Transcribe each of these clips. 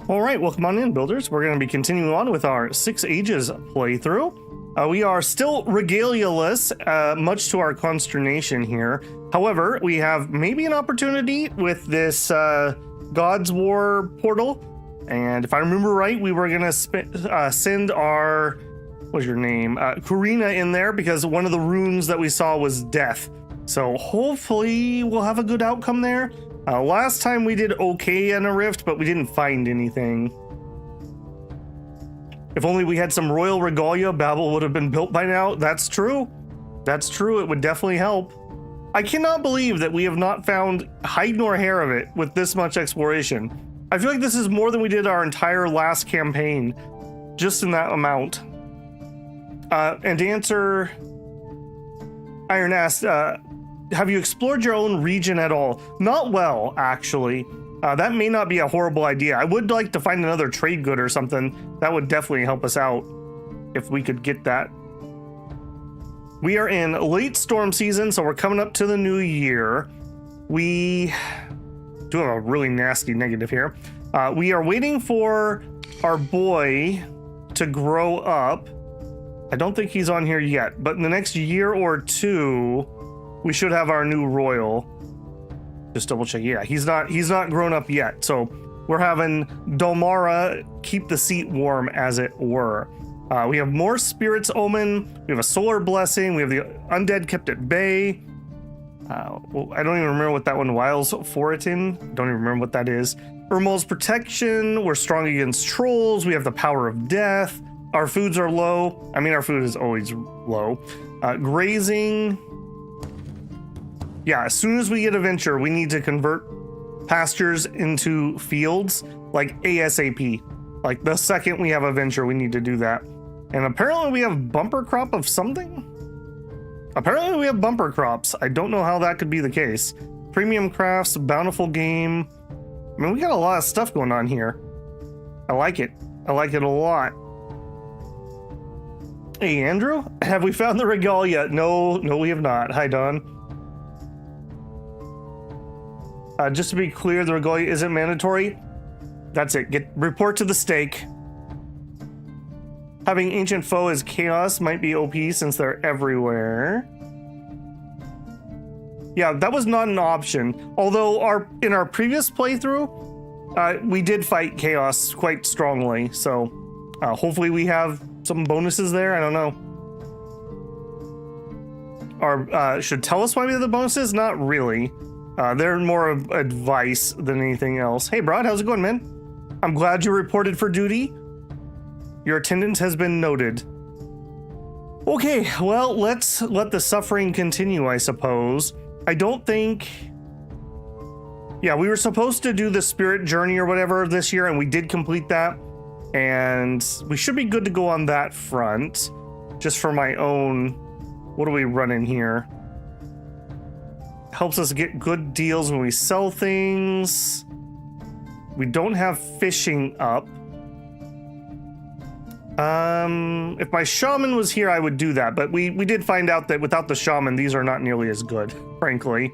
All right, well, come on in, builders. We're going to be continuing on with our 6 Ages playthrough. We are still regalia-less, much to our consternation here. However, we have maybe an opportunity with this God's War portal. And if I remember right, we were going to send our, what's your name? Karina in there because one of the runes that we saw was death. So hopefully we'll have a good outcome there. Last time we did okay in a rift, but we didn't find anything. If only we had some royal regalia, Babel would have been built by now. That's true. That's true. It would definitely help. I cannot believe that we have not found hide nor hair of it with this much exploration. I feel like this is more than we did our entire last campaign, just in that amount. And to answer Iron asked, have you explored your own region at all? Not well, actually. That may not be a horrible idea. I would like to find another trade good or something. That would definitely help us out if we could get that. We are in late storm season, so we're coming up to the new year. We do have a really nasty negative here. We are waiting for our boy to grow up. I don't think he's on here yet, but in the next year or two, we should have our new royal. Just double check. Yeah, he's not grown up yet. So we're having Domara keep the seat warm, as it were. We have more Spirit's Omen. We have a Solar Blessing. We have the Undead kept at bay. Well, I don't even remember what that one Wiles Foritin. Don't even remember what that is. Urmal's Protection. We're strong against trolls. We have the Power of Death. Our foods are low. I mean, our food is always low. Grazing. Yeah, as soon as we get a venture, we need to convert pastures into fields, like ASAP. Like the second we have a venture, we need to do that. And apparently we have bumper crop of something? Apparently we have bumper crops. I don't know how that could be the case. Premium crafts, bountiful game. I mean, we got a lot of stuff going on here. I like it. I like it a lot. Hey, Andrew, have we found the regalia? No, we have not. Hi, Don. Just to be clear, the regalia isn't mandatory. That's it. Report to the stake. Having ancient foe as chaos might be OP since they're everywhere. Yeah, that was not an option. Although in our previous playthrough, we did fight chaos quite strongly. So hopefully we have some bonuses there. I don't know. Or should tell us why we have the bonuses? Not really. They're more of advice than anything else. Hey, Brad, how's it going, man? I'm glad you reported for duty. Your attendance has been noted. Okay, well, let's let the suffering continue, I suppose. I don't think... Yeah, we were supposed to do the spirit journey or whatever this year, and we did complete that. And we should be good to go on that front. Just for my own... What are we running here? Helps us get good deals when we sell things. We don't have fishing up. If my shaman was here, I would do that. But we did find out that without the shaman, these are not nearly as good, frankly.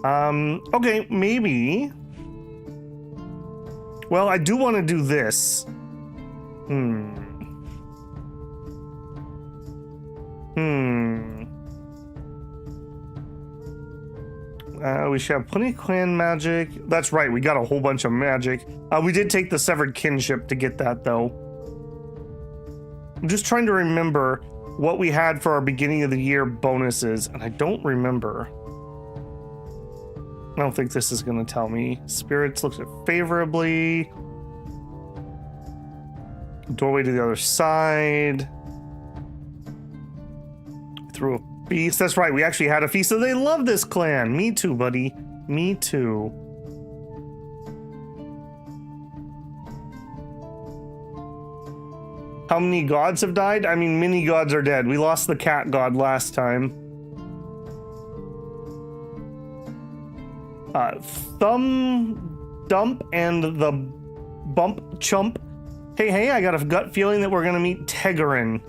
Okay, maybe. Well, I do want to do this. We should have plenty of clan magic. That's right, we got a whole bunch of magic. We did take the severed kinship to get that, though. I'm just trying to remember what we had for our beginning of the year bonuses, and I don't remember. I don't think this is going to tell me. Spirits looks at favorably. Doorway to the other side. Through a feast. That's right, we actually had a feast, so they love this clan. Me too, buddy. Me too. How many gods have died? I mean, many gods are dead. We lost the cat god last time. Thumb Dump and the Bump Chump. Hey, I got a gut feeling that we're gonna meet Tegarin.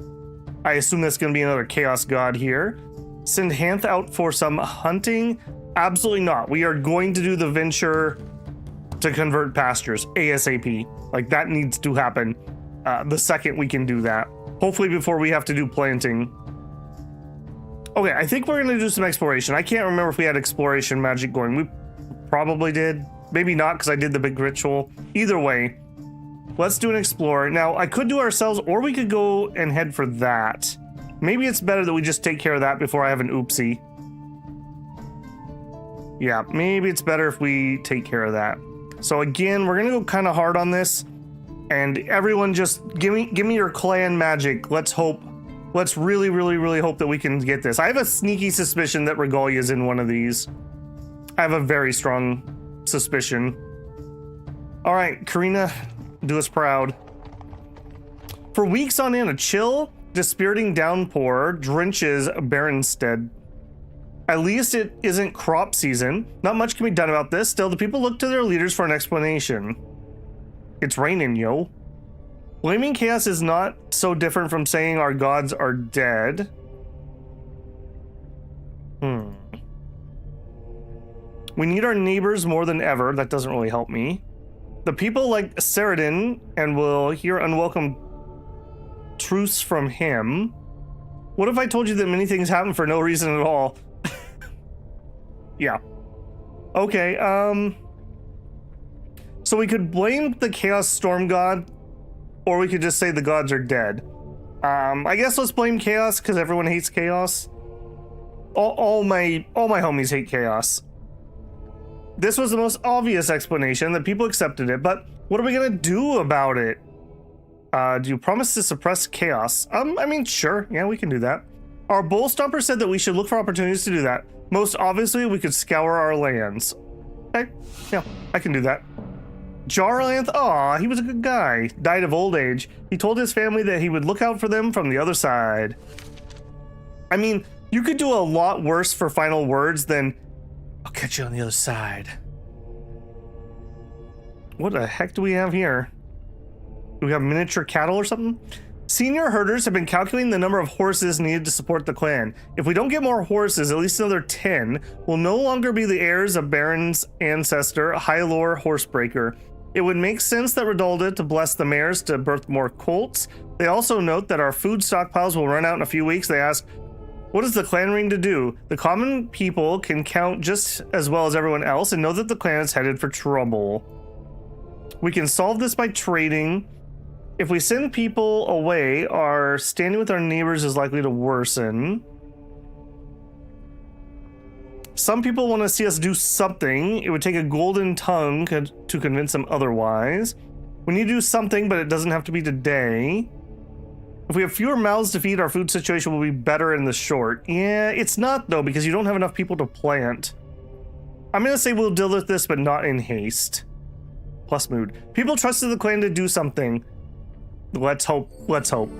I assume that's gonna be another chaos god here. Send Hanth out for some hunting? Absolutely not. We are going to do the venture to convert pastures ASAP. Like, that needs to happen the second we can do that. Hopefully before we have to do planting. Okay, I think we're gonna do some exploration. I can't remember if we had exploration magic going. We probably did. Maybe not, because I did the big ritual. Either way, let's do an explore. Now, I could do ourselves, or we could go and head for that. Maybe it's better that we just take care of that before I have an oopsie. Yeah, maybe it's better if we take care of that. So again, we're gonna go kind of hard on this, and everyone just give me your clan magic. Let's hope. Let's really, really, really hope that we can get this. I have a sneaky suspicion that Regalia is in one of these. I have a very strong suspicion. All right, Karina, do us proud. For weeks on end, a chill, dispiriting downpour drenches Berenstead. At least it isn't crop season. Not much can be done about this. Still, the people look to their leaders for an explanation. It's raining, yo. Blaming chaos is not so different from saying our gods are dead. We need our neighbors more than ever. That doesn't really help me. The people like Saradin and will hear unwelcome truths from him. What if I told you that many things happen for no reason at all? Yeah. Okay, so we could blame the Chaos Storm God, or we could just say the gods are dead. I guess let's blame Chaos, because everyone hates Chaos. All my homies hate Chaos. This was the most obvious explanation that people accepted it, but what are we gonna do about it? Do you promise to suppress Chaos? I mean, sure, yeah, we can do that. Our Bull Stomper said that we should look for opportunities to do that. Most obviously, we could scour our lands. Okay, yeah, I can do that. Jarlanth, aw, he was a good guy. Died of old age. He told his family that he would look out for them from the other side. I mean, you could do a lot worse for final words than, I'll catch you on the other side. What the heck do we have here? Do we have miniature cattle or something? Senior herders have been calculating the number of horses needed to support the clan. If we don't get more horses, at least another 10, we'll no longer be the heirs of Beren's ancestor, Hylor Horsebreaker. It would make sense that Redalda to bless the mares to birth more colts. They also note that our food stockpiles will run out in a few weeks. They ask, what is the clan ring to do? The common people can count just as well as everyone else and know that the clan is headed for trouble. We can solve this by trading. If we send people away, our standing with our neighbors is likely to worsen. Some people want to see us do something. It would take a golden tongue to convince them otherwise. We need to do something, but it doesn't have to be today. If we have fewer mouths to feed, our food situation will be better in the short. Yeah, it's not, though, because you don't have enough people to plant. I'm going to say we'll deal with this, but not in haste. Plus mood. People trusted the clan to do something. Let's hope. Let's hope.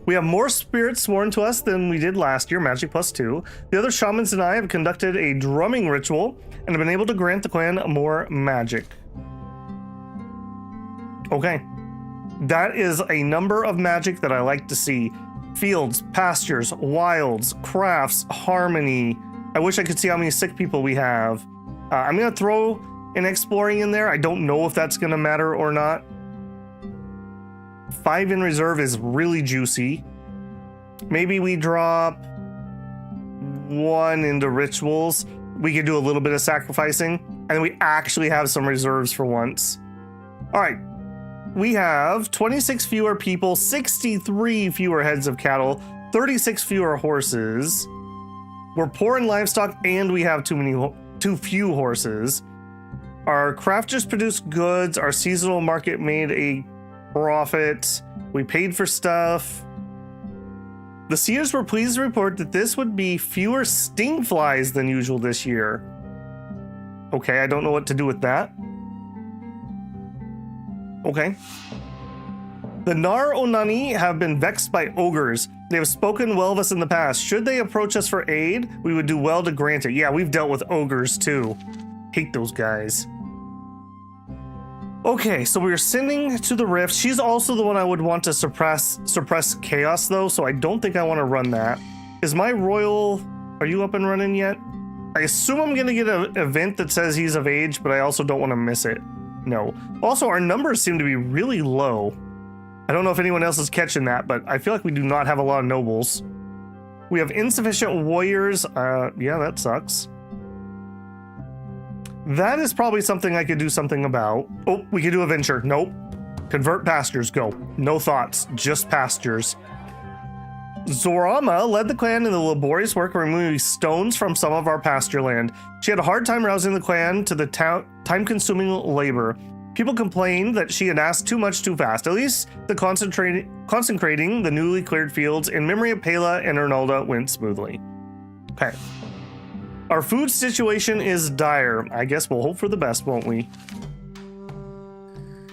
We have more spirits sworn to us than we did last year, magic +2. The other shamans and I have conducted a drumming ritual and have been able to grant the clan more magic. Okay. That is a number of magic that I like to see. Fields, pastures, wilds, crafts, harmony. I wish I could see how many sick people we have. I'm going to throw an exploring in there. I don't know if that's going to matter or not. 5 in reserve is really juicy. Maybe we drop 1 into rituals. We could do a little bit of sacrificing, and then we actually have some reserves for once. All right. We have 26 fewer people, 63 fewer heads of cattle, 36 fewer horses. We're poor in livestock, and we have too few horses. Our crafters produced goods. Our seasonal market made a profit. We paid for stuff. The seers were pleased to report that this would be fewer sting flies than usual this year. Okay, I don't know what to do with that. Okay. The Nar Onani have been vexed by ogres. They have spoken well of us in the past. Should they approach us for aid, we would do well to grant it. Yeah, we've dealt with ogres too. Hate those guys. Okay, so we're sending to the rift. She's also the one I would want to suppress chaos though, so I don't think I want to run that. Is my royal, are you up and running yet? I assume I'm gonna get an event that says he's of age, but I also don't want to miss it. No. Also, our numbers seem to be really low. I don't know if anyone else is catching that, but I feel like we do not have a lot of nobles. We have insufficient warriors. Yeah, that sucks. That is probably something I could do something about. Oh, we could do a venture. Nope. Convert pastures, go. No thoughts, just pastures. Zorama led the clan in the laborious work of removing stones from some of our pasture land. She had a hard time rousing the clan to the time-consuming labor. People complained that she had asked too much too fast. At least the consecrating the newly cleared fields in memory of Pela and Redalda went smoothly. Okay. Our food situation is dire. I guess we'll hope for the best, won't we?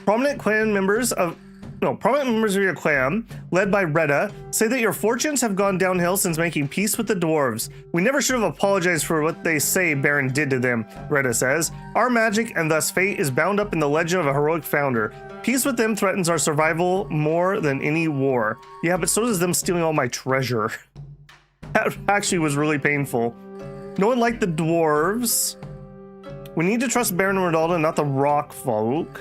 Prominent members of your clan, led by Reda, say that your fortunes have gone downhill since making peace with the dwarves. We never should have apologized for what they say Beren did to them, Reda says. Our magic and thus fate is bound up in the legend of a heroic founder. Peace with them threatens our survival more than any war. Yeah, but so does them stealing all my treasure. That actually was really painful. No one liked the dwarves. We need to trust Beren and Redalda, not the rock folk.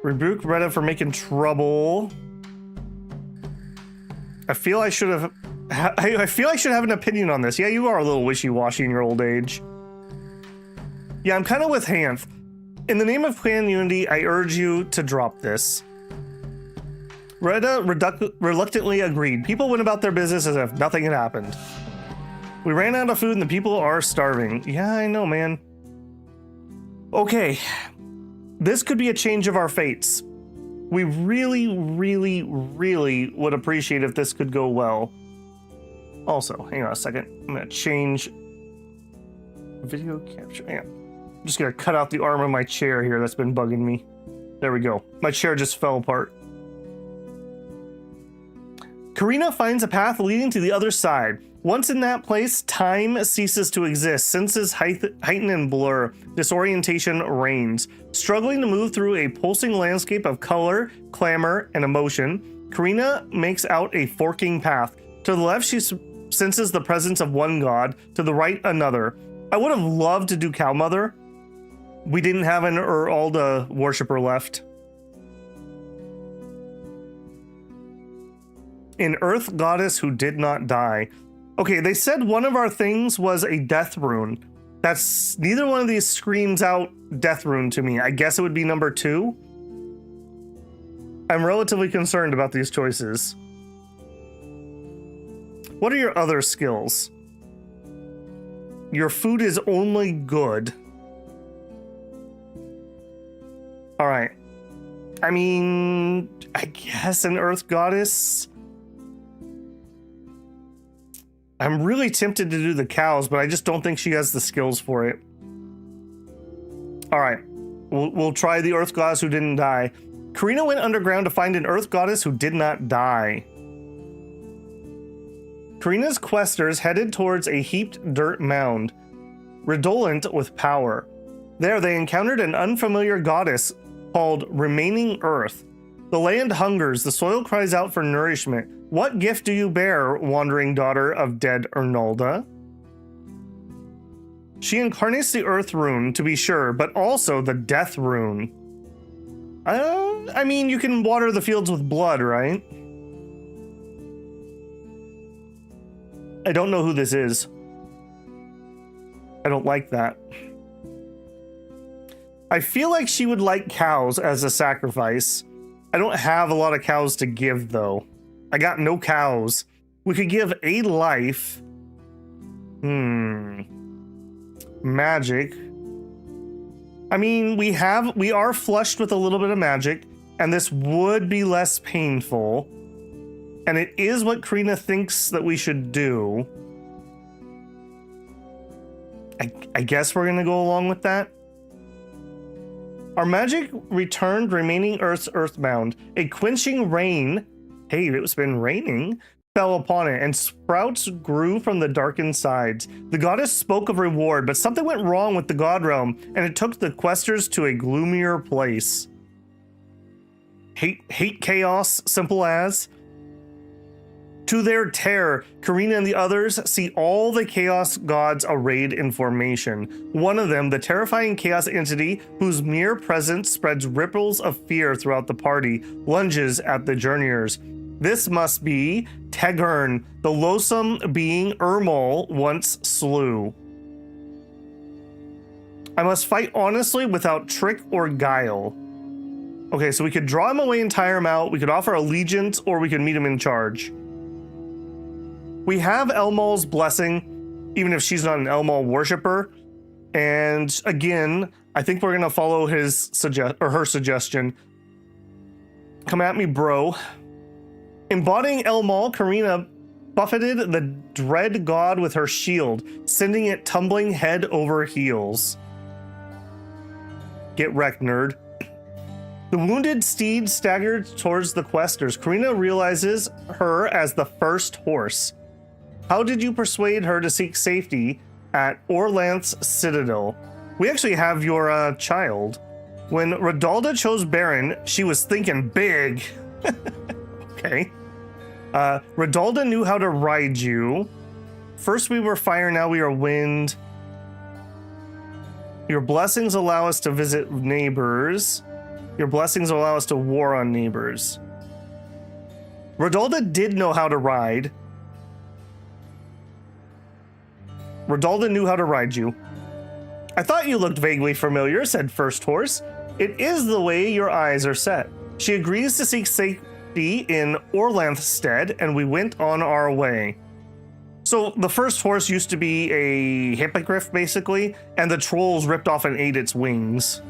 Rebuke Reda for making trouble. I feel I should have. I feel I should have an opinion on this. Yeah, you are a little wishy-washy in your old age. Yeah, I'm kind of with Hanth. In the name of clan unity, I urge you to drop this. Reda reluctantly agreed. People went about their business as if nothing had happened. We ran out of food and the people are starving. Yeah, I know, man. Okay. This could be a change of our fates. We really, really, really would appreciate if this could go well. Also, hang on a second. I'm gonna change video capture. Hang on. I'm just gonna cut out the arm of my chair here that's been bugging me. There we go. My chair just fell apart. Karina finds a path leading to the other side. Once in that place, time ceases to exist. Senses heighten and blur. Disorientation reigns. Struggling to move through a pulsing landscape of color, clamor, and emotion, Karina makes out a forking path. To the left, she senses the presence of one god. To the right, another. I would have loved to do Cow Mother. We didn't have an Redalda worshiper left. An earth goddess who did not die. Okay, they said one of our things was a death rune. That's neither one of these screams out death rune to me. I guess it would be number 2. I'm relatively concerned about these choices. What are your other skills? Your food is only good. All right. I mean, I guess an earth goddess. I'm really tempted to do the cows, but I just don't think she has the skills for it. All right, we'll try the earth goddess who didn't die. Karina went underground to find an earth goddess who did not die. Karina's questers headed towards a heaped dirt mound, redolent with power. There they encountered an unfamiliar goddess called Remaining Earth. The land hungers, the soil cries out for nourishment. What gift do you bear, wandering daughter of dead Redalda? She incarnates the Earth rune, to be sure, but also the Death rune. I mean, you can water the fields with blood, right? I don't know who this is. I don't like that. I feel like she would like cows as a sacrifice. I don't have a lot of cows to give, though. I got no cows. We could give a life. Magic. I mean, we are flushed with a little bit of magic, and this would be less painful. And it is what Karina thinks that we should do. I guess we're gonna go along with that. Our magic returned Remaining Earth's earthbound. A quenching rain, hey, it's been raining, fell upon it, and sprouts grew from the darkened sides. The goddess spoke of reward, but something went wrong with the god realm, and it took the questers to a gloomier place. Hate chaos, simple as. To their terror, Karina and the others see all the Chaos Gods arrayed in formation. One of them, the terrifying Chaos entity whose mere presence spreads ripples of fear throughout the party, lunges at the journeyers. This must be Tegern, the loathsome being Ermol once slew. I must fight honestly without trick or guile. Okay, so we could draw him away and tire him out. We could offer allegiance, or we could meet him in charge. We have Elmol's blessing, even if she's not an Elmol worshiper. And again, I think we're gonna follow her suggestion. Come at me, bro. Embodying Elmol, Karina buffeted the dread god with her shield, sending it tumbling head over heels. Get wrecked, nerd. The wounded steed staggered towards the questers. Karina realizes her as the first horse. How did you persuade her to seek safety at Orlanth's citadel? We actually have your child. When Redalda chose Beren, she was thinking big. Okay. Redalda knew how to ride you. First we were fire, now we are wind. Your blessings allow us to visit neighbors. Your blessings allow us to war on neighbors. Redalda did know how to ride. Redalda knew how to ride you. I thought you looked vaguely familiar, said First Horse. It is the way your eyes are set. She agrees to seek safety in Orlanth's stead, and we went on our way. So the First Horse used to be a hippogriff, basically, and the trolls ripped off and ate its wings.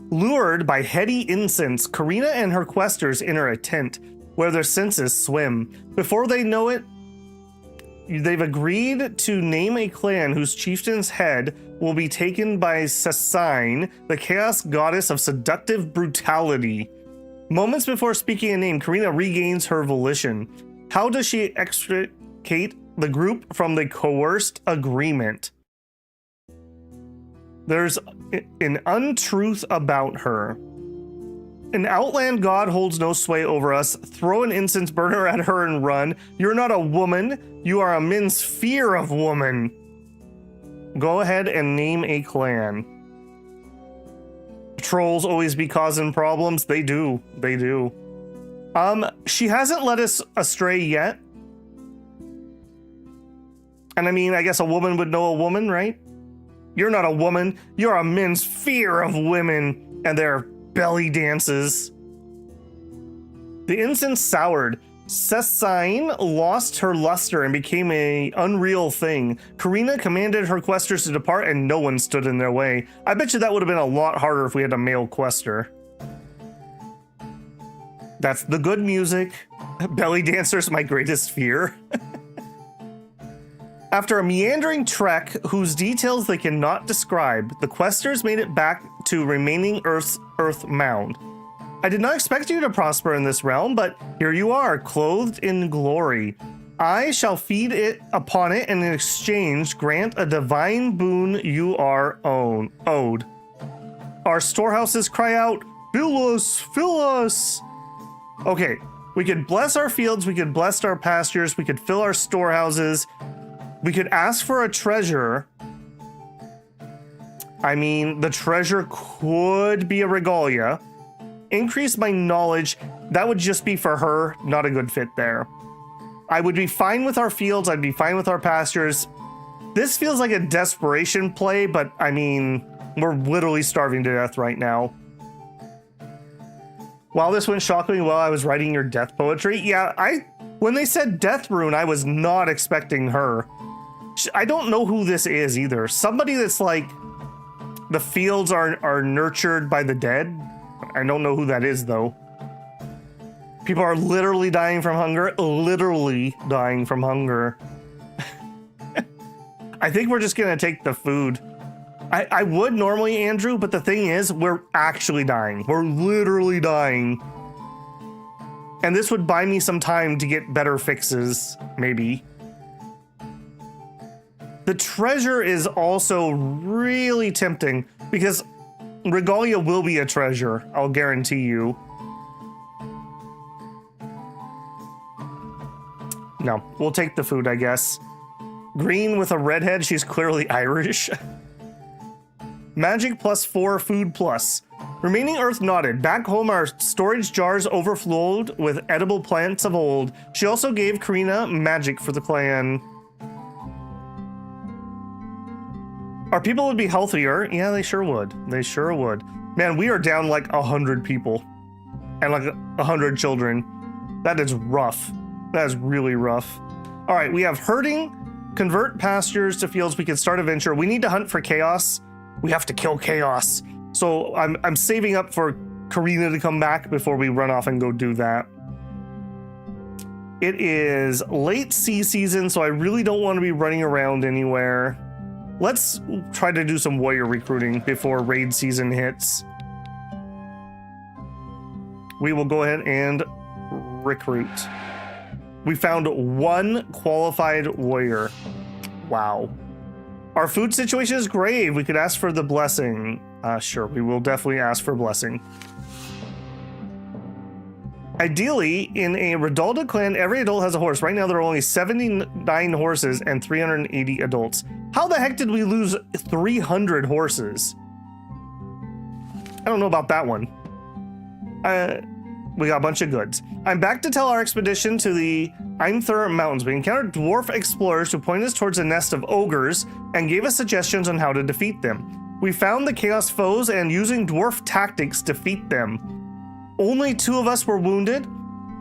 Lured by heady incense, Karina and her questers enter a tent where their senses swim. Before they know it, they've agreed to name a clan whose chieftain's head will be taken by Cecine, the chaos goddess of seductive brutality. Moments before speaking a name, Karina regains her volition. How does she extricate the group from the coerced agreement? There's an untruth about her. An outland god holds no sway over us. Throw an incense burner at her and run. You're not a woman. You are a men's fear of woman. Go ahead and name a clan. Trolls always be causing problems. They do. They do. She hasn't led us astray yet. And I mean, I guess a woman would know a woman, right? You're not a woman. You're a men's fear of women and their belly dances. The incense soured. Cecine lost her luster and became an unreal thing. Karina commanded her questers to depart and no one stood in their way. I bet you that would have been a lot harder if we had a male quester. That's the good music. Belly dancers, my greatest fear. After a meandering trek whose details they cannot describe, the questers made it back to remaining Earth Mound. I did not expect you to prosper in this realm, but here you are, clothed in glory. I shall feed it upon it and in exchange grant a divine boon you are owed. Our storehouses cry out, fill us, fill us. Okay, we could bless our fields, we could bless our pastures, we could fill our storehouses. We could ask for a treasure. I mean, the treasure could be a regalia. Increase my knowledge. That would just be for her. Not a good fit there. I would be fine with our fields. I'd be fine with our pastures. This feels like a desperation play, but I mean, we're literally starving to death right now. While this went shockingly well, I was writing your death poetry. Yeah, when they said death rune, I was not expecting her. I don't know who this is either. Somebody that's like, the fields are nurtured by the dead. I don't know who that is though. People are literally dying from hunger. Literally dying from hunger. I think we're just gonna take the food. I would normally, Andrew, but the thing is, we're actually dying. We're literally dying. And this would buy me some time to get better fixes, maybe. The treasure is also really tempting because regalia will be a treasure, I'll guarantee you. No, we'll take the food, I guess. Green with a redhead, she's clearly Irish. Magic +4, food plus. Remaining earth nodded. Back home, our storage jars overflowed with edible plants of old. She also gave Karina magic for the clan. Our people would be healthier. Yeah, they sure would. They sure would. Man, we are down like 100 people. And like 100 children. That is rough. That is really rough. All right, we have herding. Convert pastures to fields. We can start a venture. We need to hunt for chaos. We have to kill chaos. So I'm saving up for Karina to come back before we run off and go do that. It is late sea season, so I really don't want to be running around anywhere. Let's try to do some warrior recruiting before raid season hits. We will go ahead and recruit. We found one qualified warrior. Wow. Our food situation is grave. We could ask for the blessing. Sure, we will definitely ask for blessing. Ideally, in a Redalda clan, every adult has a horse. Right now, there are only 79 horses and 380 adults. How the heck did we lose 300 horses? I don't know about that one. We got a bunch of goods. I'm back to tell our expedition to the Einther Mountains. We encountered dwarf explorers who pointed us towards a nest of ogres and gave us suggestions on how to defeat them. We found the chaos foes and using dwarf tactics defeat them. Only 2 of us were wounded.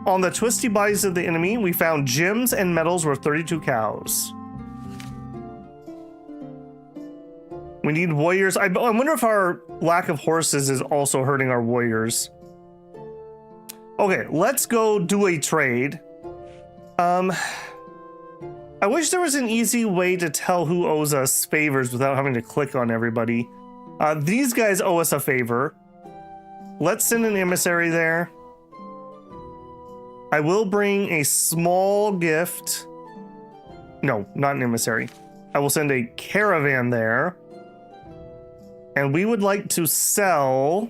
On the twisty bodies of the enemy, we found gems and metals worth 32 cows. We need warriors. I wonder if our lack of horses is also hurting our warriors. Okay, let's go do a trade. I wish there was an easy way to tell who owes us favors without having to click on everybody. These guys owe us a favor. Let's send an emissary there. I will bring a small gift. No, not an emissary. I will send a caravan there. And we would like to sell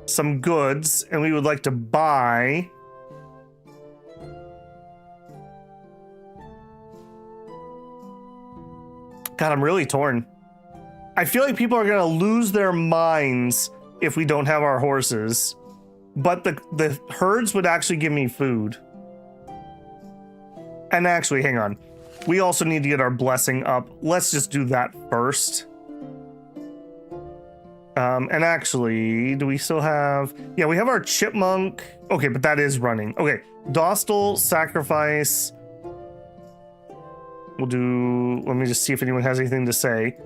some goods, and we would like to buy God, I'm really torn. I feel like people are gonna lose their minds if we don't have our horses, but the herds would actually give me food. And actually, hang on. We also need to get our blessing up. Let's just do that first. And actually, do we still have... Yeah, we have our chipmunk. Okay, but that is running. Okay, Dostal, sacrifice. We'll do... Let me just see if anyone has anything to say.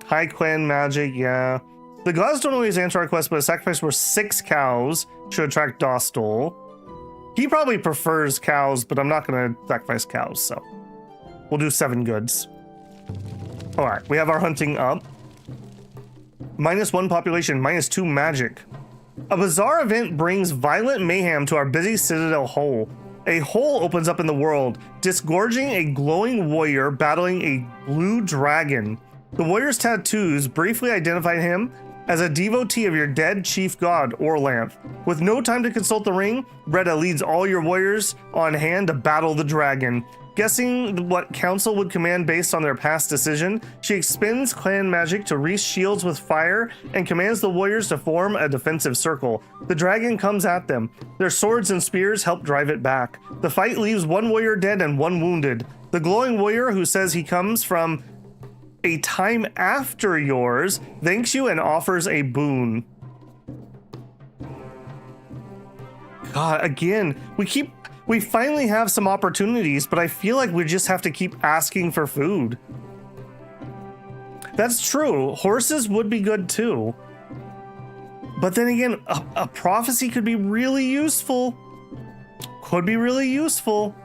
High clan magic, yeah. The gods don't always answer our quest, but a sacrifice worth 6 cows should attract Dostal. He probably prefers cows, but I'm not going to sacrifice cows, so... We'll do 7 goods. Alright, we have our hunting up. -1 population, -2 magic. A bizarre event brings violent mayhem to our busy citadel hole. A hole opens up in the world, disgorging a glowing warrior battling a blue dragon. The warrior's tattoos briefly identify him as a devotee of your dead chief god, Orlanth. With no time to consult the ring, Reda leads all your warriors on hand to battle the dragon. Guessing what council would command based on their past decision, she expends clan magic to wreath shields with fire and commands the warriors to form a defensive circle. The dragon comes at them. Their swords and spears help drive it back. The fight leaves 1 warrior dead and 1 wounded. The glowing warrior, who says he comes from a time after yours, thanks you and offers a boon. God, again, we finally have some opportunities, but I feel like we just have to keep asking for food. That's true. Horses would be good too. But then again, a prophecy could be really useful. Could be really useful.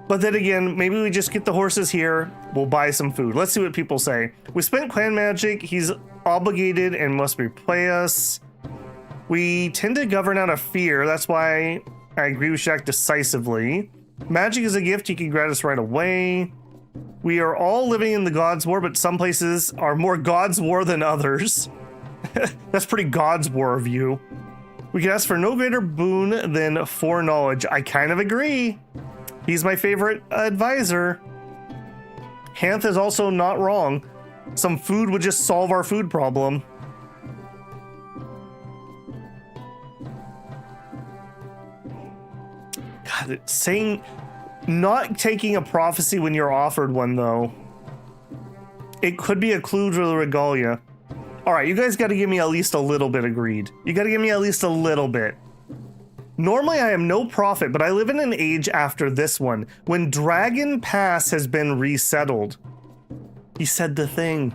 But then again, maybe we just get the horses here. We'll buy some food. Let's see what people say. We spent clan magic. He's obligated and must repay us. We tend to govern out of fear. That's why I agree we should act decisively. Magic is a gift you can grant us right away. We are all living in the God's War, but some places are more God's War than others. That's pretty God's War of you. We can ask for no greater boon than foreknowledge. I kind of agree. He's my favorite advisor. Hanth is also not wrong. Some food would just solve our food problem. God, saying not taking a prophecy when you're offered one, though. It could be a clue to the regalia. All right, you guys got to give me at least a little bit of greed. You got to give me at least a little bit. Normally, I am no prophet, but I live in an age after this one, when Dragon Pass has been resettled. He said the thing.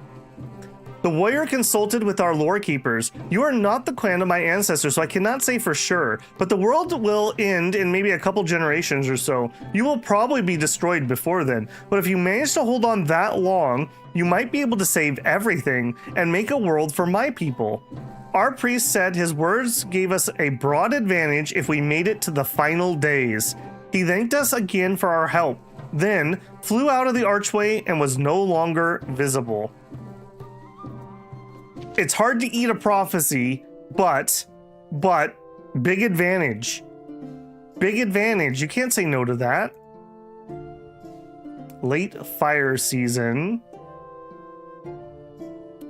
The warrior consulted with our lore keepers. You are not the clan of my ancestors, so I cannot say for sure, but the world will end in maybe a couple generations or so. You will probably be destroyed before then, but if you manage to hold on that long, you might be able to save everything and make a world for my people. Our priest said his words gave us a broad advantage if we made it to the final days. He thanked us again for our help, then flew out of the archway and was no longer visible. It's hard to eat a prophecy, but big advantage. Big advantage. You can't say no to that. Late fire season.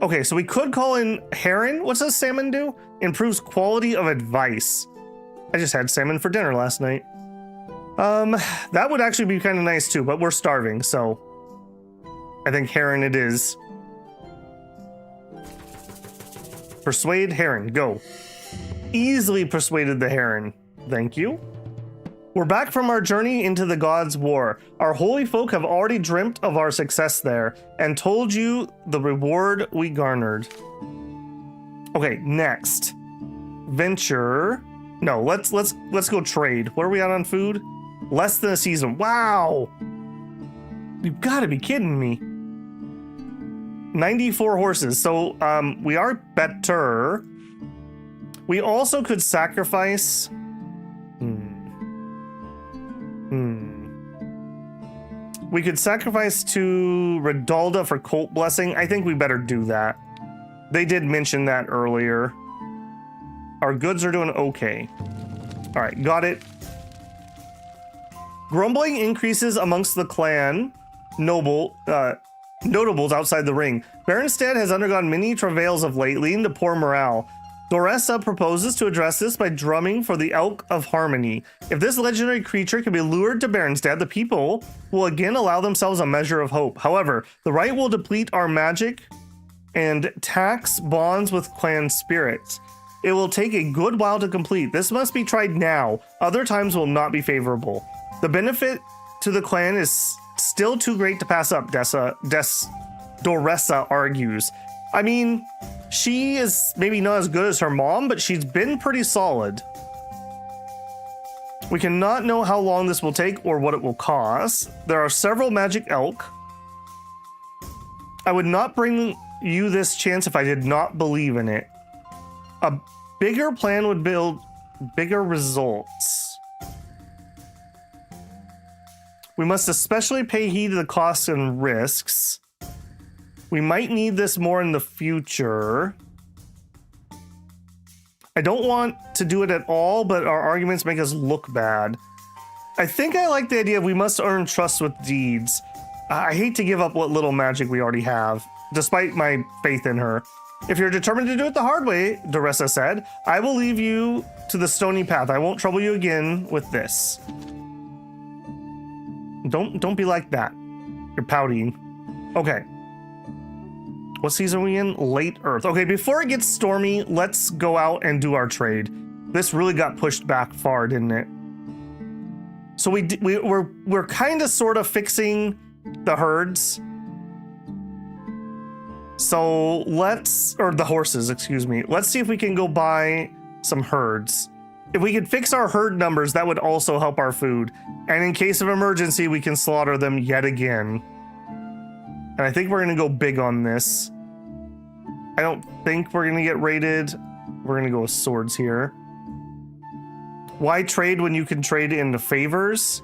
Okay, so we could call in Heron. What's does salmon do? Improves quality of advice. I just had salmon for dinner last night. That would actually be kind of nice too, but we're starving, so I think Heron it is. Persuade Heron, go. Easily persuaded the Heron. Thank you. We're back from our journey into the God's War. Our holy folk have already dreamt of our success there and told you the reward we garnered. Okay, next. Venture. No, let's go trade. What are we at on food? Less than a season. Wow. You've got to be kidding me. 94 horses. So we are better. We also could sacrifice. We could sacrifice to Redalda for cult blessing. I think we better do that. They did mention that earlier. Our goods are doing okay. All right, got it. Grumbling increases amongst the clan notables outside the ring. Berenstead has undergone many travails of late, leading to poor morale. Doressa proposes to address this by drumming for the Elk of Harmony. If this legendary creature can be lured to Berenstead, the people will again allow themselves a measure of hope. However, the rite will deplete our magic and tax bonds with clan spirits. It will take a good while to complete. This must be tried now. Other times will not be favorable. The benefit to the clan is still too great to pass up, Doressa argues. I mean, she is maybe not as good as her mom, but she's been pretty solid. We cannot know how long this will take or what it will cost. There are several magic elk. I would not bring you this chance if I did not believe in it. A bigger plan would build bigger results. We must especially pay heed to the costs and risks. We might need this more in the future. I don't want to do it at all, but our arguments make us look bad. I think I like the idea of we must earn trust with deeds. I hate to give up what little magic we already have, despite my faith in her. If you're determined to do it the hard way, Doressa said, I will leave you to the stony path. I won't trouble you again with this. Don't be like that. You're pouting. Okay. What season are we in? Late Earth. Okay, before it gets stormy, let's go out and do our trade. This really got pushed back far, didn't it? So we're kind of sort of fixing the herds. So or the horses, excuse me. Let's see if we can go buy some herds. If we could fix our herd numbers, that would also help our food. And in case of emergency, we can slaughter them yet again. And I think we're going to go big on this. I don't think we're going to get raided. We're going to go with swords here. Why trade when you can trade into favors?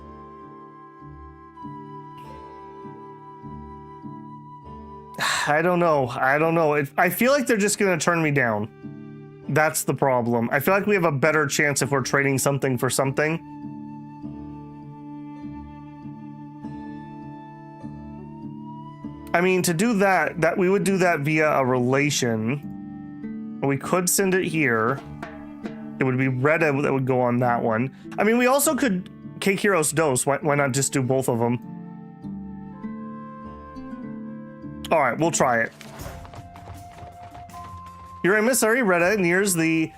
I don't know. I feel like they're just going to turn me down. That's the problem. I feel like we have a better chance if we're trading something for something. I mean, to do that we would do that via a relation. We could send it here. It would be Reda that would go on that one. I mean, we also could Cake Heroes Dose. Why not just do both of them? All right, we'll try it. Your emissary, Reda, nears the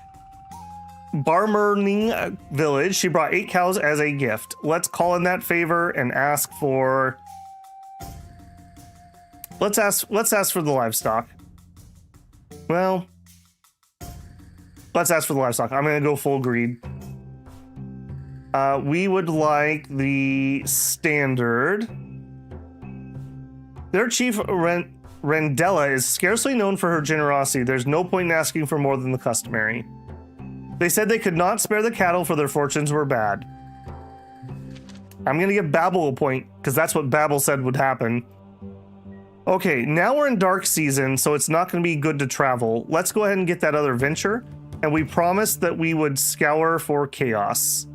Barmerning village. She brought 8 cows as a gift. Let's call in that favor and ask for... Let's ask for the livestock. Well, let's ask for the livestock. I'm gonna go full greed. We would like the standard. Their chief Rendella is scarcely known for her generosity. There's no point in asking for more than the customary. They said they could not spare the cattle for their fortunes were bad. I'm gonna give Babel a point because that's what Babel said would happen. Okay, now we're in dark season, so it's not going to be good to travel. Let's go ahead and get that other venture, and we promised that we would scour for chaos.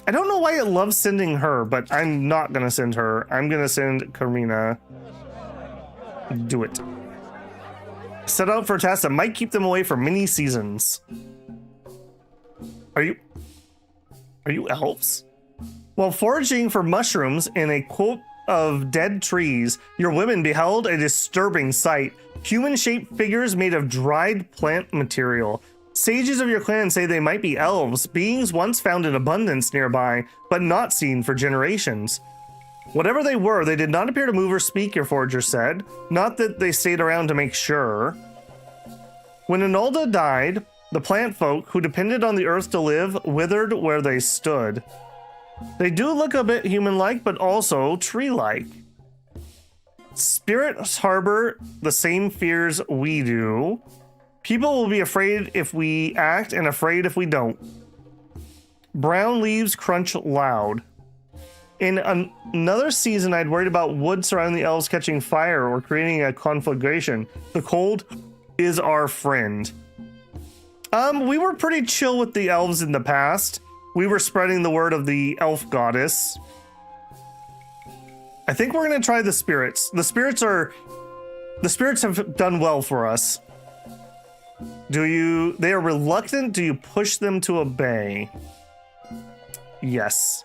I don't know why it loves sending her, but I'm not going to send her. I'm going to send Karina. Do it. Set out for a task that might keep them away for many seasons. Are you elves? While foraging for mushrooms in a quote of dead trees, your women beheld a disturbing sight. Human-shaped figures made of dried plant material. Sages of your clan say they might be elves, beings once found in abundance nearby, but not seen for generations. Whatever they were, they did not appear to move or speak, your forager said. Not that they stayed around to make sure. When Anolda died, the plant folk, who depended on the earth to live, withered where they stood. They do look a bit human-like, but also tree-like. Spirits harbor the same fears we do. People will be afraid if we act and afraid if we don't. Brown leaves crunch loud. In another season, I'd worried about wood surrounding the elves catching fire or creating a conflagration. The cold is our friend. We were pretty chill with the elves in the past. We were spreading the word of the elf goddess. I think we're going to try the spirits. The spirits have done well for us. They are reluctant. Do you push them to obey? Yes.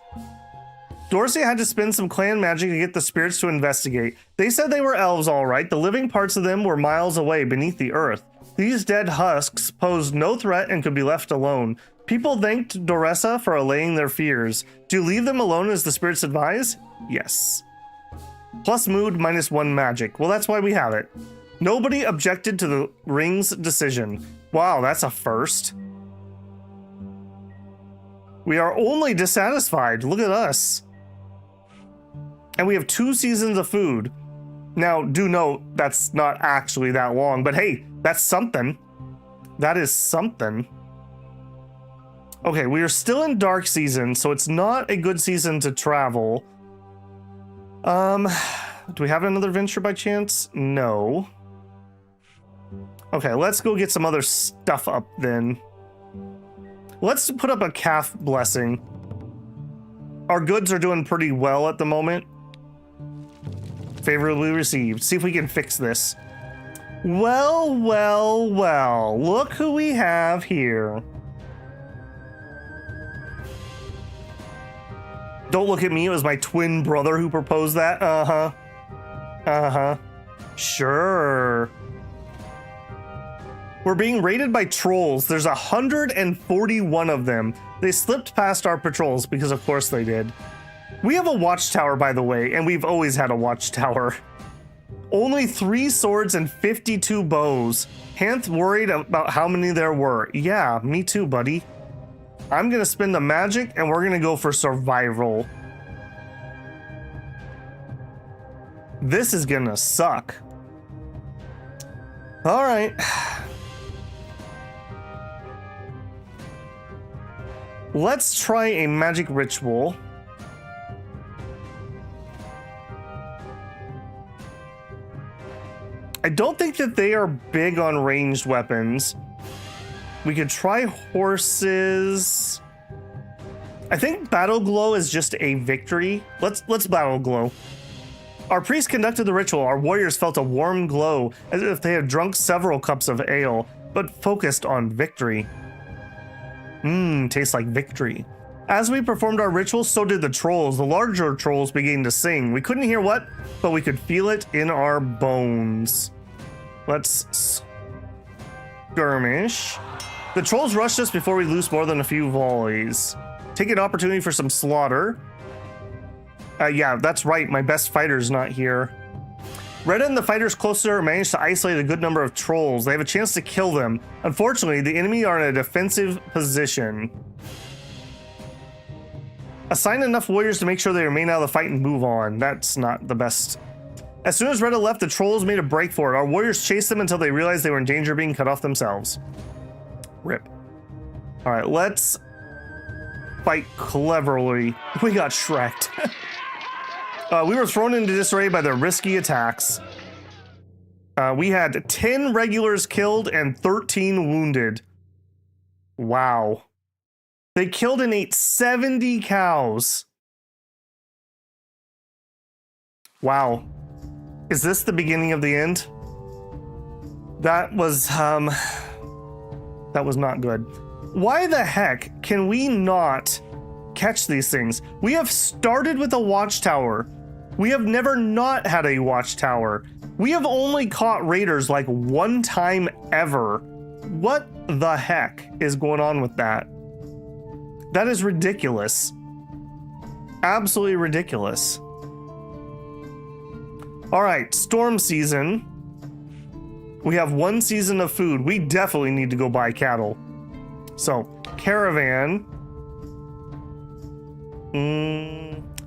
Dorsey had to spend some clan magic to get the spirits to investigate. They said they were elves, all right. The living parts of them were miles away beneath the earth. These dead husks posed no threat and could be left alone. People thanked Doressa for allaying their fears. Do you leave them alone as the spirits advise? Yes. Plus mood, -1 magic. Well, that's why we have it. Nobody objected to the ring's decision. Wow, that's a first. We are only dissatisfied. Look at us. And we have 2 seasons of food. Now, do note, that's not actually that long, but hey, that's something. That is something. Okay, we are still in dark season, so it's not a good season to travel. Do we have another venture by chance? No. Okay, let's go get some other stuff up then. Let's put up a calf blessing. Our goods are doing pretty well at the moment. Favorably received. See if we can fix this. Well, well, well. Look who we have here. Don't look at me. It was my twin brother who proposed that. Uh-huh. Uh-huh. Sure. We're being raided by trolls. There's 141 of them. They slipped past our patrols because of course they did. We have a watchtower, by the way, and we've always had a watchtower. Only 3 swords and 52 bows. Hanth worried about how many there were. Yeah, me too, buddy. I'm gonna spend the magic and we're gonna go for survival. This is gonna suck. All right. Let's try a magic ritual. I don't think that they are big on ranged weapons. We could try horses. I think battle glow is just a victory. Let's battle glow. Our priest conducted the ritual. Our warriors felt a warm glow as if they had drunk several cups of ale, but focused on victory. Tastes like victory. As we performed our ritual, so did the trolls. The larger trolls began to sing. We couldn't hear what, but we could feel it in our bones. Let's skirmish. The trolls rushed us before we loosed more than a few volleys. Take an opportunity for some slaughter. Yeah, that's right. My best fighter's not here. Reda and the fighters closer managed to isolate a good number of trolls. They have a chance to kill them. Unfortunately, the enemy are in a defensive position. Assign enough warriors to make sure they remain out of the fight and move on. That's not the best. As soon as Reda left, the trolls made a break for it. Our warriors chased them until they realized they were in danger of being cut off themselves. Rip. All right, let's fight cleverly. We got Shrek'd. We were thrown into disarray by their risky attacks. We had 10 regulars killed and 13 wounded. Wow. They killed and ate 70 cows. Wow. Is this the beginning of the end? That was not good. Why the heck can we not catch these things? We have started with a watchtower. We have never not had a watchtower. We have only caught raiders like one time ever. What the heck is going on with that? That is ridiculous. Absolutely ridiculous. All right, storm season. We have 1 season of food. We definitely need to go buy cattle. So, caravan.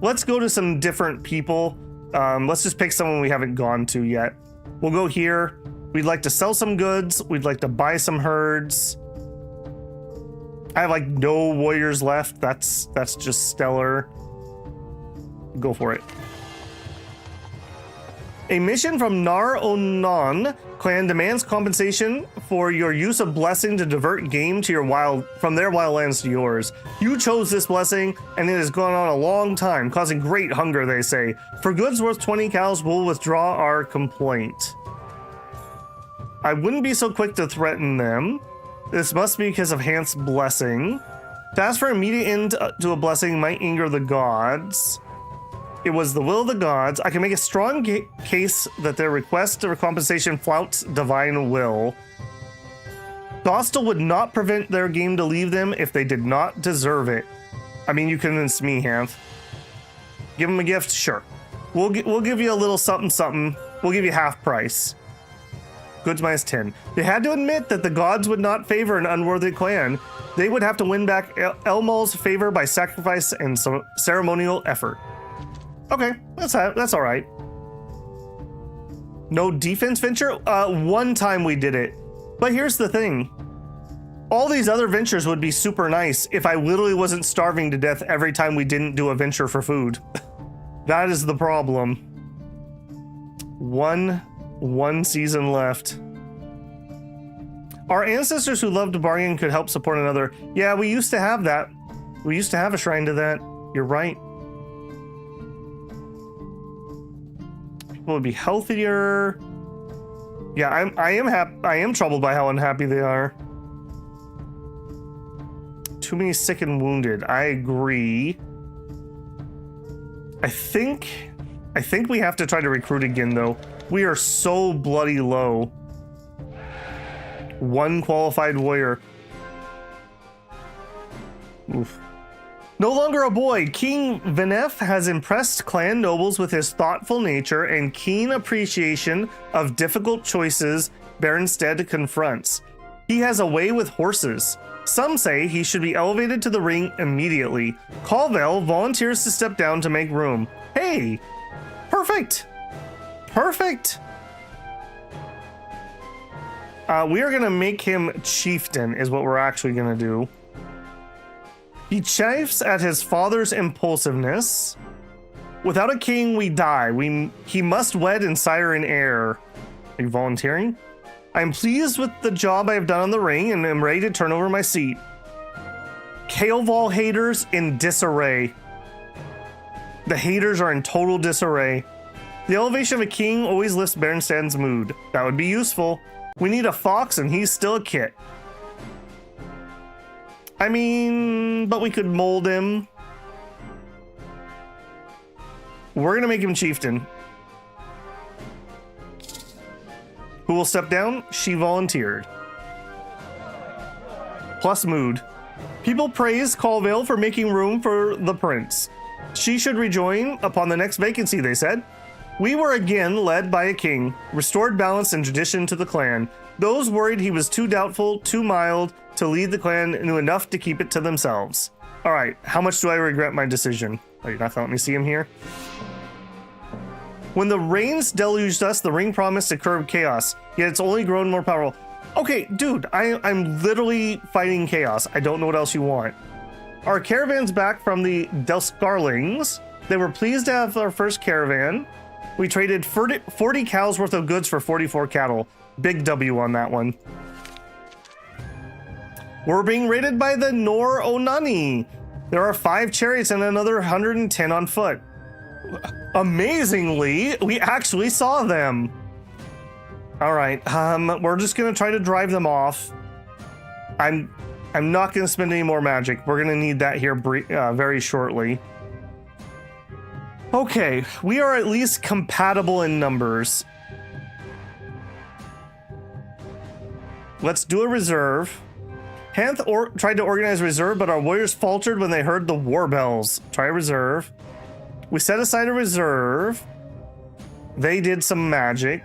Let's go to some different people. Let's just pick someone we haven't gone to yet. We'll go here. We'd like to sell some goods. We'd like to buy some herds. I have like no warriors left. That's just stellar. Go for it. A mission from Nar Onan clan demands compensation for your use of blessing to divert game to your from their wildlands to yours. You chose this blessing, and it has gone on a long time, causing great hunger, they say. For goods worth 20 cows, we'll withdraw our complaint. I wouldn't be so quick to threaten them. This must be because of Hant's blessing. To ask for immediate end to a blessing might anger the gods. It was the will of the gods. I can make a strong case that their request for compensation flouts divine will. Dostal would not prevent their game to leave them if they did not deserve it. I mean, you convinced me, Hanth. Give them a gift? Sure. We'll give you a little something something. We'll give you half price. Goods minus 10. They had to admit that the gods would not favor an unworthy clan. They would have to win back Elmal's favor by sacrifice and ceremonial effort. Okay, that's all right. No defense venture? One time we did it. But here's the thing. All these other ventures would be super nice if I literally wasn't starving to death every time we didn't do a venture for food. That is the problem. One season left. Our ancestors who loved to bargain could help support another. Yeah, we used to have that. We used to have a shrine to that. You're right. People would be healthier. Yeah, I am troubled by how unhappy they are. Too many sick and wounded. I agree. I think we have to try to recruit again, though. We are so bloody low. 1 qualified warrior. Oof. No longer a boy, King Venef has impressed clan nobles with his thoughtful nature and keen appreciation of difficult choices Berenstead confronts. He has a way with horses. Some say he should be elevated to the ring immediately. Calvel volunteers to step down to make room. Hey! Perfect! Perfect! We are gonna make him chieftain, is what we're actually gonna do. He chafes at his father's impulsiveness. Without a king, we die. He must wed and sire an heir. Are you volunteering? I'm pleased with the job I have done on the ring and am ready to turn over my seat. Kael'val haters in disarray. The haters are in total disarray. The elevation of a king always lifts Berenstan's mood. That would be useful. We need a fox and he's still a kit. I mean, but we could mold him. We're gonna make him chieftain. Who will step down? She volunteered. Plus mood. People praise Colvale for making room for the prince. She should rejoin upon the next vacancy, they said. We were again led by a king, restored balance and tradition to the clan. Those worried he was too doubtful, too mild to lead the clan knew enough to keep it to themselves. All right, how much do I regret my decision? Oh, you're not gonna let me see him here? When the rains deluged us, the ring promised to curb chaos, yet it's only grown more powerful. Okay, dude, I'm literally fighting chaos. I don't know what else you want. Our caravan's back from the Delscarlings. They were pleased to have our first caravan. We traded 40 cows worth of goods for 44 cattle. Big W on that one. We're being raided by the Nor Onani. There are 5 chariots and another 110 on foot. Amazingly, we actually saw them. All right, we're just gonna try to drive them off. I'm not gonna spend any more magic. We're gonna need that here very shortly. Okay, we are at least compatible in numbers. Let's do a reserve. Hanth tried to organize a reserve, but our warriors faltered when they heard the war bells. Try a reserve. We set aside a reserve. They did some magic.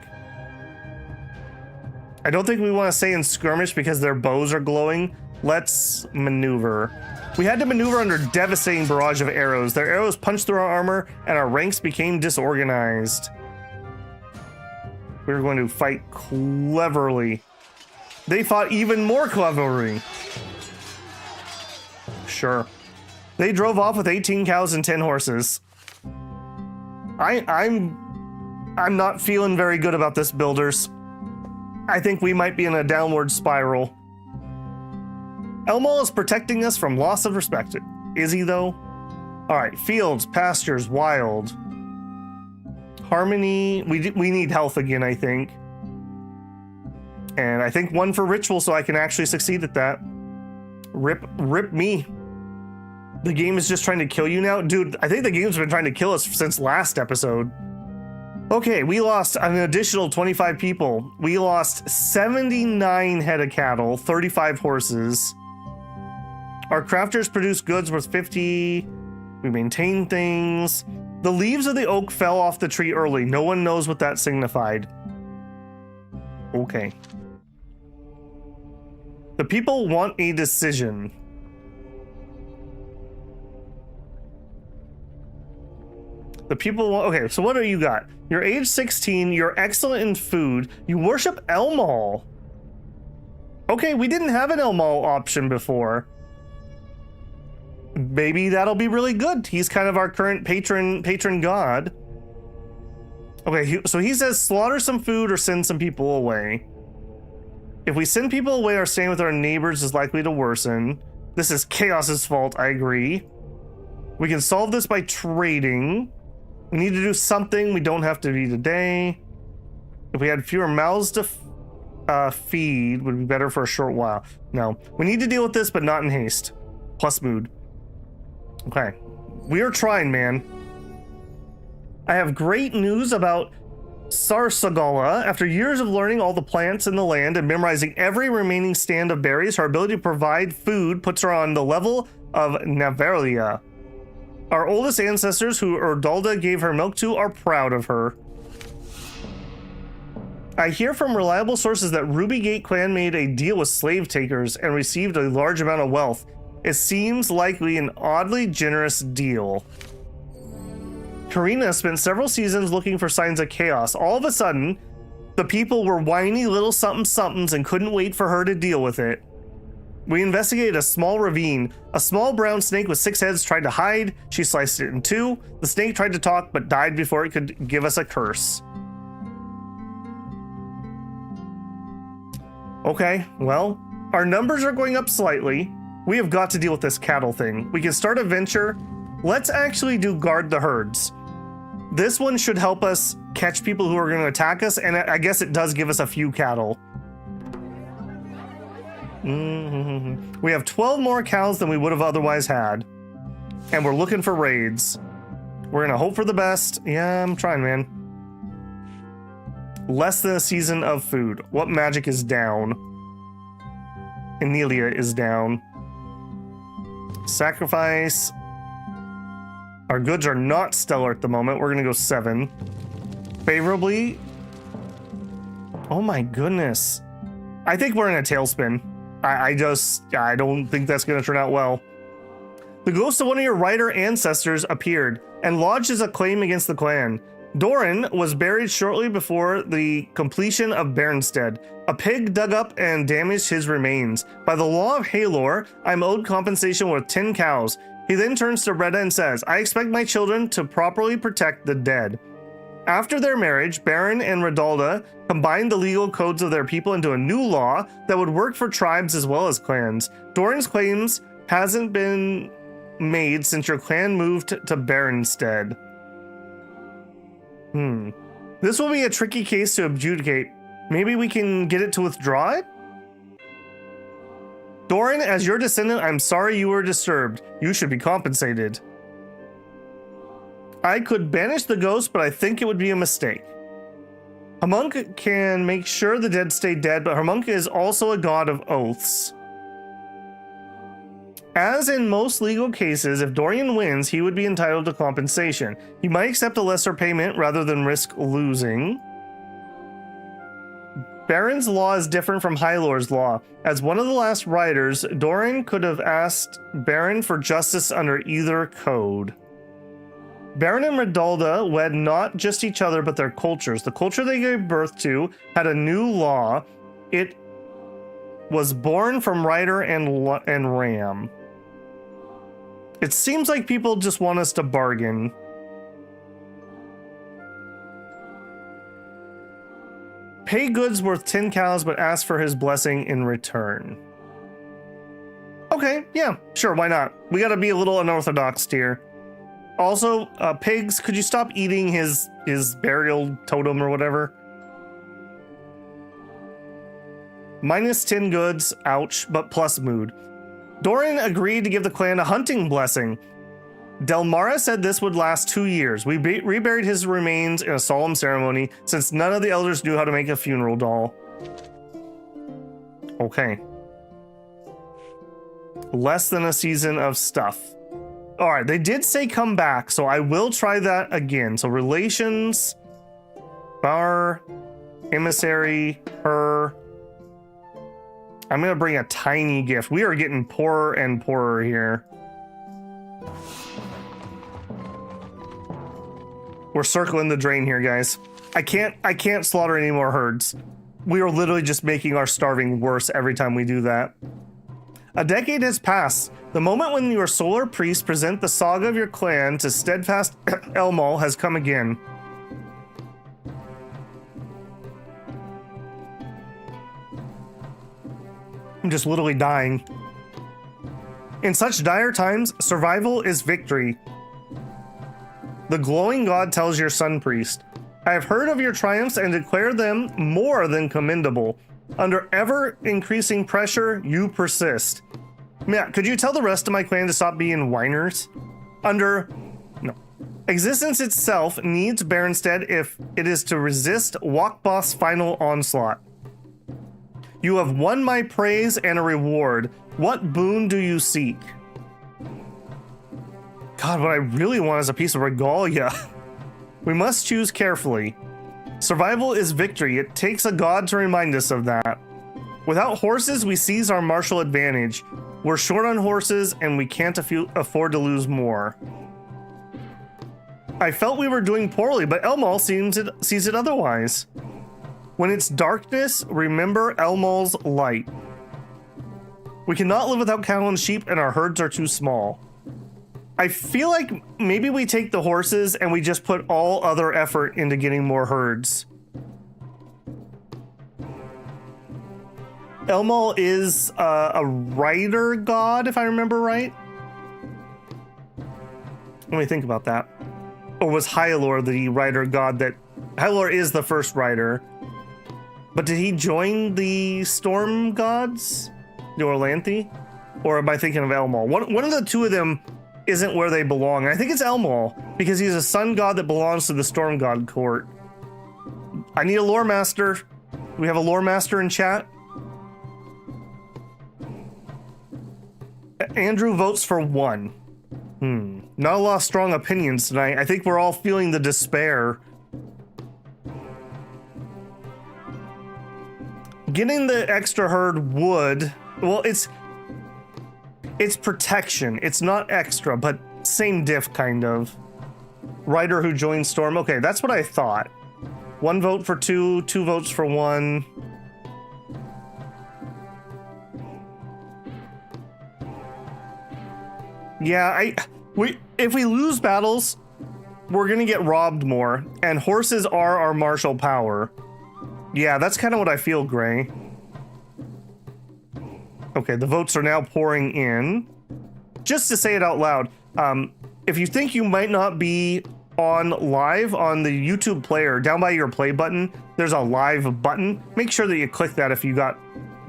I don't think we want to stay in skirmish because their bows are glowing. Let's maneuver. We had to maneuver under devastating barrage of arrows. Their arrows punched through our armor and our ranks became disorganized. We were going to fight cleverly. They fought even more cleverly. Sure. They drove off with 18 cows and 10 horses. I'm not feeling very good about this, builders. I think we might be in a downward spiral. Elmal is protecting us from loss of respect. Is he, though? All right, fields, pastures, wild. Harmony, we need health again, I think. And I think one for ritual so I can actually succeed at that. Rip me. The game is just trying to kill you now? Dude, I think the game's been trying to kill us since last episode. Okay, we lost an additional 25 people. We lost 79 head of cattle, 35 horses. Our crafters produce goods worth 50. We maintain things. The leaves of the oak fell off the tree early. No one knows what that signified. Okay. The people want a decision. The people want, okay, so what do you got? You're age 16, you're excellent in food, you worship Elmal. Okay, we didn't have an Elmal option before. Maybe that'll be really good. He's kind of our current patron god. Okay, so he says slaughter some food or send some people away. If we send people away, our staying with our neighbors is likely to worsen. This is Chaos's fault, I agree. We can solve this by trading. We need to do something. We don't have to be today. If we had fewer mouths to feed, would be better for a short while. No, we need to deal with this, but not in haste. Plus mood. Okay, we are trying, man. I have great news about Sarsagala. After years of learning all the plants in the land and memorizing every remaining stand of berries, her ability to provide food puts her on the level of Navarlia. Our oldest ancestors, who Redalda gave her milk to, are proud of her. I hear from reliable sources that Rubygate clan made a deal with slave takers and received a large amount of wealth. It seems likely an oddly generous deal. Karina spent several seasons looking for signs of chaos. All of a sudden, the people were whiny little something-somethings and couldn't wait for her to deal with it. We investigated a small ravine. A small brown snake with 6 heads tried to hide. She sliced it in 2. The snake tried to talk, but died before it could give us a curse. Okay, well, our numbers are going up slightly. We have got to deal with this cattle thing. We can start a venture. Let's actually do guard the herds. This one should help us catch people who are going to attack us, and I guess it does give us a few cattle. We have 12 more cows than we would have otherwise had. And we're looking for raids. We're going to hope for the best. Yeah, I'm trying, man. Less than a season of food. What magic is down? Cenala is down. Sacrifice. Our goods are not stellar at the moment. We're going to go 7. Favorably. Oh my goodness. I think we're in a tailspin. I don't think that's going to turn out well. The ghost of one of your rider ancestors appeared and lodged a claim against the clan. Doran was buried shortly before the completion of Berenstead. A pig dug up and damaged his remains. By the law of Halor, I'm owed compensation worth 10 cows. He then turns to Reda and says, I expect my children to properly protect the dead. After their marriage, Beren and Redalda combined the legal codes of their people into a new law that would work for tribes as well as clans. Doran's claims hasn't been made since your clan moved to Berenstead. This will be a tricky case to adjudicate. Maybe we can get it to withdraw it? Doran, as your descendant, I'm sorry you were disturbed. You should be compensated. I could banish the ghost, but I think it would be a mistake. Hamonk can make sure the dead stay dead, but Hamonk is also a god of oaths. As in most legal cases, if Dorian wins, he would be entitled to compensation. He might accept a lesser payment rather than risk losing. Baron's law is different from Hylor's law. As one of the last riders, Doran could have asked Beren for justice under either code. Beren and Redalda wed not just each other, but their cultures. The culture they gave birth to had a new law. It was born from Rider and Ram. It seems like people just want us to bargain. Pay goods worth 10 cows, but ask for his blessing in return. Okay, yeah, sure, why not? We gotta be a little unorthodox here. Also, pigs, could you stop eating his burial totem or whatever? Minus 10 goods, ouch, but plus mood. Doran agreed to give the clan a hunting blessing. Delmara said this would last 2 years. We reburied his remains in a solemn ceremony since none of the elders knew how to make a funeral doll. Okay. Less than a season of stuff. All right, they did say come back, so I will try that again. So relations, bar, emissary, her. I'm gonna bring a tiny gift. We are getting poorer and poorer here. We're circling the drain here, guys. I can't slaughter any more herds. We are literally just making our starving worse every time we do that. A decade has passed. The moment when your solar priests present the saga of your clan to steadfast Elmal has come again. I'm just literally dying. In such dire times, survival is victory. The glowing god tells your sun priest, I have heard of your triumphs and declare them more than commendable. Under ever-increasing pressure, you persist. Matt, could you tell the rest of my clan to stop being whiners? No. Existence itself needs Berenstead if it is to resist Walkboth's final onslaught. You have won my praise and a reward. What boon do you seek? God, what I really want is a piece of regalia. We must choose carefully. Survival is victory. It takes a god to remind us of that. Without horses, we seize our martial advantage. We're short on horses, and we can't afford to lose more. I felt we were doing poorly, but Elmal sees it otherwise. When it's darkness, remember Elmal's light. We cannot live without cattle and sheep, and our herds are too small. I feel like maybe we take the horses and we just put all other effort into getting more herds. Elmal is a rider god, if I remember right. Let me think about that. Or was Hyalor the rider god that... Hyalor is the first rider. But did he join the storm gods? The Orlanthi? Or am I thinking of Elmal? One of the two of them isn't where they belong. I think it's Elmal, because he's a sun god that belongs to the storm god court. I need a lore master. Do we have a lore master in chat? Andrew votes for 1. Not a lot of strong opinions tonight. I think we're all feeling the despair. Getting the extra herd would... Well, it's protection. It's not extra, but same diff, kind of. Rider who joins Storm. Okay, that's what I thought. 1 vote for 2, 2 votes for 1. Yeah, if we lose battles, we're gonna get robbed more, and horses are our martial power. Yeah, that's kind of what I feel, Gray. Okay, the votes are now pouring in. Just to say it out loud, if you think you might not be on live on the YouTube player, down by your play button, there's a live button. Make sure that you click that if you got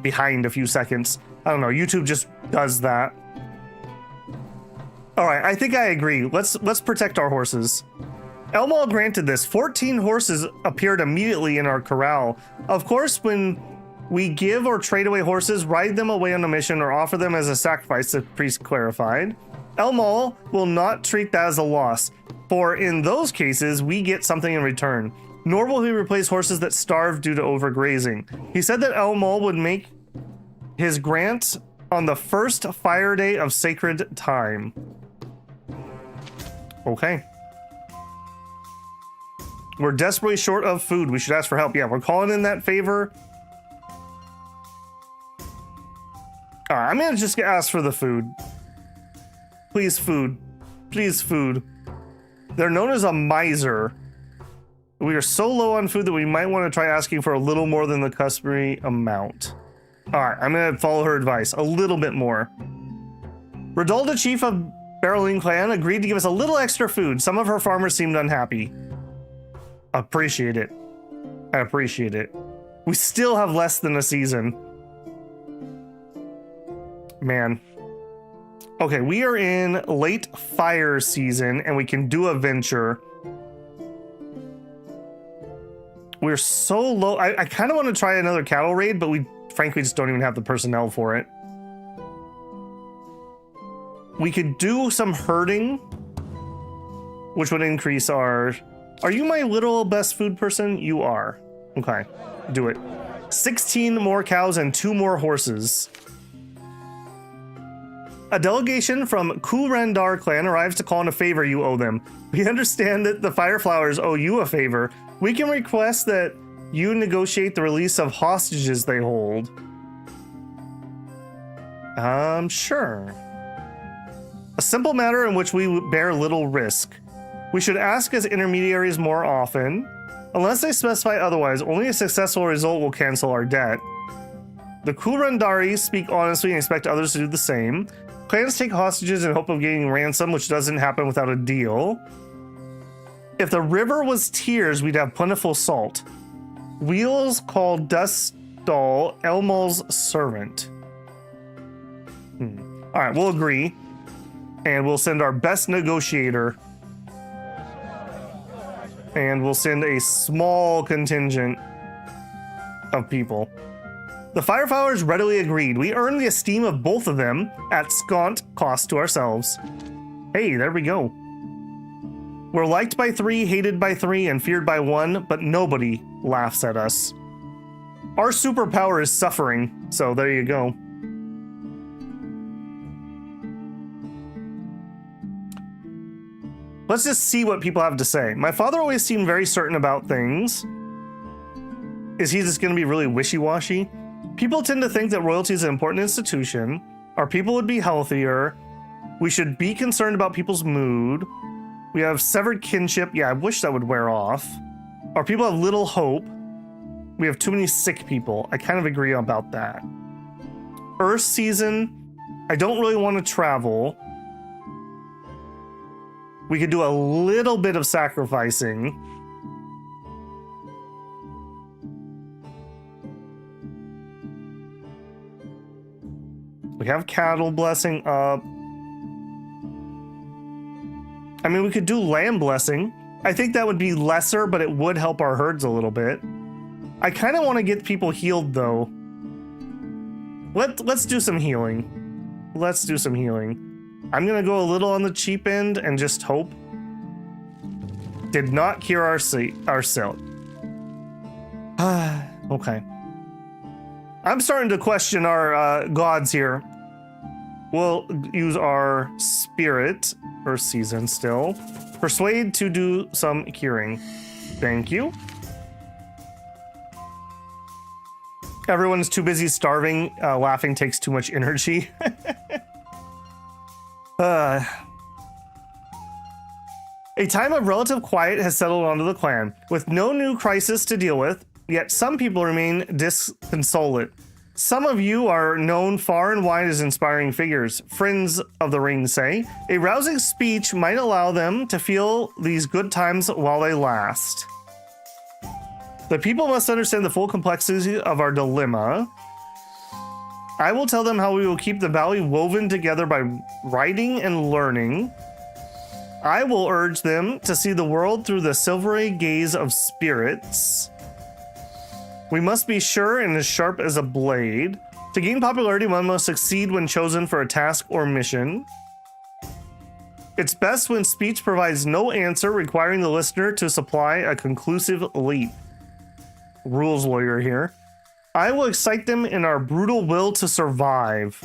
behind a few seconds. I don't know, YouTube just does that. All right, I think I agree. Let's protect our horses. Elmal granted this. 14 horses appeared immediately in our corral. Of course, when we give or trade away horses, ride them away on a mission, or offer them as a sacrifice, the priest clarified. Elmal will not treat that as a loss, for in those cases, we get something in return. Nor will he replace horses that starve due to overgrazing. He said that Elmal would make his grant on the first fire day of sacred time. Okay. We're desperately short of food. We should ask for help. Yeah, we're calling in that favor. All right, I'm gonna just ask for the food. Please, food. Please, food. They're known as a miser. We are so low on food that we might want to try asking for a little more than the customary amount. All right, I'm gonna follow her advice. A little bit more. Redalda, chief of Beren clan, agreed to give us a little extra food. Some of her farmers seemed unhappy. Appreciate it. I appreciate it. We still have less than a season. Man. Okay, we are in late fire season and we can do a venture. We're so low. I kind of want to try another cattle raid, but we frankly just don't even have the personnel for it. We could do some herding, which would increase our... Are you my little best food person? You are. Okay, do it. 16 more cows and 2 more horses. A delegation from Glorantha clan arrives to call in a favor you owe them. We understand that the Fireflowers owe you a favor. We can request that you negotiate the release of hostages they hold. Sure. A simple matter in which we bear little risk. We should ask as intermediaries more often. Unless they specify otherwise, only a successful result will cancel our debt. The Glorantha speak honestly and expect others to do the same. Clans take hostages in hope of getting ransom, which doesn't happen without a deal. If the river was tears, we'd have plentiful salt. Wheels called Dustall, Elmal's servant. All right, we'll agree. And we'll send our best negotiator. And we'll send a small contingent of people. The Fireflowers readily agreed. We earned the esteem of both of them at scant cost to ourselves. Hey, there we go. We're liked by 3, hated by 3, and feared by 1, but nobody laughs at us. Our superpower is suffering, so there you go. Let's just see what people have to say. My father always seemed very certain about things. Is he just going to be really wishy-washy? People tend to think that royalty is an important institution. Our people would be healthier. We should be concerned about people's mood. We have severed kinship. Yeah, I wish that would wear off. Our people have little hope. We have too many sick people. I kind of agree about that. Earth season, I don't really want to travel. We could do a little bit of sacrificing. We have cattle blessing up. I mean, we could do land blessing. I think that would be lesser, but it would help our herds a little bit. I kind of want to get people healed, though. Let's do some healing. Let's do some healing. I'm going to go a little on the cheap end and just hope. Did not cure our silk. Okay. I'm starting to question our gods here. We'll use our spirit, or season still. Persuade to do some curing. Thank you. Everyone's too busy starving. Laughing takes too much energy. A time of relative quiet has settled onto the clan, with no new crisis to deal with, yet some people remain disconsolate. Some of you are known far and wide as inspiring figures, friends of the ring say. A rousing speech might allow them to feel these good times while they last. The people must understand the full complexity of our dilemma. I will tell them how we will keep the valley woven together by writing and learning. I will urge them to see the world through the silvery gaze of spirits. We must be sure and as sharp as a blade. To gain popularity, one must succeed when chosen for a task or mission. It's best when speech provides no answer, requiring the listener to supply a conclusive leap. Rules lawyer here. I will excite them in our brutal will to survive.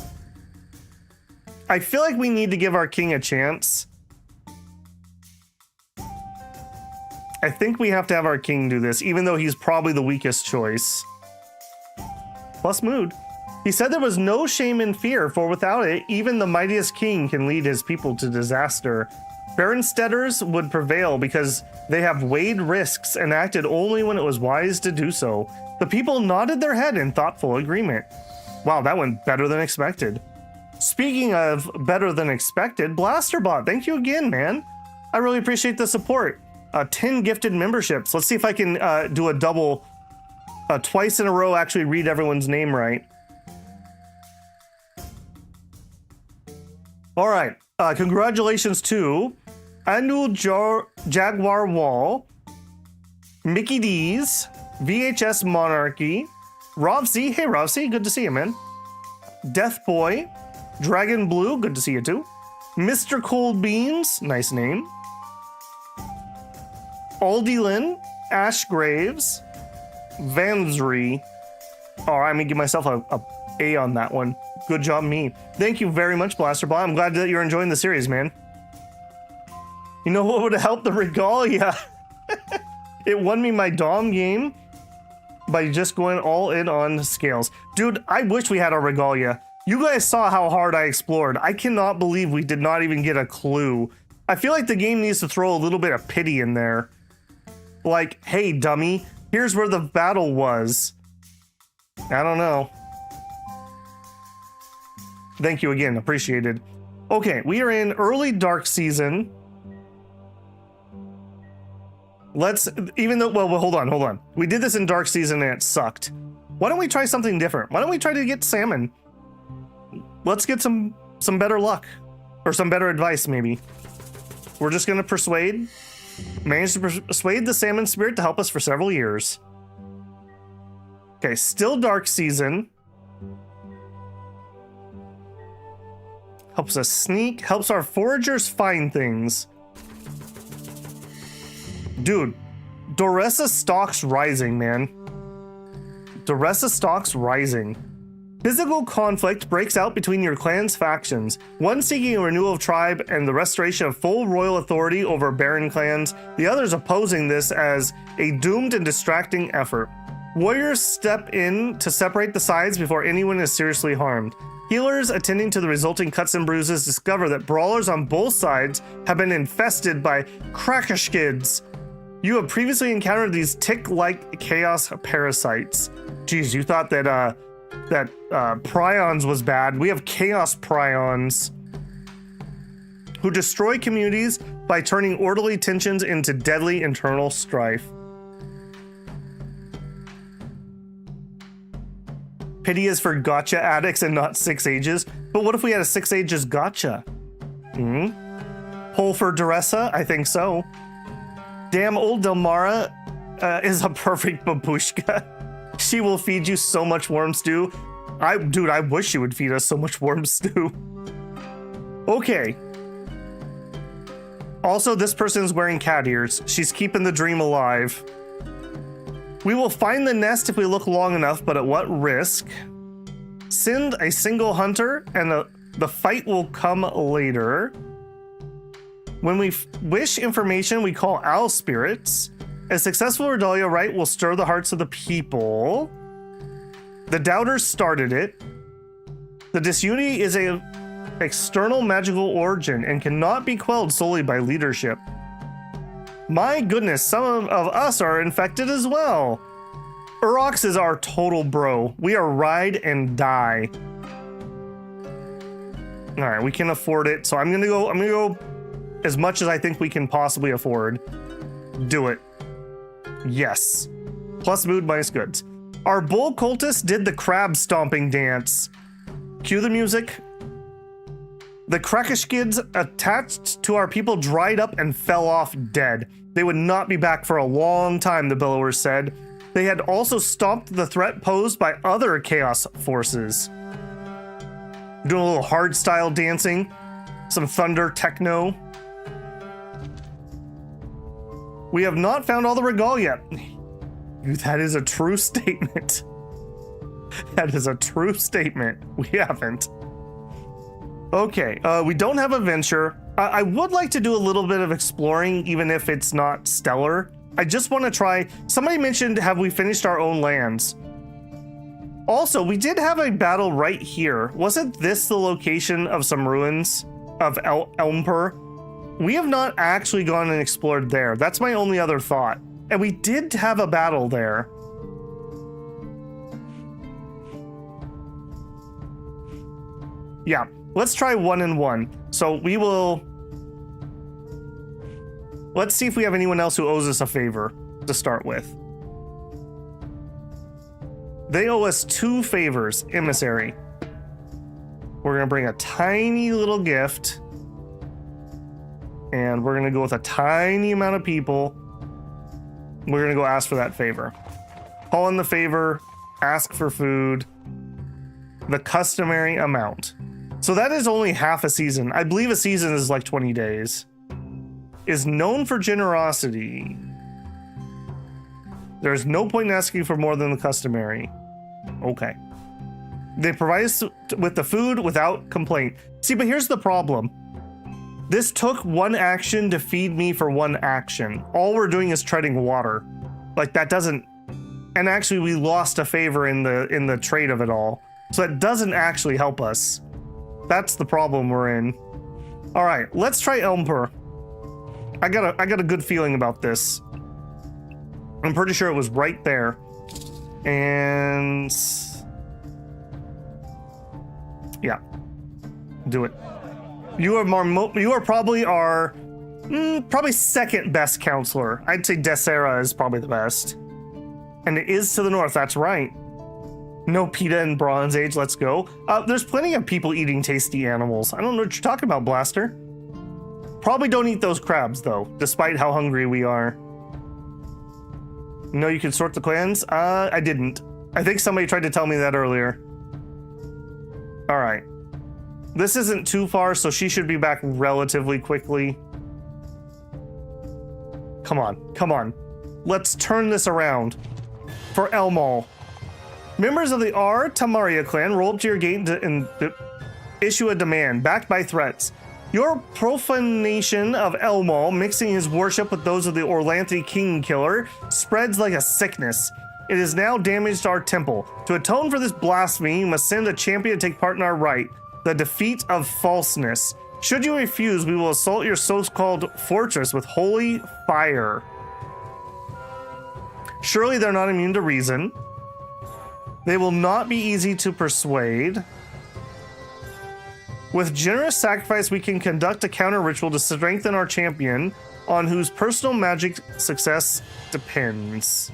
I feel like we need to give our king a chance. I think we have to have our king do this, even though he's probably the weakest choice. Plus mood. He said there was no shame in fear, for without it, even the mightiest king can lead his people to disaster. Baronsteaders would prevail because they have weighed risks and acted only when it was wise to do so. The people nodded their head in thoughtful agreement. Wow, that went better than expected. Speaking of better than expected, Blasterbot, thank you again, man. I really appreciate the support. 10 gifted memberships. Let's see if I can do a double, twice in a row, actually read everyone's name right. All right. Congratulations to Anul Jaguar Wall, Mickey D's, VHS Monarchy, Rovsy. Hey, Rovsy. Good to see you, man. Death Boy, Dragon Blue. Good to see you, too. Mr. Cold Beans. Nice name. Aldylin, Ash Graves, Vansry. Oh, I'm gonna give myself a A on that one. Good job, me. Thank you very much, Blasterbot. I'm glad that you're enjoying the series, man. You know what would help the Regalia? It won me my Dom game by just going all in on scales. Dude, I wish we had a Regalia. You guys saw how hard I explored. I cannot believe we did not even get a clue. I feel like the game needs to throw a little bit of pity in there. Like, hey, dummy, here's where the battle was. I don't know. Thank you again, appreciated. Okay, we are in early dark season. Let's, even though, well, hold on. We did this in dark season and it sucked. Why don't we try something different? Why don't we try to get salmon? Let's get some better luck. Or some better advice, maybe. We're just gonna persuade. Managed to persuade the salmon spirit to help us for several years. Okay, still dark season. Helps us sneak, helps our foragers find things. Dude, Doressa stocks rising, man. Doressa stocks rising. Physical conflict breaks out between your clan's factions, one seeking a renewal of tribe and the restoration of full royal authority over barren clans, the others opposing this as a doomed and distracting effort. Warriors step in to separate the sides before anyone is seriously harmed. Healers attending to the resulting cuts and bruises discover that brawlers on both sides have been infested by Krakashkids. You have previously encountered these tick-like chaos parasites. Geez, you thought that prions was bad. We have chaos prions who destroy communities by turning orderly tensions into deadly internal strife. Pity is for gotcha addicts and not 6 ages. But what if we had a 6 ages gotcha? Pull for Duressa? I think so. Damn, old Delmara is a perfect babushka. She will feed you so much worm stew. Dude, I wish she would feed us so much worm stew. Okay. Also, this person is wearing cat ears. She's keeping the dream alive. We will find the nest if we look long enough, but at what risk? Send a single hunter, and the fight will come later. When we wish information, we call owl spirits. A successful Redalia rite will stir the hearts of the people. The doubters started it. The disunity is a external magical origin and cannot be quelled solely by leadership. My goodness, some of us are infected as well. Urox is our total bro. We are ride and die. All right, we can afford it. So I'm gonna go as much as I think we can possibly afford. Do it. Yes. Plus mood minus goods. Our bull cultist did the crab stomping dance. Cue the music. The Krakashkids attached to our people dried up and fell off dead. They would not be back for a long time, the billowers said. They had also stopped the threat posed by other chaos forces. Doing a little hardstyle dancing, some thunder techno. We have not found all the regal yet. That is a true statement. That is a true statement. We haven't. Okay, we don't have a venture. I would like to do a little bit of exploring, even if it's not stellar. I just want to try. Somebody mentioned, have we finished our own lands? Also, we did have a battle right here. Wasn't this the location of some ruins of Elmpur? We have not actually gone and explored there. That's my only other thought. And we did have a battle there. Yeah, let's try 1 and 1. So we will... Let's see if we have anyone else who owes us a favor to start with. They owe us 2 favors, emissary. We're gonna bring a tiny little gift. And we're gonna go with a tiny amount of people. We're gonna go ask for that favor. Call in the favor, ask for food, the customary amount. So that is only half a season. I believe a season is like 20 days. Is known for generosity. There's no point in asking for more than the customary. Okay. They provide us with the food without complaint. See, but here's the problem. This took 1 action to feed me for 1 action. All we're doing is treading water. Like that doesn't, and actually we lost a favor in the trade of it all. So that doesn't actually help us. That's the problem we're in. All right, let's try Elmpur. I got a good feeling about this. I'm pretty sure it was right there. And yeah, do it. You are probably our probably second best counselor. I'd say Desera is probably the best. And it is to the north, that's right. No PETA in Bronze Age, let's go. There's plenty of people eating tasty animals. I don't know what you're talking about, Blaster. Probably don't eat those crabs, though, despite how hungry we are. No, you can sort the clans? I didn't. I think somebody tried to tell me that earlier. All right. This isn't too far, so she should be back relatively quickly. Come on, come on. Let's turn this around. For Elmal. Members of the R Tamaria clan roll up to your gate and issue a demand, backed by threats. Your profanation of Elmal, mixing his worship with those of the Orlanthi King Killer, spreads like a sickness. It has now damaged our temple. To atone for this blasphemy, you must send a champion to take part in our rite, the defeat of falseness. Should you refuse, we will assault your so-called fortress with holy fire. Surely they're not immune to reason. They will not be easy to persuade. With generous sacrifice, we can conduct a counter ritual to strengthen our champion, on whose personal magic success depends.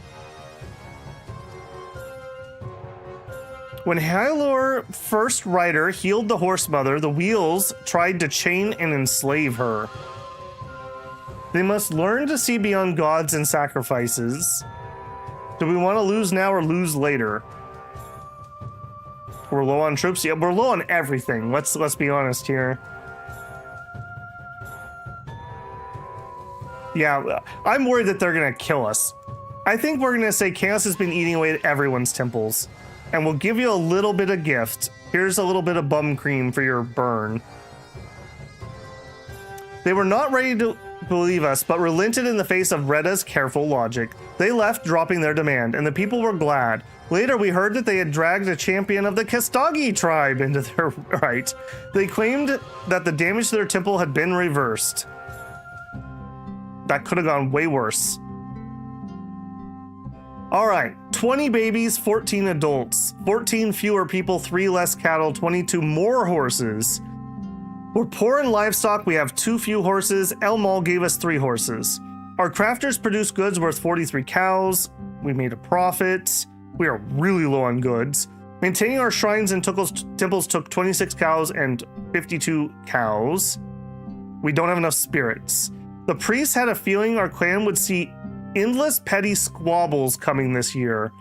When Hylor, first rider, healed the horse mother, the wheels tried to chain and enslave her. They must learn to see beyond gods and sacrifices. Do we want to lose now or lose later? We're low on troops. Yeah, we're low on everything. Let's be honest here. Yeah, I'm worried that they're gonna kill us. I think we're gonna say chaos has been eating away at everyone's temples, and we'll give you a little bit of gift. Here's a little bit of bum cream for your burn. They were not ready to believe us, but relented in the face of Reda's careful logic. They left, dropping their demand, and the people were glad. Later, we heard that they had dragged a champion of the Kestagi tribe into their right. They claimed that the damage to their temple had been reversed. That could have gone way worse. All right, 20 babies, 14 adults, 14 fewer people, 3 less cattle, 22 more horses. We're poor in livestock, we have too few horses. Elmal gave us 3 horses. Our crafters produced goods worth 43 cows. We made a profit. We are really low on goods. Maintaining our shrines and temples took 26 cows and 52 cows. We don't have enough spirits. The priests had a feeling our clan would see endless petty squabbles coming this year.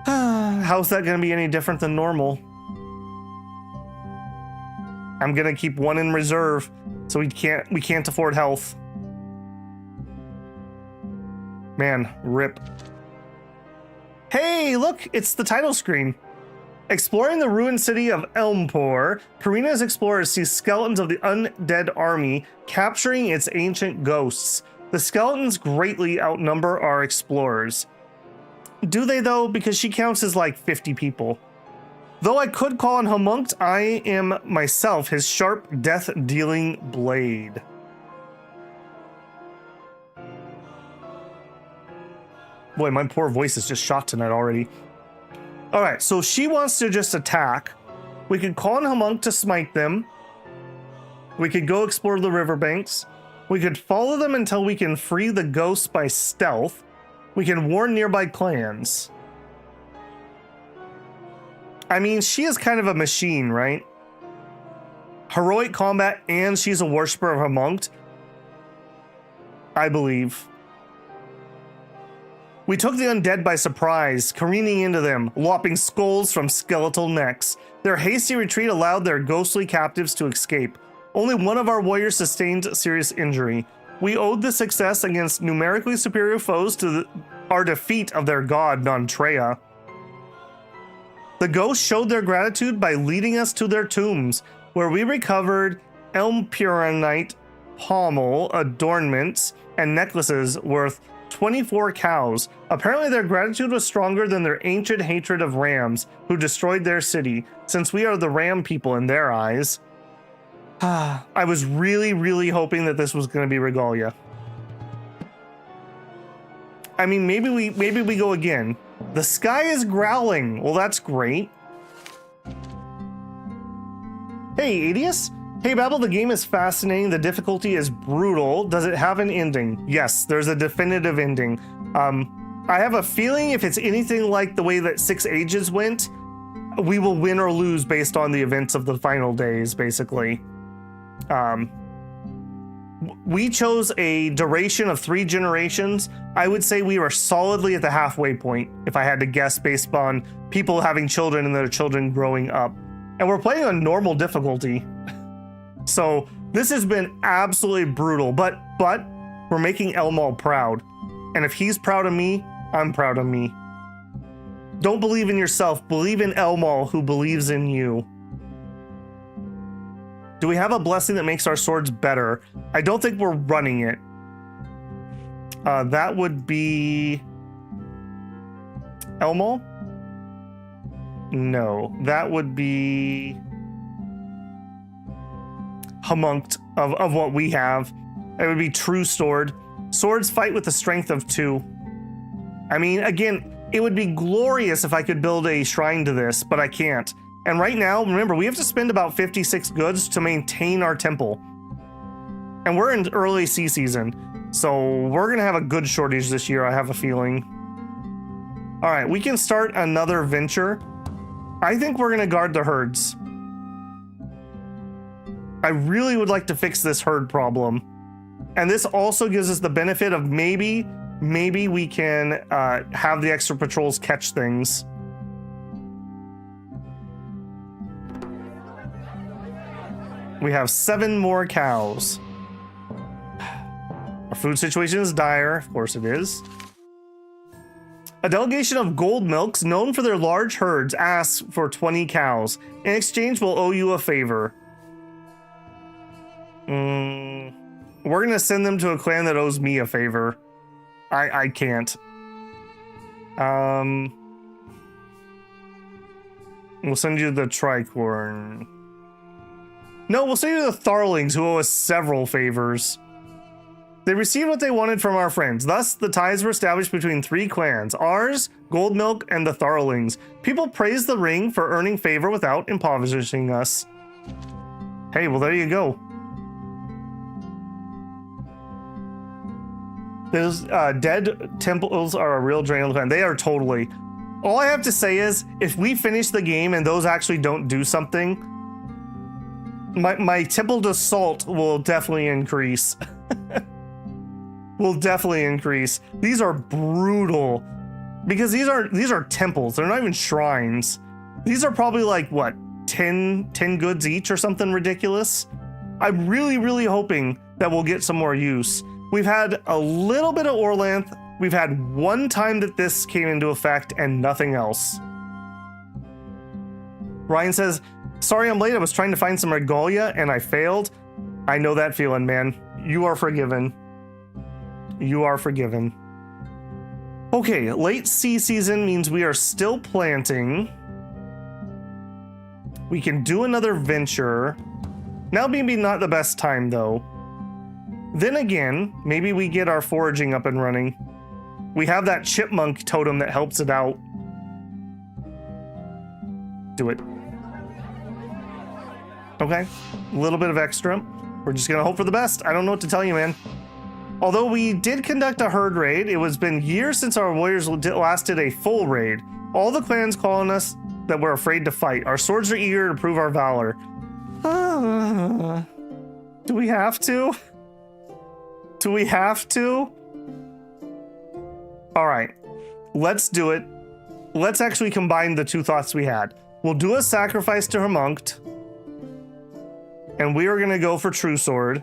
How's that going to be any different than normal? I'm going to keep 1 in reserve, so we can't afford health. Man, rip. Hey, look, it's the title screen. Exploring the ruined city of Elmpor, Karina's explorers see skeletons of the undead army capturing its ancient ghosts. The skeletons greatly outnumber our explorers. Do they though? Because she counts as like 50 people. Though I could call on Homunct, I am myself his sharp, death-dealing blade. Boy, my poor voice is just shot tonight already. All right, so she wants to just attack. We could call on Homunct to smite them. We could go explore the riverbanks. We could follow them until we can free the ghosts by stealth. We can warn nearby clans. I mean, she is kind of a machine, right? Heroic combat, and she's a worshiper of Homunct. I believe. We took the undead by surprise, careening into them, lopping skulls from skeletal necks. Their hasty retreat allowed their ghostly captives to escape. Only one of our warriors sustained serious injury. We owed the success against numerically superior foes to our defeat of their god, Nontrea. The ghosts showed their gratitude by leading us to their tombs, where we recovered Elmpuranite pommel, adornments, and necklaces worth 24 cows. Apparently their gratitude was stronger than their ancient hatred of rams who destroyed their city, since we are the ram people in their eyes. I was really hoping that this was going to be Regalia. I mean, maybe we go again. The sky is growling. Well, that's great. Hey, Adius. Hey, Babel, the game is fascinating. The difficulty is brutal. Does it have an ending? Yes, there's a definitive ending. I have a feeling if it's anything like the way that 6 Ages went, we will win or lose based on the events of the final days, basically. We chose a duration of 3 generations. I would say we were solidly at the halfway point, if I had to guess, based on people having children and their children growing up. And we're playing on normal difficulty. So this has been absolutely brutal, but we're making Elmal proud. And if he's proud of me, I'm proud of me. Don't believe in yourself. Believe in Elmal, who believes in you. Do we have a blessing that makes our swords better? I don't think we're running it. That would be Elmal? No, that would be Homunct of what we have. It would be True Sword. Swords fight with the strength of 2. I mean, again, It would be glorious if I could build a shrine to this, but I can't. And right now, remember, we have to spend about 56 goods to maintain our temple. And we're in early sea season, so we're gonna have a good shortage this year, I have a feeling. All right, we can start another venture. I think we're gonna guard the herds. I really would like to fix this herd problem. And this also gives us the benefit of maybe we can have the extra patrols catch things. We have 7 more cows. Our food situation is dire, of course it is. A delegation of gold milks known for their large herds asks for 20 cows. In exchange, we'll owe you a favor. We're gonna send them to a clan that owes me a favor. I can't. We'll send you the tricorn. No, we'll send you the Tharlings, who owe us several favors. They received what they wanted from our friends. Thus, the ties were established between 3 clans: ours, Gold Milk, and the Tharlings. People praise the ring for earning favor without impoverishing us. Hey, well, there you go. Those dead temples are a real drain on the clan. They are totally. All I have to say is, if we finish the game and those actually don't do something, my temple to salt will definitely increase. Will definitely increase. These are brutal because these are temples. They're not even shrines. These are probably like what, 10 goods each or something ridiculous. I'm really hoping that we'll get some more use. We've had a little bit of Orlanth. We've had one time that this came into effect and nothing else. Ryan says, sorry I'm late. I was trying to find some regalia and I failed. I know that feeling, man. You are forgiven. You are forgiven. Okay, late sea season means we are still planting. We can do another venture. Now maybe not the best time though. Then again, maybe we get our foraging up and running. We have that chipmunk totem that helps it out. Do it. Okay, a little bit of extra. We're just gonna hope for the best. I don't know what to tell you, man. Although we did conduct a herd raid, it was been years since our warriors last did a full raid. All the clans calling us that we're afraid to fight. Our swords are eager to prove our valor. Do we have to? Do we have to? All right, let's do it. Let's actually combine the 2 thoughts we had. We'll do a sacrifice to Hermunct, and we are gonna go for True Sword.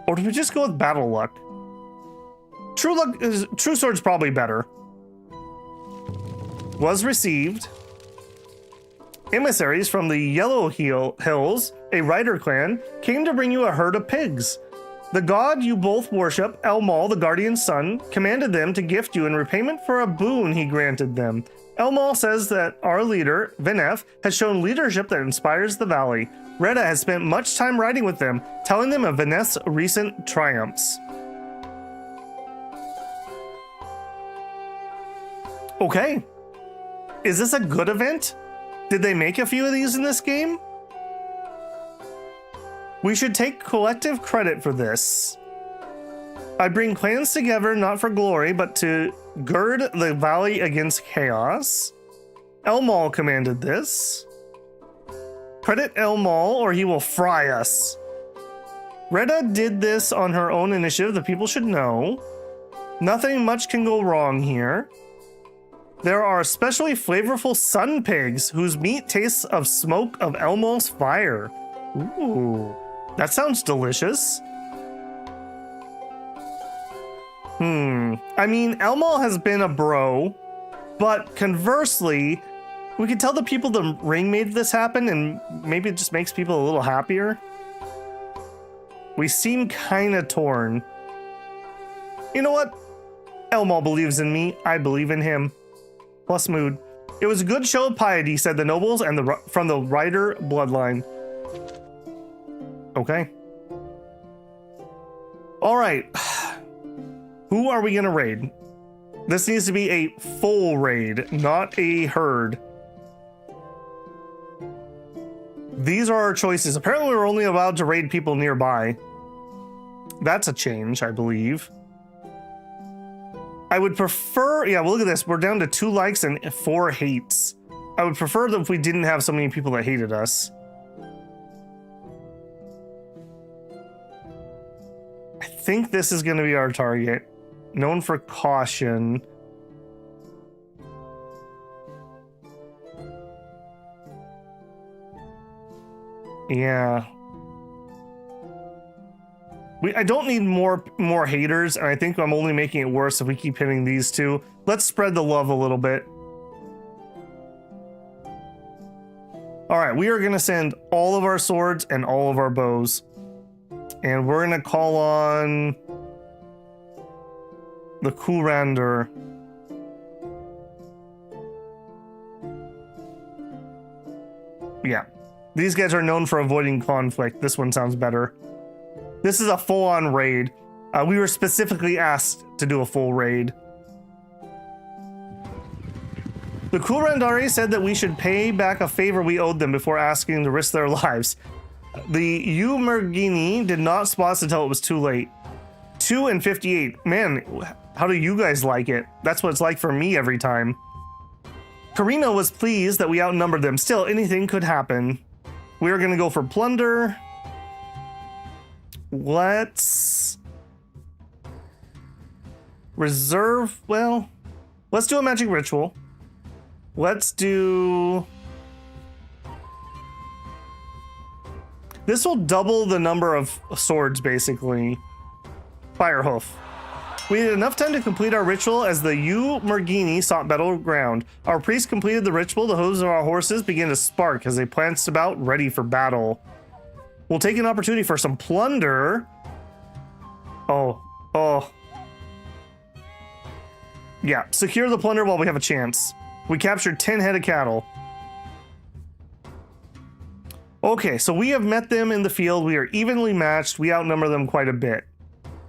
Or do we just go with Battle Luck? True Sword's probably better. Was received. Emissaries from the Yellow Hills, a rider clan, came to bring you a herd of pigs. The god you both worship, Elmal, the guardian son, commanded them to gift you in repayment for a boon he granted them. Elmal says that our leader, Venef, has shown leadership that inspires the valley. Reda has spent much time riding with them, telling them of Venef's recent triumphs. Okay. Is this a good event? Did they make a few of these in this game? We should take collective credit for this. I bring clans together not for glory, but to gird the valley against chaos. Elmal commanded this. Credit Elmal or he will fry us. Reda did this on her own initiative. The people should know. Nothing much can go wrong here. There are especially flavorful sun pigs whose meat tastes of smoke of Elmal's fire. Ooh, that sounds delicious. I mean, Elmal has been a bro, but conversely, we could tell the people the ring made this happen and maybe it just makes people a little happier. We seem kind of torn. You know what? Elmal believes in me. I believe in him. Plus mood. It was a good show of piety, said the nobles and from the Rider bloodline. Okay. All right. Who are we gonna raid? This needs to be a full raid, not a herd. These are our choices. Apparently we're only allowed to raid people nearby. That's a change, I believe. I would prefer, yeah, well, look at this. We're down to 2 likes and 4 hates. I would prefer that if we didn't have so many people that hated us. I think this is going to be our target. Known for caution. Yeah. I don't need more haters, and I think I'm only making it worse if we keep hitting these two. Let's spread the love a little bit. All right, we are going to send all of our swords and all of our bows. And we're going to call on the Glorantha. Yeah. These guys are known for avoiding conflict. This one sounds better. This is a full-on raid. We were specifically asked to do a full raid. The Glorantha said that we should pay back a favor we owed them before asking to risk their lives. The Umergini did not spot us until it was too late. 2 and 58. Man, how do you guys like it? That's what it's like for me every time. Karina was pleased that we outnumbered them. Still, anything could happen. We are going to go for plunder. Let's reserve. Well, let's do a magic ritual. Let's do. This will double the number of swords, basically. Firehoof. We had enough time to complete our ritual as the Umergini sought battleground. Our priest completed the ritual. The hooves of our horses began to spark as they pranced about, ready for battle. We'll take an opportunity for some plunder. Oh. Yeah, secure the plunder while we have a chance. We captured 10 head of cattle. Okay, so we have met them in the field. We are evenly matched. We outnumber them quite a bit.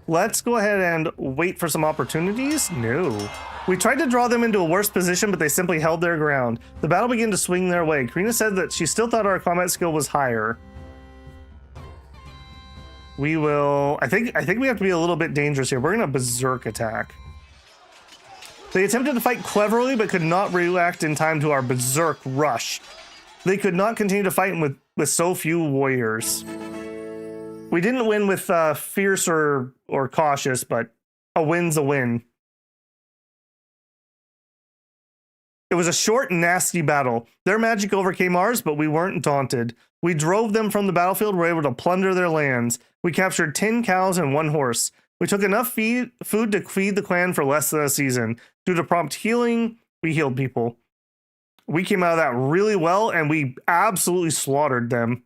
Let's go ahead and wait for some opportunities. No. We tried to draw them into a worse position, but they simply held their ground. The battle began to swing their way. Karina said that she still thought our combat skill was higher. We will... I think we have to be a little bit dangerous here. We're going to berserk attack. They attempted to fight cleverly, but could not react in time to our berserk rush. They could not continue to fight with so few warriors. We didn't win with fierce or cautious, but a win's a win. It was a short, nasty battle. Their magic overcame ours, but we weren't daunted. We drove them from the battlefield, were able to plunder their lands. We captured 10 cows and 1 horse. We took enough food to feed the clan for less than a season. Due to prompt healing, we healed people. We came out of that really well, and we absolutely slaughtered them.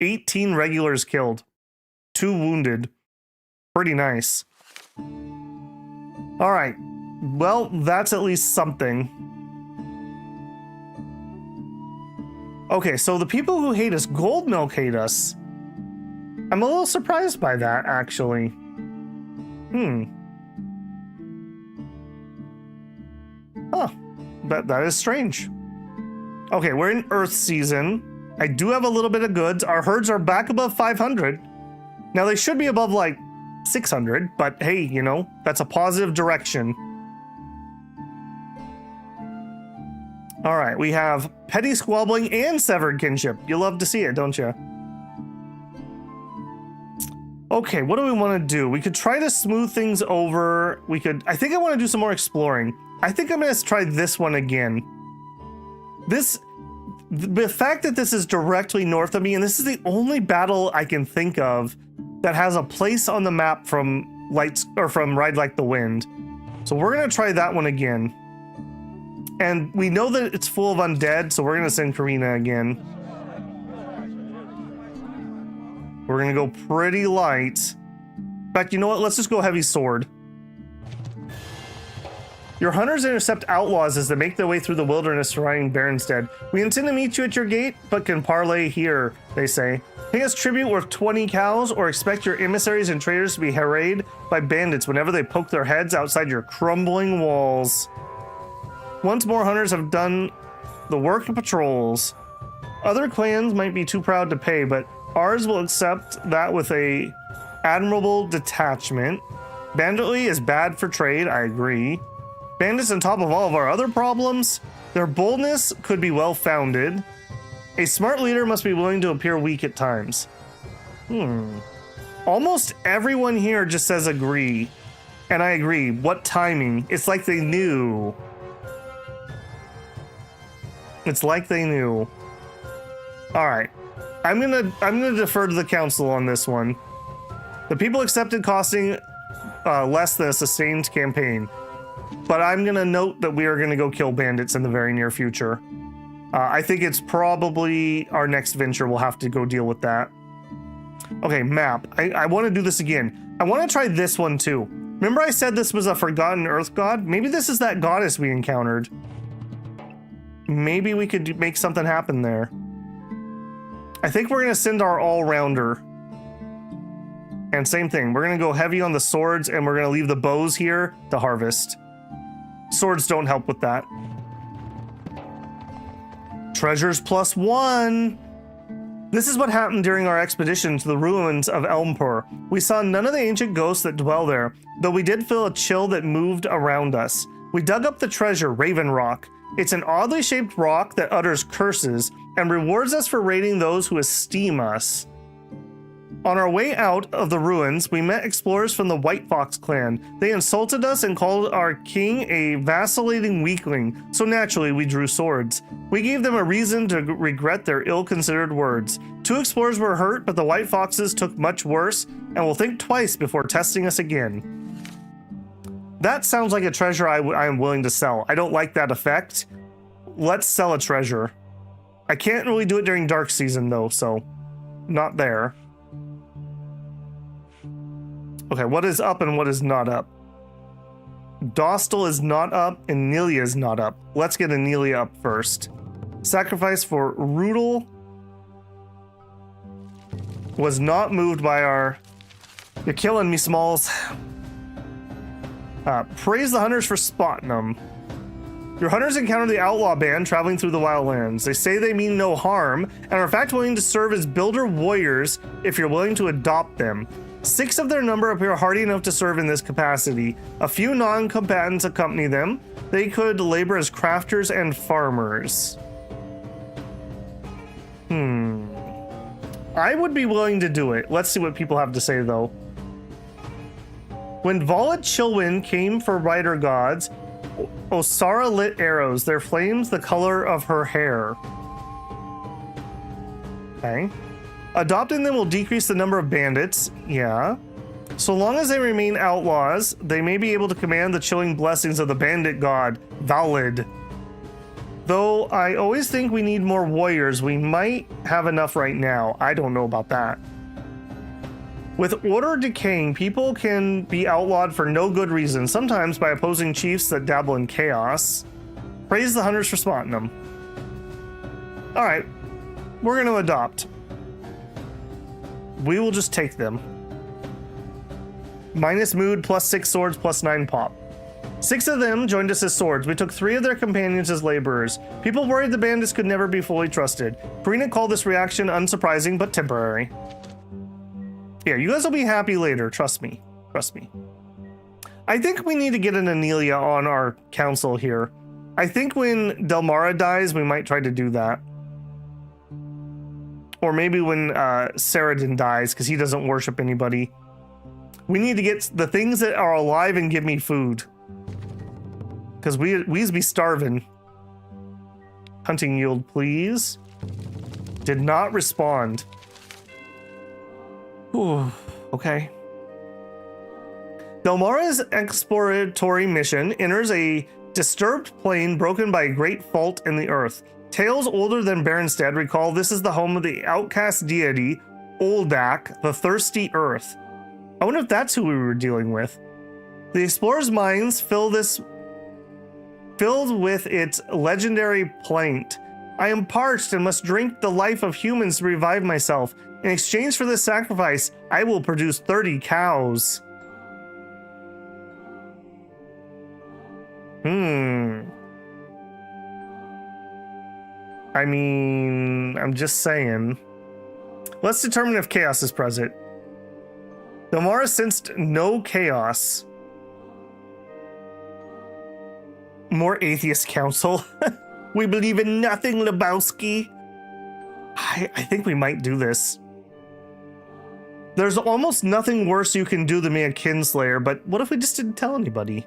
18 regulars killed. 2 wounded. Pretty nice. All right. Well, that's at least something. Okay, so the people who hate us, Gold Milk hate us. I'm a little surprised by that, actually. Huh. That is strange. Okay, we're in Earth season. I do have a little bit of goods. Our herds are back above 500. Now, they should be above, like, 600, but hey, you know, that's a positive direction. All right, we have petty squabbling and severed kinship. You love to see it, don't you? Okay, what do we want to do? We could try to smooth things over. I think I want to do some more exploring. I think I'm going to try this one again. The fact that this is directly north of me, and this is the only battle I can think of that has a place on the map from Ride Like the Wind. So we're going to try that one again. And we know that it's full of undead, so we're going to send Karina again. We're going to go pretty light. In fact, you know what? Let's just go heavy sword. Your hunters intercept outlaws as they make their way through the wilderness surrounding Berenstead. We intend to meet you at your gate, but can parley here, they say. Pay us tribute worth 20 cows, or expect your emissaries and traders to be harried by bandits whenever they poke their heads outside your crumbling walls. Once more hunters have done the work of patrols. Other clans might be too proud to pay, but ours will accept that with a admirable detachment. Banditry is bad for trade, I agree. Bandits on top of all of our other problems. Their boldness could be well-founded. A smart leader must be willing to appear weak at times. Almost everyone here just says agree. And I agree. What timing? It's like they knew. It's like they knew. All right. I'm gonna defer to the council on this one. The people accepted costing less than a sustained campaign. But I'm going to note that we are going to go kill bandits in the very near future. I think it's probably our next venture. We'll have to go deal with that. Okay, map. I want to do this again. I want to try this one too. Remember I said this was a forgotten earth god? Maybe this is that goddess we encountered. Maybe we could make something happen there. I think we're going to send our all-rounder. And same thing. We're going to go heavy on the swords and we're going to leave the bows here to harvest. Swords don't help with that. Treasures +1. This is what happened during our expedition to the ruins of Elmpur. We saw none of the ancient ghosts that dwell there, though we did feel a chill that moved around us. We dug up the treasure, Raven Rock. It's an oddly shaped rock that utters curses and rewards us for raiding those who esteem us. On our way out of the ruins, we met explorers from the White Fox clan. They insulted us and called our king a vacillating weakling, so naturally we drew swords. We gave them a reason to regret their ill-considered words. 2 explorers were hurt, but the White Foxes took much worse and will think twice before testing us again. That sounds like a treasure I am willing to sell. I don't like that effect. Let's sell a treasure. I can't really do it during dark season though, so not there. Okay, what is up and what is not up? Dostal is not up and Nelia is not up. Let's get Nelia up first. Sacrifice for Rudel was not moved by our... You're killing me, Smalls. Praise the hunters for spotting them. Your hunters encounter the outlaw band traveling through the wildlands. They say they mean no harm and are in fact willing to serve as builder warriors if you're willing to adopt them. 6 of their number appear hardy enough to serve in this capacity. A few non-combatants accompany them. They could labor as crafters and farmers. I would be willing to do it. Let's see what people have to say, though. When Valet Chilwyn came for rider gods, Osara lit arrows, their flames the color of her hair. Okay. Adopting them will decrease the number of bandits. Yeah. So long as they remain outlaws, they may be able to command the chilling blessings of the bandit god, Valid. Though I always think we need more warriors, we might have enough right now. I don't know about that. With order decaying, people can be outlawed for no good reason, sometimes by opposing chiefs that dabble in chaos. Praise the hunters for spotting them. All right, we're going to adopt. We will just take them. Minus mood, +6 swords, +9 pop. 6 of them joined us as swords. We took 3 of their companions as laborers. People worried the bandits could never be fully trusted. Karina called this reaction unsurprising but temporary. Yeah, you guys will be happy later. Trust me. Trust me. I think we need to get an Anelia on our council here. I think when Delmara dies, we might try to do that. Or maybe when Saradin dies, because he doesn't worship anybody. We need to get the things that are alive and give me food. Because we's be starving. Hunting yield, please. Did not respond. Ooh, okay. Delmara's exploratory mission enters a disturbed plane broken by a great fault in the earth. Tales older than Berenstead recall this is the home of the outcast deity, Oldak, the thirsty earth. I wonder if that's who we were dealing with. The explorers' minds fill this filled with its legendary plaint. I am parched and must drink the life of humans to revive myself. In exchange for this sacrifice, I will produce 30 cows. I mean, I'm just saying. Let's determine if chaos is present. Damara sensed no chaos. More atheist council. We believe in nothing, Lebowski. I think we might do this. There's almost nothing worse you can do than be a kinslayer, but what if we just didn't tell anybody?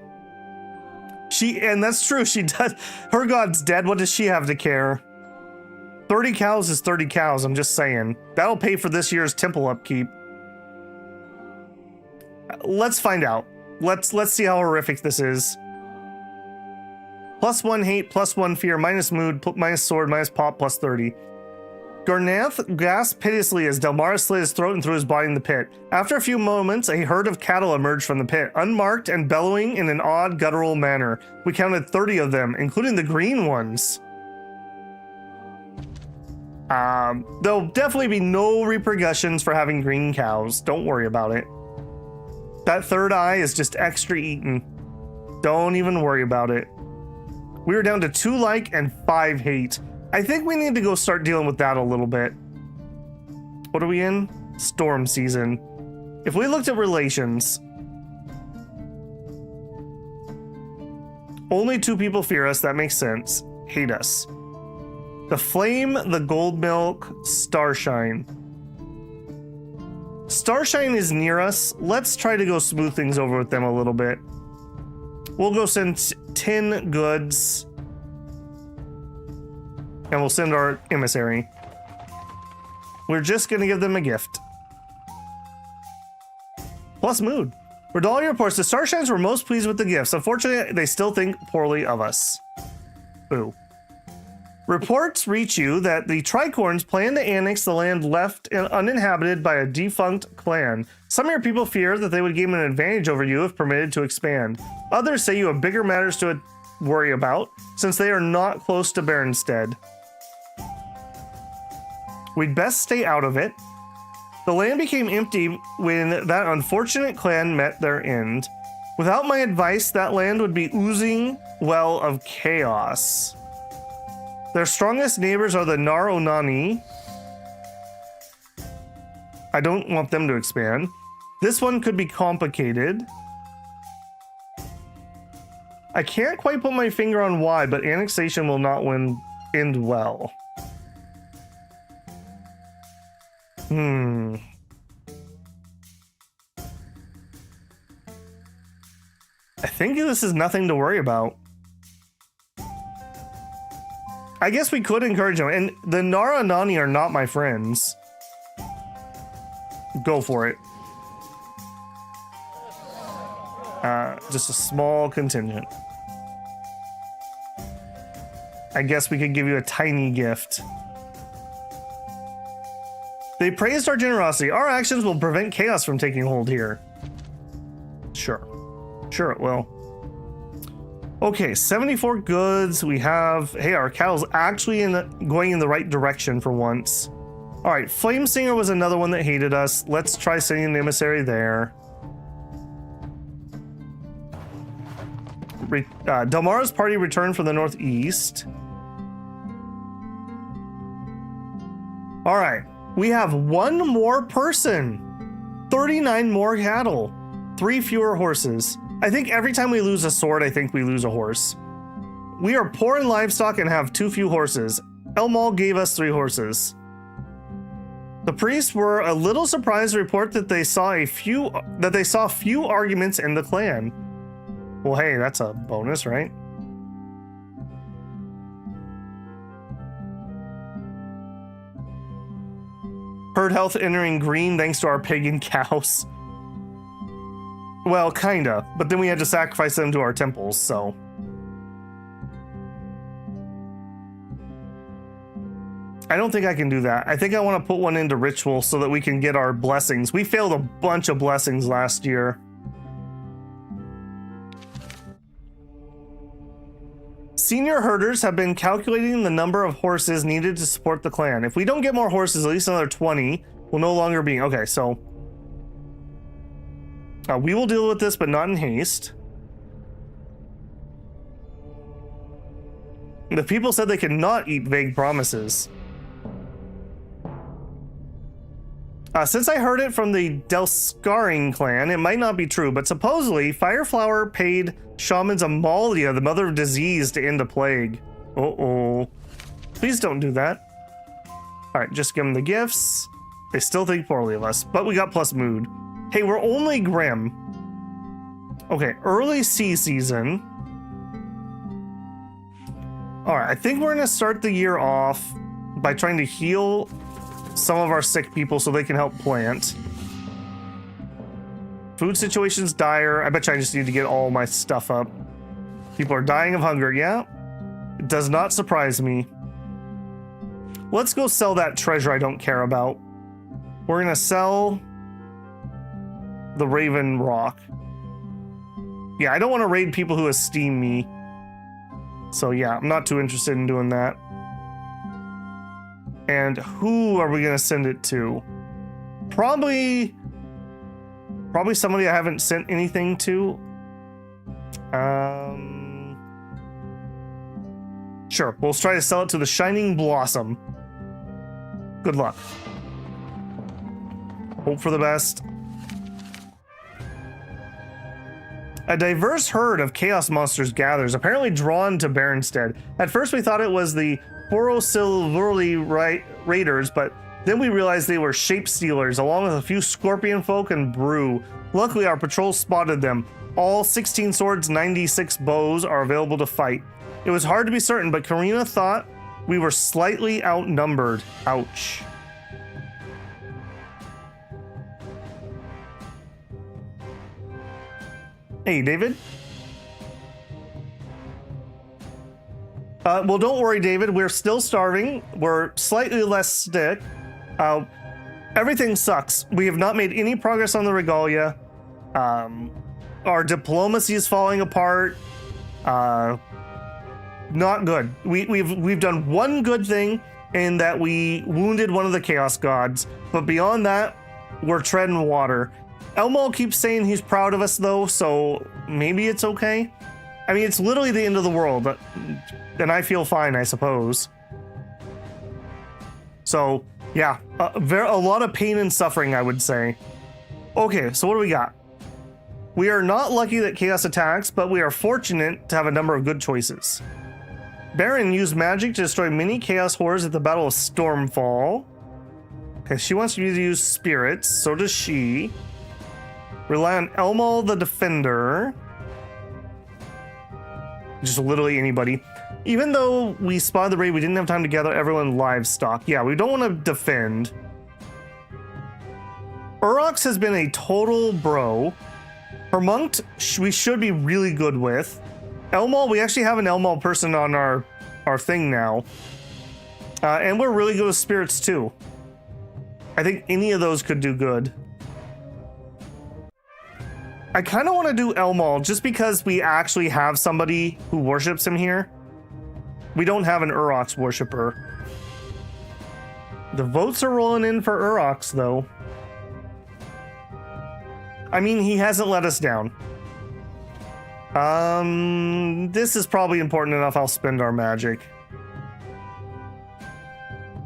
And that's true, she does. Her god's dead, what does she have to care? 30 cows is 30 cows, I'm just saying. That'll pay for this year's temple upkeep. Let's find out. Let's see how horrific this is. +1 hate, +1 fear, minus mood, minus sword, minus pop, +30. Glorantha gasped piteously as Delmara slit his throat and threw his body in the pit. After a few moments, a herd of cattle emerged from the pit, unmarked and bellowing in an odd, guttural manner. We counted 30 of them, including the green ones. There'll definitely be no repercussions for having green cows. Don't worry about it. That third eye is just extra eaten. Don't even worry about it. We were down to 2 like and 5 hate. I think we need to go start dealing with that a little bit. What are we in? Storm season. If we looked at relations, only 2 people fear us. That makes sense. Hate us. The Flame, the Gold Milk, Starshine. Starshine is near us. Let's try to go smooth things over with them a little bit. We'll go send 10 goods. And we'll send our emissary. We're just going to give them a gift. Plus mood. Redalda reports the Starshines were most pleased with the gifts. Unfortunately, they still think poorly of us. Boo. Reports reach you that the Tricorns plan to annex the land left uninhabited by a defunct clan. Some of your people fear that they would gain an advantage over you if permitted to expand. Others say you have bigger matters to worry about, since they are not close to Berenstead. We'd best stay out of it. The land became empty when that unfortunate clan met their end. Without my advice, that land would be oozing well of chaos. Their strongest neighbors are the Nar Onani. I don't want them to expand. This one could be complicated. I can't quite put my finger on why, but annexation will not end well. I think this is nothing to worry about. I guess we could encourage them. And the Nara Nani are not my friends. Go for it. Just a small contingent. I guess we could give you a tiny gift. They praised our generosity. Our actions will prevent chaos from taking hold here. Sure. Sure it will. Okay, 74 goods. We have... Hey, our cattle's actually going in the right direction for once. All right, Flame Singer was another one that hated us. Let's try sending an emissary there. Delmara's party returned from the northeast. All right, we have 1 more person. 39 more cattle. 3 fewer horses. I think every time we lose a sword, I think we lose a horse. We are poor in livestock and have too few horses. Elmal gave us 3 horses. The priests were a little surprised to report that they saw few arguments in the clan. Well, hey, that's a bonus, right? Herd health entering green thanks to our pagan cows. Well, kinda, but then we had to sacrifice them to our temples, so. I don't think I can do that. I think I want to put one into ritual so that we can get our blessings. We failed a bunch of blessings last year. Senior herders have been calculating the number of horses needed to support the clan. If we don't get more horses, at least another 20 will no longer be... Okay, so... we will deal with this, but not in haste. The people said they could not eat vague promises. Since I heard it from the Delscaring clan, it might not be true, but supposedly Fireflower paid shamans Amalia, the mother of disease, to end the plague. Uh-oh. Please don't do that. Alright, just give them the gifts. They still think poorly of us, but we got plus mood. Hey, we're only Grim. Okay, early sea season. Alright, I think we're gonna start the year off by trying to heal some of our sick people so they can help plant. Food situation's dire. I bet you I just need to get all my stuff up. People are dying of hunger. Yeah, it does not surprise me. Let's go sell that treasure I don't care about. We're gonna sell the Raven Rock. Yeah, I don't want to raid people who esteem me. So yeah, I'm not too interested in doing that. And who are we gonna send it to? Probably somebody I haven't sent anything to. Sure, we'll try to sell it to the Shining Blossom. Good luck. Hope for the best. A diverse herd of chaos monsters gathers, apparently drawn to Berenstead. At first we thought it was the Borosilverly raiders, but then we realized they were shape stealers, along with a few scorpion folk and brew. Luckily, our patrol spotted them. All 16 swords, 96 bows are available to fight. It was hard to be certain, but Karina thought we were slightly outnumbered. Ouch. Hey, David. Well, don't worry, David. We're still starving. We're slightly less sick. Everything sucks. We have not made any progress on the Regalia. Our diplomacy is falling apart. Not good. We've done one good thing in that we wounded one of the Chaos Gods, but beyond that, we're treading water. Elmal keeps saying he's proud of us, though, so maybe it's okay. I mean, it's literally the end of the world, and I feel fine, I suppose. So, yeah, a lot of pain and suffering, I would say. Okay, so what do we got? We are not lucky that chaos attacks, but we are fortunate to have a number of good choices. Beren used magic to destroy many chaos horrors at the Battle of Stormfall. Okay, she wants you to use spirits, so does she. Rely on Elmal the Defender. Just literally anybody. Even though we spotted the raid, we didn't have time to gather everyone livestock. Yeah, we don't want to defend. Urox has been a total bro. Hermunct, we should be really good with. Elmal, we actually have an Elmal person on our thing now. And we're really good with spirits too. I think any of those could do good. I kind of want to do Elmal just because we actually have somebody who worships him here. We don't have an Urox worshiper. The votes are rolling in for Urox, though. I mean, he hasn't let us down. This is probably important enough. I'll spend our magic.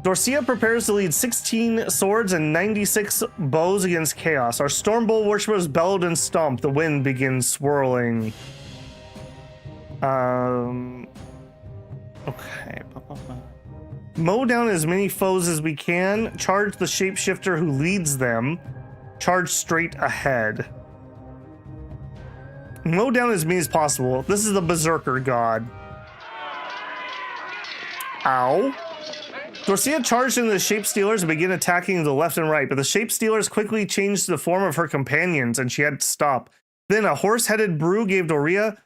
Dorcia prepares to lead 16 swords and 96 bows against chaos. Our Stormbolt worshippers bellowed and stomped. The wind begins swirling. Okay. Mow down as many foes as we can. Charge the shapeshifter who leads them. Charge straight ahead. Mow down as many as possible. This is the Berserker God. Ow. Dorcia charged into the Shape Stealers and began attacking the left and right, but the Shape Stealers quickly changed the form of her companions and she had to stop. Then a horse-headed brew gave Doressa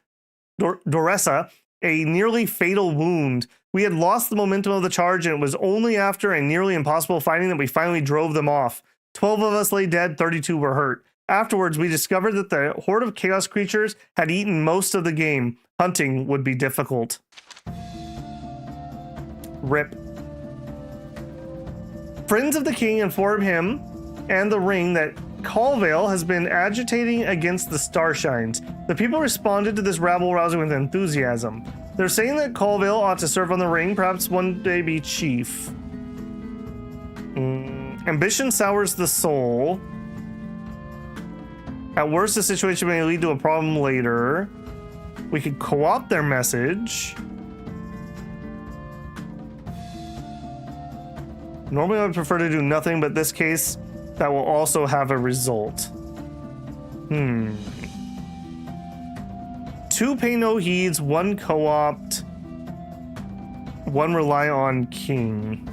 a nearly fatal wound. We had lost the momentum of the charge, and it was only after a nearly impossible fighting that we finally drove them off. 12 of us lay dead, 32 were hurt. Afterwards, we discovered that the horde of chaos creatures had eaten most of the game. Hunting would be difficult. Rip. Friends of the king inform him and the ring that Colvale has been agitating against the Starshines. The people responded to this rabble-rousing with enthusiasm. They're saying that Colvale ought to serve on the ring, perhaps one day be chief. Ambition sours the soul. At worst, the situation may lead to a problem later. We could co-opt their message. Normally I would prefer to do nothing, but this case, that will also have a result. 2 pay no heeds, 1 co-opt, 1 rely on king.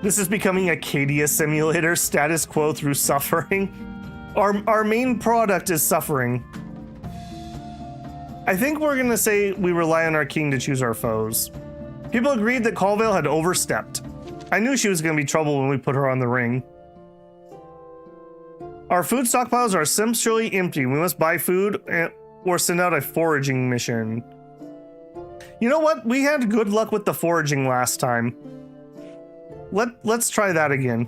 This is becoming Acadia Simulator, status quo through suffering. Our main product is suffering. I think we're gonna say we rely on our king to choose our foes. People agreed that Colvale had overstepped. I knew she was gonna be trouble when we put her on the ring. Our food stockpiles are essentially empty. We must buy food or send out a foraging mission. You know what? We had good luck with the foraging last time. Let's try that again.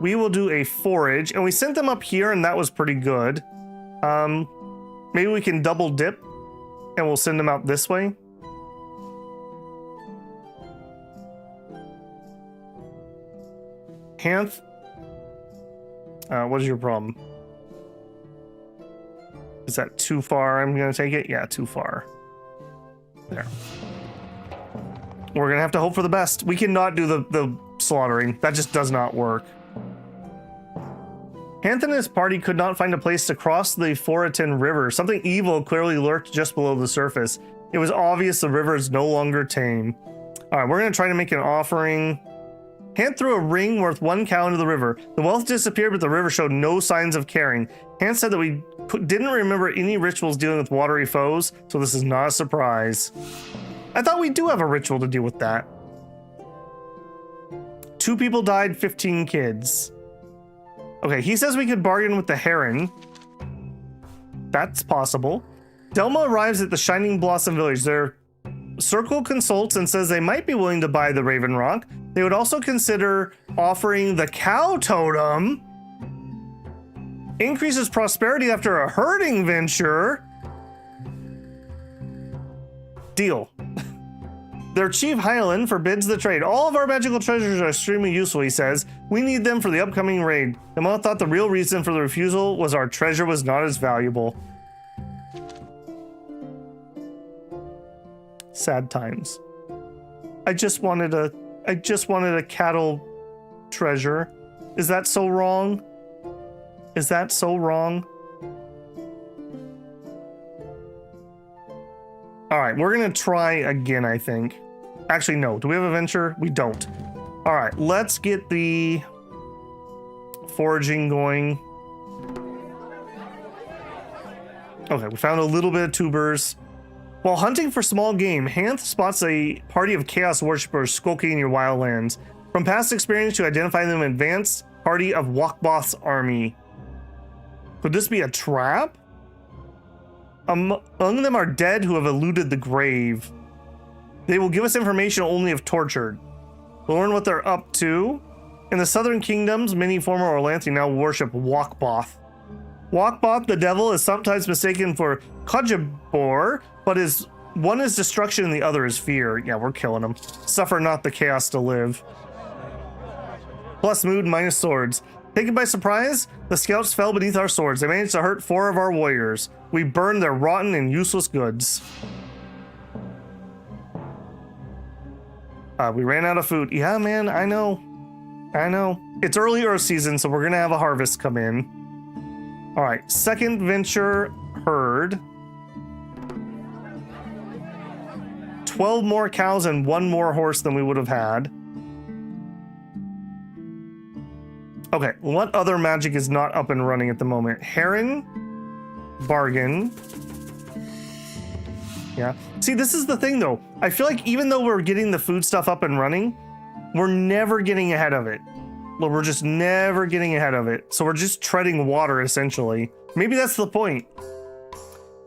We will do a forage, and we sent them up here, and that was pretty good. Maybe we can double dip, and we'll send them out this way. Hanth, what is your problem? Is that too far? I'm gonna take it. Yeah, too far. There. We're gonna have to hope for the best. We cannot do the slaughtering. That just does not work. Hanth and his party could not find a place to cross the Foritan River. Something evil clearly lurked just below the surface. It was obvious the river is no longer tame. All right, we're gonna try to make an offering. Hanth threw a ring worth 1 cow into the river. The wealth disappeared, but the river showed no signs of caring. Hanth said that we didn't remember any rituals dealing with watery foes, so this is not a surprise. I thought we do have a ritual to deal with that. 2 people died, 15 kids. Okay, he says we could bargain with the Heron. That's possible. Delma arrives at the Shining Blossom Village. Their circle consults and says they might be willing to buy the Raven Rock. They would also consider offering the Cow Totem. Increases prosperity after a herding venture. Deal. Their chief Hyland forbids the trade. All of our magical treasures are extremely useful, he says. We need them for the upcoming raid. Cenala thought the real reason for the refusal was our treasure was not as valuable. Sad times. I just wanted a cattle treasure. Is that so wrong? Is that so wrong? All right, we're gonna try again, I think. Actually, no. Do we have a venture? We don't. All right, let's get the foraging going. Okay, we found a little bit of tubers. While hunting for small game, Hanth spots a party of chaos worshippers skulking in your wildlands. From past experience, you identify them in advance party of Wakboth's army. Could this be a trap? Among them are dead who have eluded the grave. They will give us information only if tortured. We'll learn what they're up to. In the southern kingdoms, many former Orlanthi now worship Wakboth. Wakboth, the devil, is sometimes mistaken for Kojabor, but one is destruction and the other is fear. Yeah, we're killing them. Suffer not the chaos to live. Plus mood, minus swords. Taken by surprise, the scouts fell beneath our swords. They managed to hurt 4 of our warriors. We burned their rotten and useless goods. We ran out of food. Yeah, man, I know. It's early Earth season, so we're gonna have a harvest come in. All right, second venture, herd. 12 more cows and 1 more horse than we would have had. Okay, what other magic is not up and running at the moment? Heron, bargain. Yeah. See, this is the thing though. I feel like even though we're getting the food stuff up and running, we're never getting ahead of it. Well, we're just never getting ahead of it. So we're just treading water, essentially. Maybe that's the point.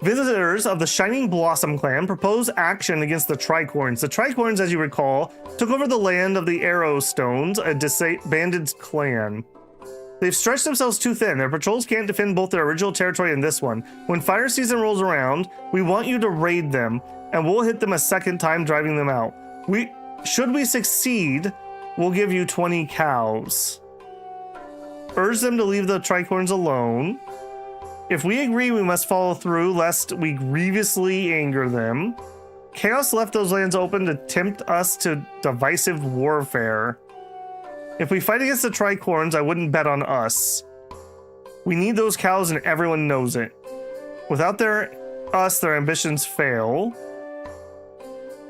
Visitors of the Shining Blossom clan propose action against the Tricorns. The Tricorns, as you recall, took over the land of the Arrowstones, a disbanded clan. They've stretched themselves too thin. Their patrols can't defend both their original territory and this one. When fire season rolls around, we want you to raid them, and we'll hit them a second time, driving them out. Should we succeed, we'll give you 20 cows. Urge them to leave the Tricorns alone. If we agree, we must follow through, lest we grievously anger them. Chaos left those lands open to tempt us to divisive warfare. If we fight against the Tricorns, I wouldn't bet on us. We need those cows and everyone knows it. Without their ambitions fail.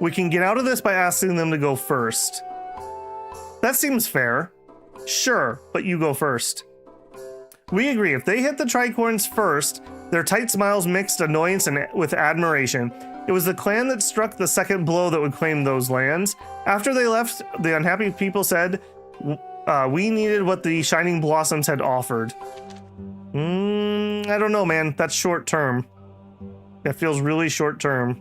We can get out of this by asking them to go first. That seems fair. Sure, but you go first. We agree. If they hit the Tricorns first, their tight smiles mixed annoyance with admiration. It was the clan that struck the second blow that would claim those lands. After they left, the unhappy people said, we needed what the Shining Blossoms had offered. I don't know, man. That's short term. That feels really short term.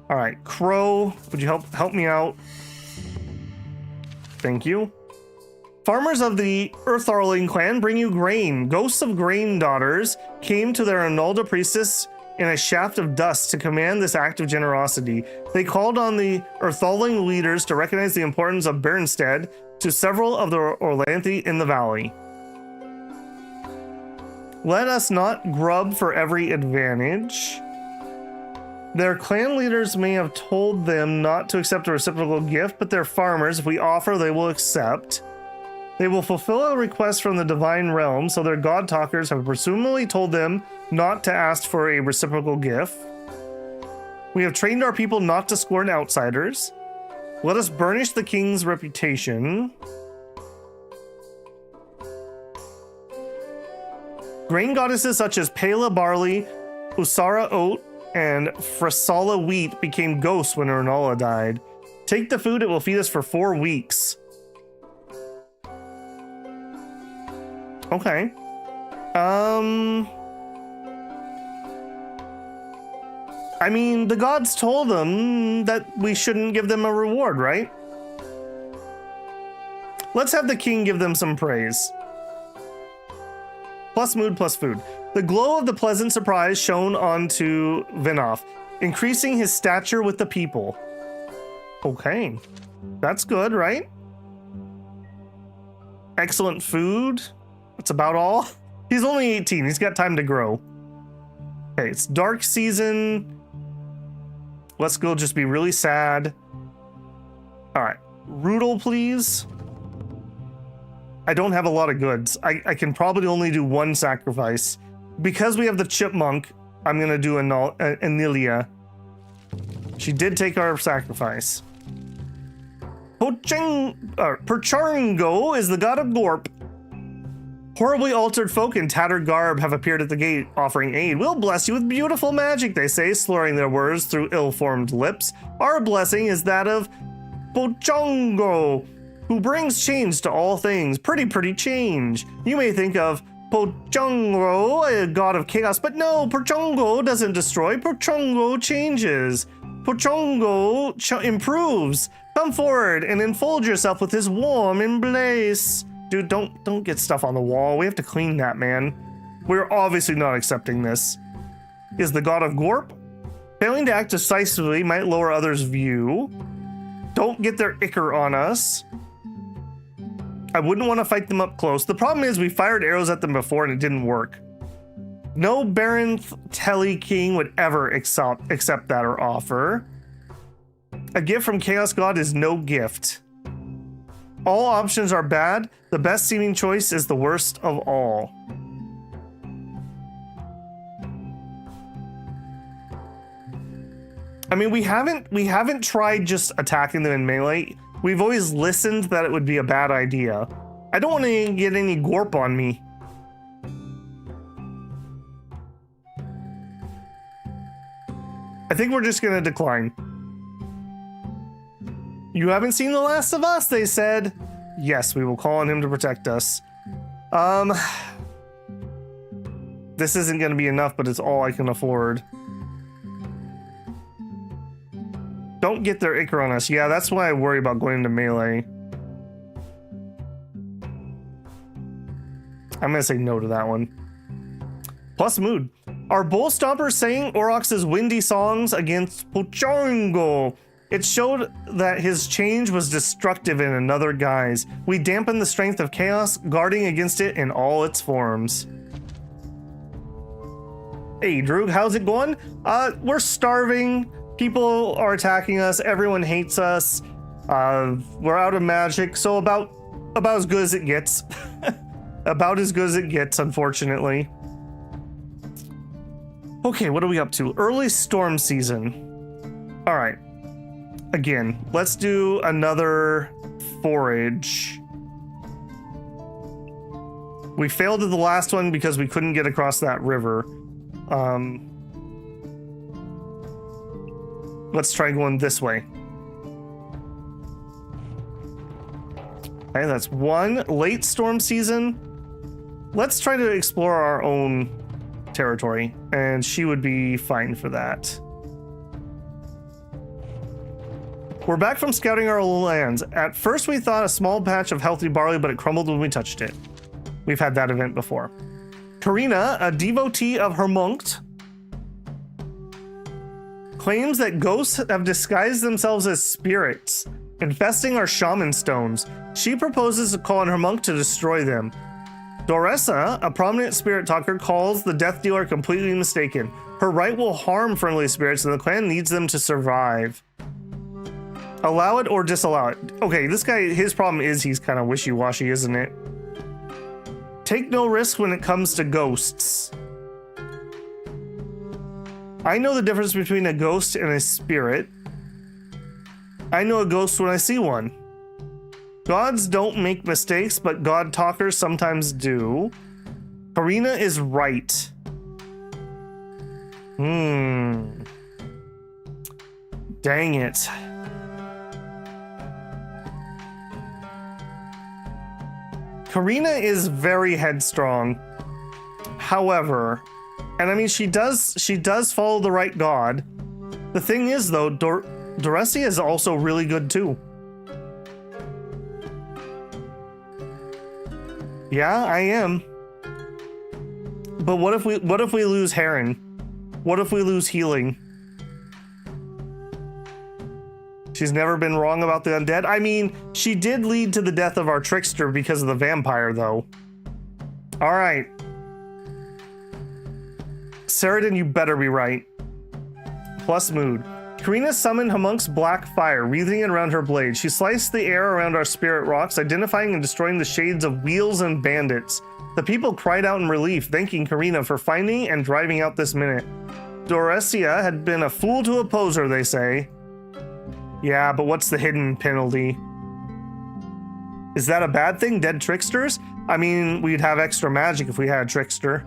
All right, Crow, would you help me out? Thank you. Farmers of the Eartharling clan bring you grain. Ghosts of grain daughters came to their Anolda priestess in a shaft of dust to command this act of generosity. They called on the Eartharling leaders to recognize the importance of Berenstead to several of the Orlanthi in the valley. Let us not grub for every advantage. Their clan leaders may have told them not to accept a reciprocal gift, but they're farmers. If we offer, they will accept. They will fulfill a request from the divine realm, so their god talkers have presumably told them not to ask for a reciprocal gift. We have trained our people not to scorn outsiders. Let us burnish the king's reputation. Grain goddesses such as Pela barley, Usara oat, and Frasala wheat became ghosts when Ernala died. Take the food, it will feed us for 4 weeks. Okay. I mean, the gods told them that we shouldn't give them a reward, right? Let's have the king give them some praise. Plus mood, plus food. The glow of the pleasant surprise shone onto Vinoff, increasing his stature with the people. Okay. That's good, right? Excellent food. That's about all. He's only 18. He's got time to grow. Okay, it's dark season. Let's go just be really sad. All right. Rudel, please. I don't have a lot of goods. I can probably only do 1 sacrifice. Because we have the chipmunk, I'm going to do Anilia. She did take our sacrifice. Perchango is the god of Gorp. Horribly altered folk in tattered garb have appeared at the gate, offering aid. We'll bless you with beautiful magic, they say, slurring their words through ill-formed lips. Our blessing is that of Pochongo, who brings change to all things. Pretty change. You may think of Pochongo, a god of chaos, but no, Pochongo doesn't destroy. Pochongo changes. Pochongo improves. Come forward and enfold yourself with his warm embrace. Dude, don't get stuff on the wall. We have to clean that, man. We're obviously not accepting this. Is the god of Gorp? Failing to act decisively might lower others' view. Don't get their ichor on us. I wouldn't want to fight them up close. The problem is we fired arrows at them before and it didn't work. No Beren Telly King would ever accept that or offer. A gift from Chaos God is no gift. All options are bad. The best seeming choice is the worst of all. I mean, we haven't tried just attacking them in melee. We've always listened that it would be a bad idea. I don't want to get any Gorp on me. I think we're just gonna decline. You haven't seen The Last of Us, they said. Yes, we will call on him to protect us. This isn't going to be enough, but it's all I can afford. Don't get their Ichor on us. Yeah, that's why I worry about going into melee. I'm going to say no to that one. Plus mood. Our Bull Stomper sang Aurochs's windy songs against Pochango. It showed that his change was destructive in another guise. We dampened the strength of chaos, guarding against it in all its forms. Hey, Droog, how's it going? We're starving. People are attacking us. Everyone hates us. We're out of magic, so about as good as it gets. About as good as it gets, unfortunately. Okay, what are we up to? Early storm season. All right. Again, let's do another forage. We failed at the last one because we couldn't get across that river. Let's try going this way. Okay, that's one. Late storm season. Let's try to explore our own territory, and she would be fine for that. We're back from scouting our lands. At first we thought a small patch of healthy barley, but it crumbled when we touched it. We've had that event before. Karina, a devotee of Hermunkt, claims that ghosts have disguised themselves as spirits, infesting our shaman stones. She proposes to call on Hermunkt to destroy them. Doressa, a prominent spirit talker, calls the death dealer completely mistaken. Her right will harm friendly spirits, and the clan needs them to survive. Allow it or disallow it. Okay, this guy, his problem is he's kind of wishy-washy, isn't it? Take no risk when it comes to ghosts. I know the difference between a ghost and a spirit. I know a ghost when I see one. Gods don't make mistakes, but god talkers sometimes do. Karina is right. Dang it. Karina is very headstrong. However, and I mean she does follow the right god. The thing is though, Doressa is also really good too. Yeah, I am. But what if we lose Heron? What if we lose healing? She's never been wrong about the undead. I mean, she did lead to the death of our trickster because of the vampire, though. All right. Saradin, you better be right. Plus mood. Karina summoned Hermunkt's black fire, wreathing it around her blade. She sliced the air around our spirit rocks, identifying and destroying the shades of wheels and bandits. The people cried out in relief, thanking Karina for finding and driving out this minute. Doressa had been a fool to oppose her, they say. Yeah, but what's the hidden penalty? Is that a bad thing, dead tricksters? I mean, we'd have extra magic if we had a trickster.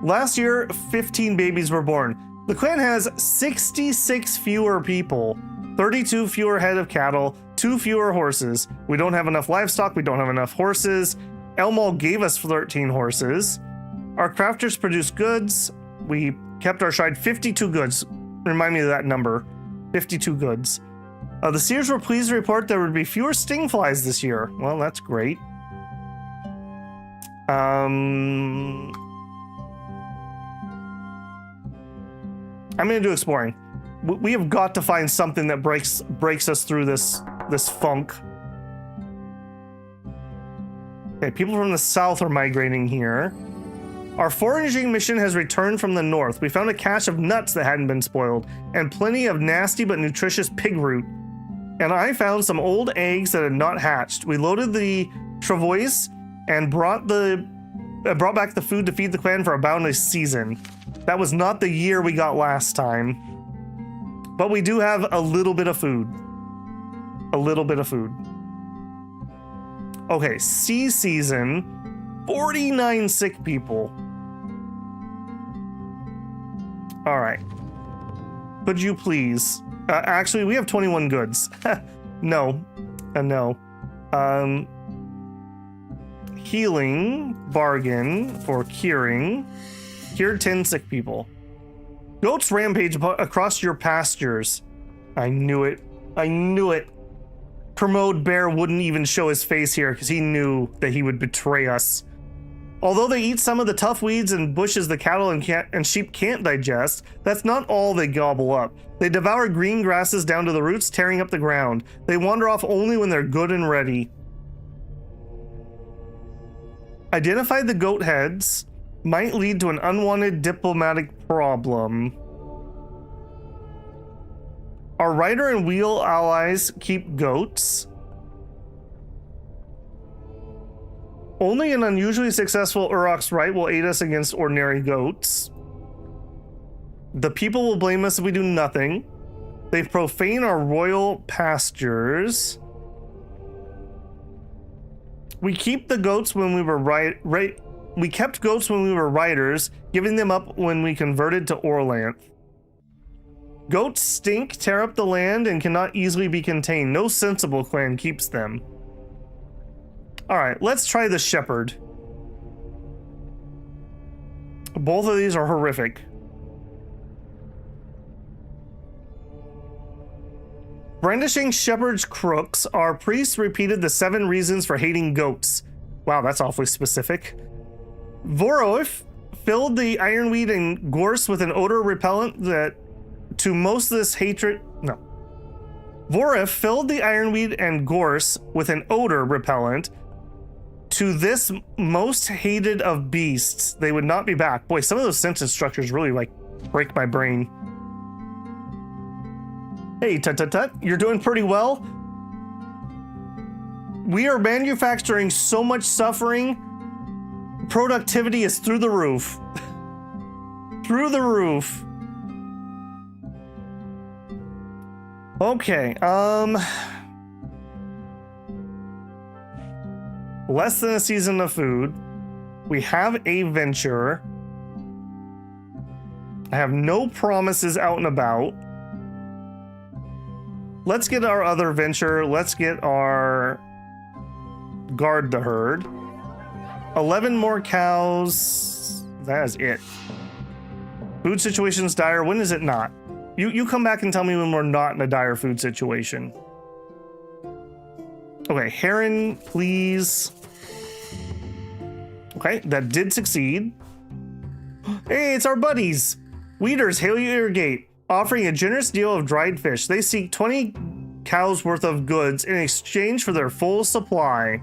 Last year, 15 babies were born. The clan has 66 fewer people, 32 fewer head of cattle, 2 fewer horses. We don't have enough livestock, we don't have enough horses. Elmal gave us 13 horses. Our crafters produce goods. We kept our shrine 52 goods. Remind me of that number. 52 goods. The seers were pleased to report there would be fewer sting flies this year. Well, that's great. I'm gonna do exploring. We have got to find something that breaks us through this funk. Okay, people from the south are migrating here. Our foraging mission has returned from the north. We found a cache of nuts that hadn't been spoiled, and plenty of nasty but nutritious pig root. And I found some old eggs that had not hatched. We loaded the travois and brought back the food to feed the clan for a boundless season. That was not the year we got last time. But we do have a little bit of food. A little bit of food. Okay, sea season. 49 sick people. All right. Could you please? Actually, we have 21 goods. No. No. Healing bargain for curing. Cure 10 sick people. Goats rampage across your pastures. I knew it. I knew it. Promote Bear wouldn't even show his face here because he knew that he would betray us. Although they eat some of the tough weeds and bushes the cattle and sheep can't digest, that's not all they gobble up. They devour green grasses down to the roots, tearing up the ground. They wander off only when they're good and ready. Identify the goat heads. Might lead to an unwanted diplomatic problem. Our rider and wheel allies keep goats. Only an unusually successful Urok's right will aid us against ordinary goats. The people will blame us if we do nothing. They profane our royal pastures. We keep the goats when we were we kept goats when we were riders, giving them up when we converted to Orlanth. Goats stink, tear up the land, and cannot easily be contained. No sensible clan keeps them. Alright, let's try the shepherd. Both of these are horrific. Brandishing shepherd's crooks, our priests repeated the 7 reasons for hating goats. Wow, that's awfully specific. Vorolf filled the ironweed and gorse with an odor repellent that to most of this hatred... No. Vorolf filled the ironweed and gorse with an odor repellent. To this most hated of beasts, they would not be back. Boy, some of those sentence structures really, like, break my brain. Hey, tut-tut-tut, you're doing pretty well. We are manufacturing so much suffering. Productivity is through the roof. Through the roof. Okay, less than a season of food. We have a venture. I have no promises out and about. Let's get our other venture. Let's get our guard the herd. 11 more cows. That is it. Food situation's dire. When is it not? You come back and tell me when we're not in a dire food situation. Okay, heron, please. Okay, that did succeed. Hey, it's our buddies. Weeders, hail you your gate, offering a generous deal of dried fish. They seek 20 cows worth of goods in exchange for their full supply.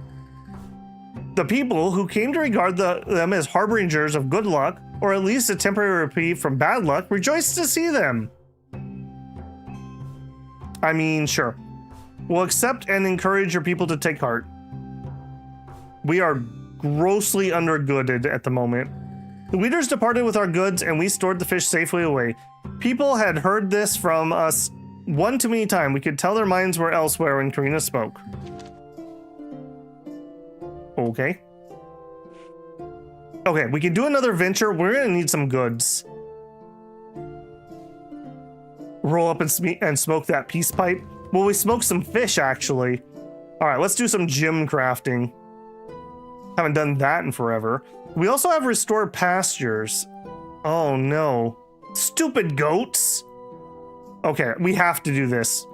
The people who came to regard them as harbingers of good luck, or at least a temporary reprieve from bad luck, rejoice to see them. I mean, sure. We'll accept and encourage your people to take heart. We are grossly undergooded at the moment. The weeders departed with our goods and we stored the fish safely away. People had heard this from us one too many times. We could tell their minds were elsewhere when Karina spoke. Okay. Okay, we can do another venture. We're gonna need some goods. Roll up and smoke that peace pipe. Well, we smoked some fish, actually. All right, let's do some gem crafting. Haven't done that in forever. We also have restored pastures. Oh, no. Stupid goats. Okay, we have to do this.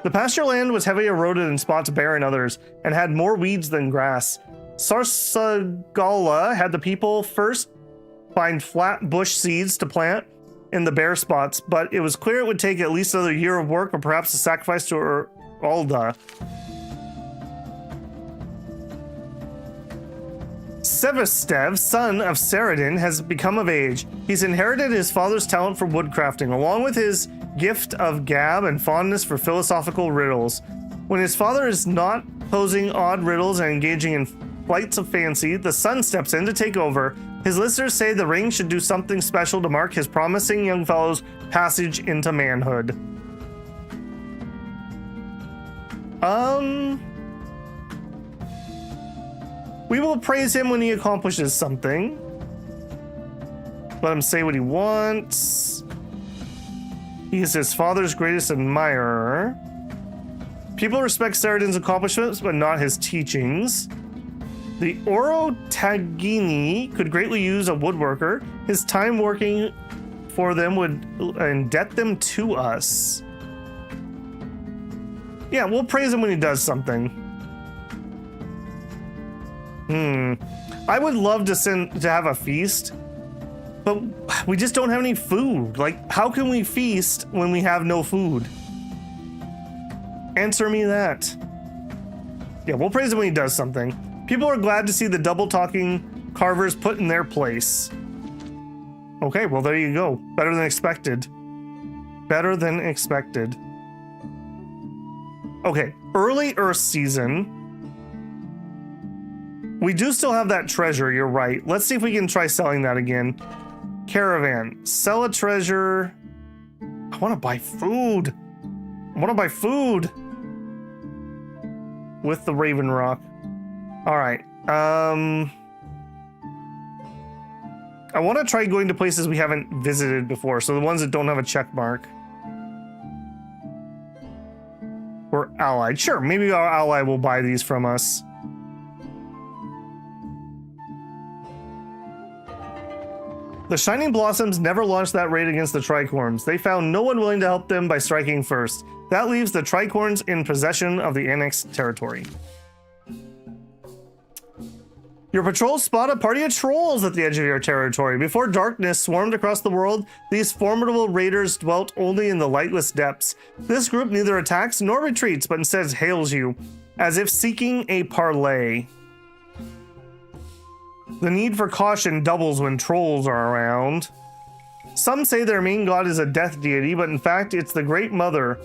The pasture land was heavily eroded in spots bare and others, and had more weeds than grass. Sarsagala had the people first find flat bush seeds to plant in the bare spots, but it was clear it would take at least another year of work or perhaps a sacrifice to Redalda. Sevastev, son of Saradin, has become of age. He's inherited his father's talent for woodcrafting, along with his gift of gab and fondness for philosophical riddles. When his father is not posing odd riddles and engaging in flights of fancy, the son steps in to take over. His listeners say the ring should do something special to mark his promising young fellow's passage into manhood. We will praise him when he accomplishes something. Let him say what he wants. He is his father's greatest admirer. People respect Saradin's accomplishments, but not his teachings. The Orotagini could greatly use a woodworker. His time working for them would indebt them to us. Yeah, we'll praise him when he does something. I would love to have a feast, but we just don't have any food. Like, how can we feast when we have no food? Answer me that. Yeah, we'll praise him when he does something. People are glad to see the double-talking carvers put in their place. Okay, well, there you go. Better than expected. Better than expected. Okay, early Earth season. We do still have that treasure, you're right. Let's see if we can try selling that again. Caravan. Sell a treasure. I want to buy food. I want to buy food. With the Raven Rock. All right. I want to try going to places we haven't visited before, so the ones that don't have a check mark. We're allied. Sure, maybe our ally will buy these from us. The Shining Blossoms never launched that raid against the Tricorns. They found no one willing to help them by striking first. That leaves the Tricorns in possession of the annexed territory. Your patrols spot a party of trolls at the edge of your territory. Before darkness swarmed across the world, these formidable raiders dwelt only in the lightless depths. This group neither attacks nor retreats, but instead hails you, as if seeking a parley. The need for caution doubles when trolls are around. Some say their main god is a death deity, but in fact it's the Great Mother,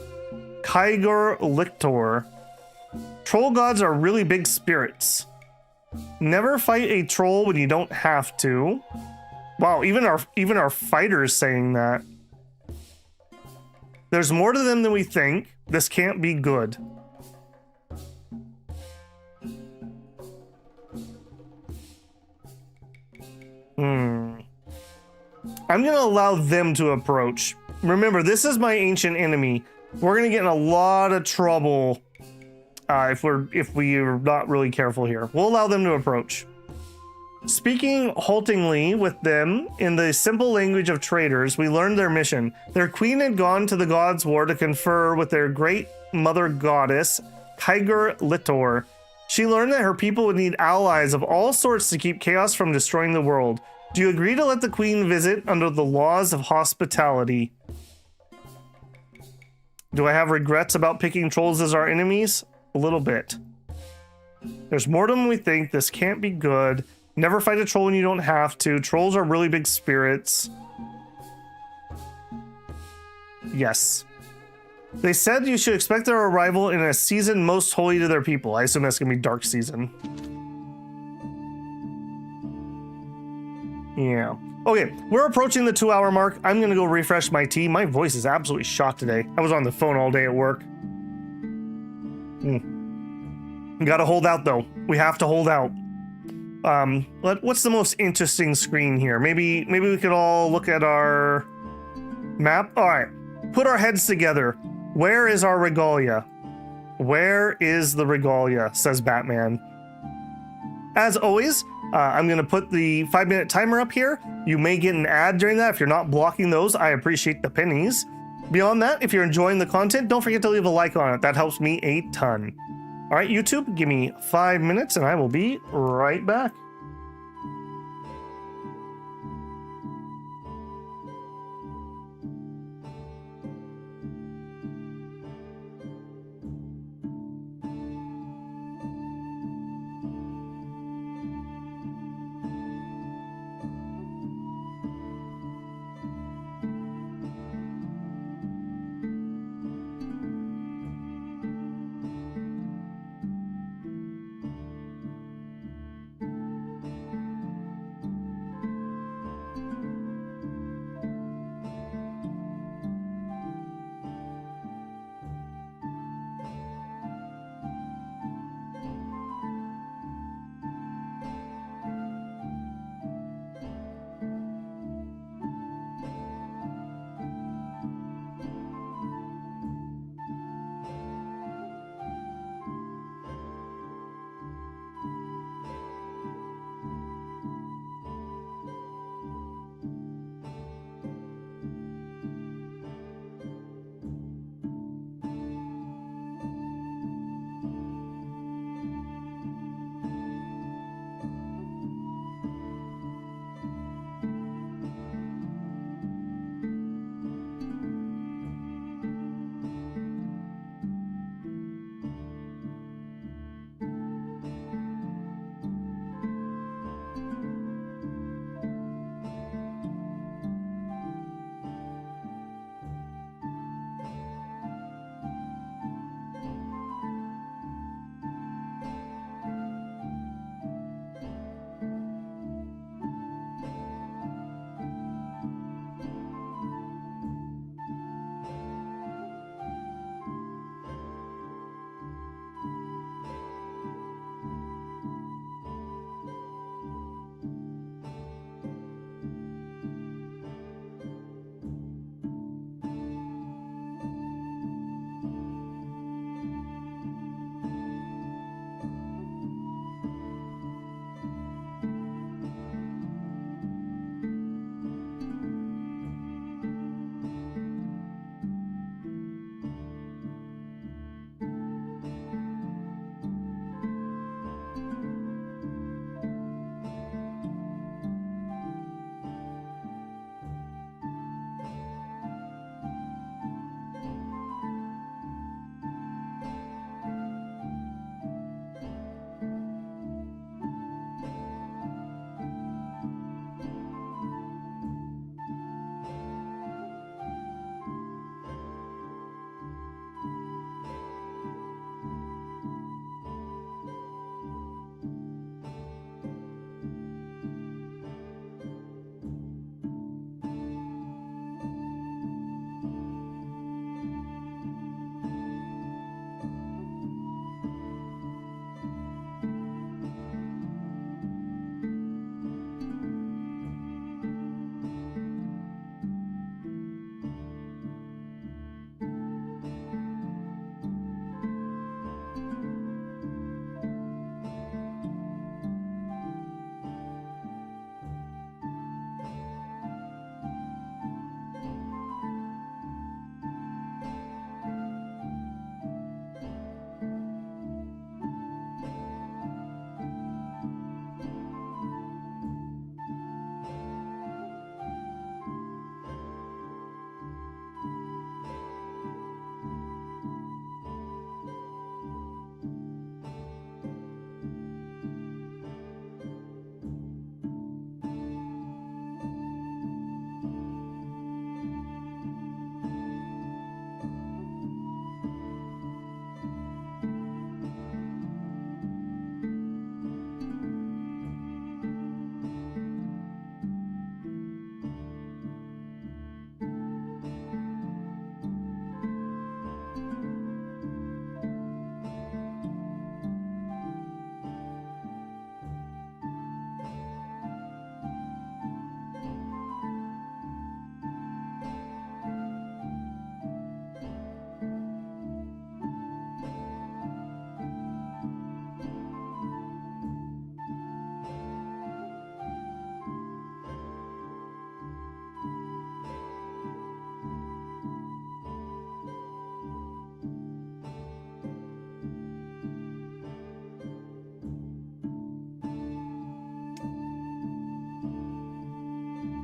Kygur Lictor. Troll gods are really big spirits. Never fight a troll when you don't have to. Wow, even our fighters saying that. There's more to them than we think. This can't be good. I'm gonna allow them to approach. Remember, this is my ancient enemy. We're gonna get in a lot of trouble if we're not really careful here. We'll allow them to approach. Speaking haltingly with them in the simple language of traders, we learned their mission. Their queen had gone to the gods' war to confer with their great mother goddess, Kygur Lictor. She learned that her people would need allies of all sorts to keep chaos from destroying the world. Do you agree to let the queen visit under the laws of hospitality? Do I have regrets about picking trolls as our enemies? A little bit. There's more to them than we think. This can't be good. Never fight a troll when you don't have to. Trolls are really big spirits. Yes. They said you should expect their arrival in a season most holy to their people. I assume that's gonna be dark season. Yeah. Okay, we're approaching the 2-hour mark. I'm gonna go refresh my tea. My voice is absolutely shot today. I was on the phone all day at work. We gotta hold out though. We have to hold out. What's the most interesting screen here? Maybe we could all look at our map. All right, put our heads together. Where is our regalia? Where is the regalia? Says Batman. As always, I'm gonna put the 5-minute timer up here. You may get an ad during that. If you're not blocking those, I appreciate the pennies. Beyond that, if you're enjoying the content, don't forget to leave a like on it. That helps me a ton. All right, YouTube, give me 5 minutes and I will be right back.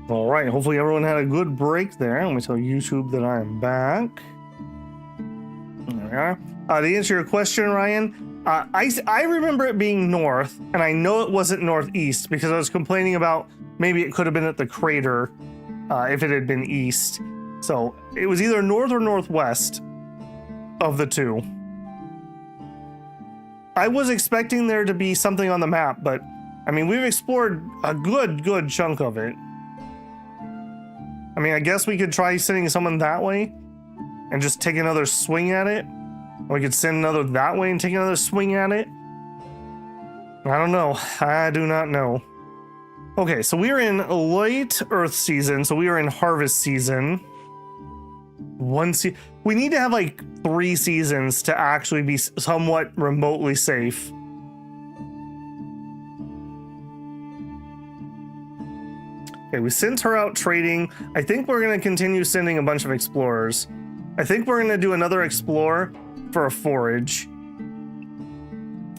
All right, hopefully everyone had a good break there. Let me tell YouTube that I am back. There we are. To answer your question, Ryan, I remember it being north, and I know it wasn't northeast because I was complaining about maybe it could have been at the crater if it had been east. So it was either north or northwest of the two. I was expecting there to be something on the map, but I mean, we've explored a good chunk of it. I mean, I guess we could try sending someone that way and just take another swing at it. Or we could send another that way and take another swing at it. I don't know. I do not know. Okay, so we are in late Earth season, so we are in harvest season. We need to have like 3 seasons to actually be somewhat remotely safe. Okay, we sent her out trading. I think we're going to continue sending a bunch of explorers. I think we're going to do another explore for a forage.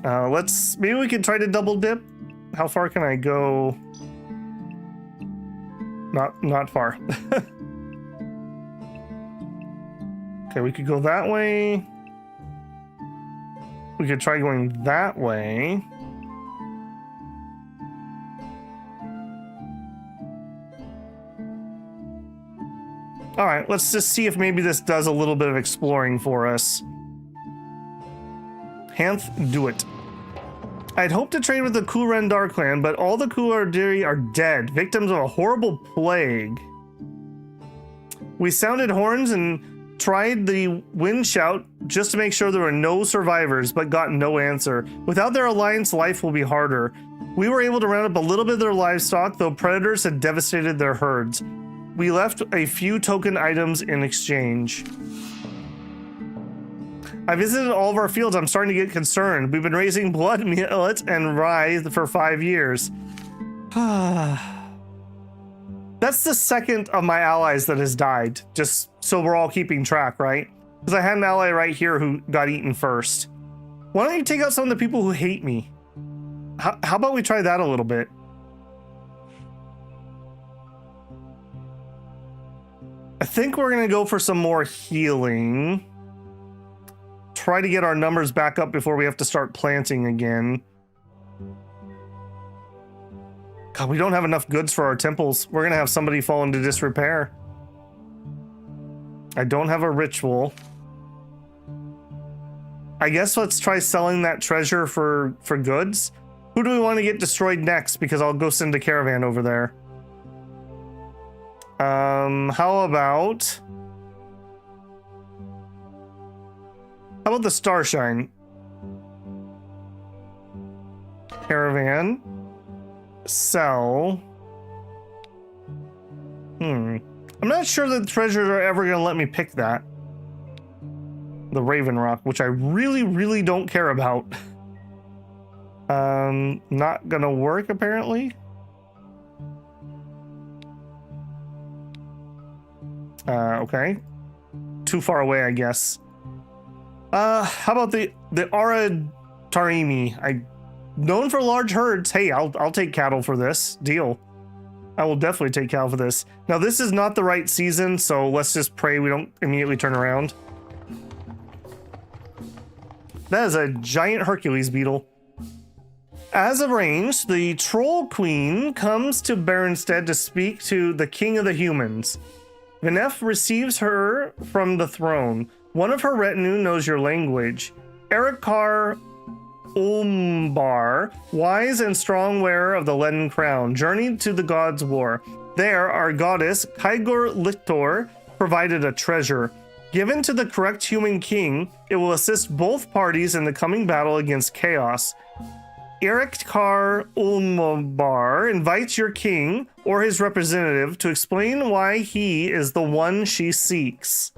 Maybe we could try to double dip. How far can I go? Not far. Okay, we could go that way. We could try going that way. All right, let's just see if maybe this does a little bit of exploring for us. Hanth, do it. I'd hoped to trade with the Glorantha clan, but all the Glorantha are dead, victims of a horrible plague. We sounded horns and tried the wind shout just to make sure there were no survivors, but got no answer. Without their alliance, life will be harder. We were able to round up a little bit of their livestock, though predators had devastated their herds. We left a few token items in exchange. I visited all of our fields. I'm starting to get concerned. We've been raising blood, millet, and rye for 5 years. That's the second of my allies that has died, just so we're all keeping track, right? Because I had an ally right here who got eaten first. Why don't you take out some of the people who hate me? How about we try that a little bit? I think we're going to go for some more healing. Try to get our numbers back up before we have to start planting again. God, we don't have enough goods for our temples. We're going to have somebody fall into disrepair. I don't have a ritual. I guess let's try selling that treasure for goods. Who do we want to get destroyed next? Because I'll go send a caravan over there. How about the Starshine? Caravan. Sell. I'm not sure that the treasures are ever going to let me pick that. The Raven Rock, which I really don't care about. Not going to work, apparently. Okay. Too far away, I guess. How about the Ara Tarimi? Known for large herds. Hey, I'll take cattle for this deal. I will definitely take cattle for this. Now, this is not the right season, so let's just pray we don't immediately turn around. That is a giant Hercules beetle. As arranged, the Troll Queen comes to Berenstead to speak to the King of the Humans. Vinef receives her from the throne. One of her retinue knows your language. Erikar Umbar, wise and strong wearer of the leaden crown, journeyed to the gods' war. There, our goddess, Kygor Lictor, provided a treasure. Given to the correct human king, it will assist both parties in the coming battle against chaos. Erikar Umbar invites your king or his representative to explain why he is the one she seeks.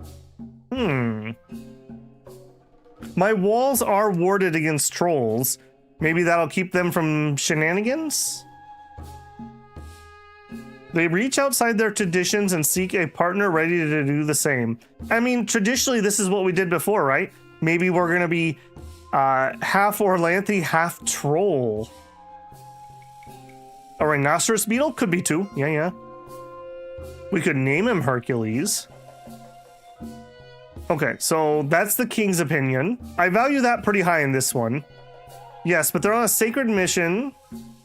My walls are warded against trolls. Maybe that'll keep them from shenanigans? They reach outside their traditions and seek a partner ready to do the same. I mean, traditionally, this is what we did before, right? Maybe we're going to be half Orlanthe, half troll. A rhinoceros beetle? Could be too. Yeah. We could name him Hercules. Okay, so that's the king's opinion. I value that pretty high in this one. Yes, but they're on a sacred mission,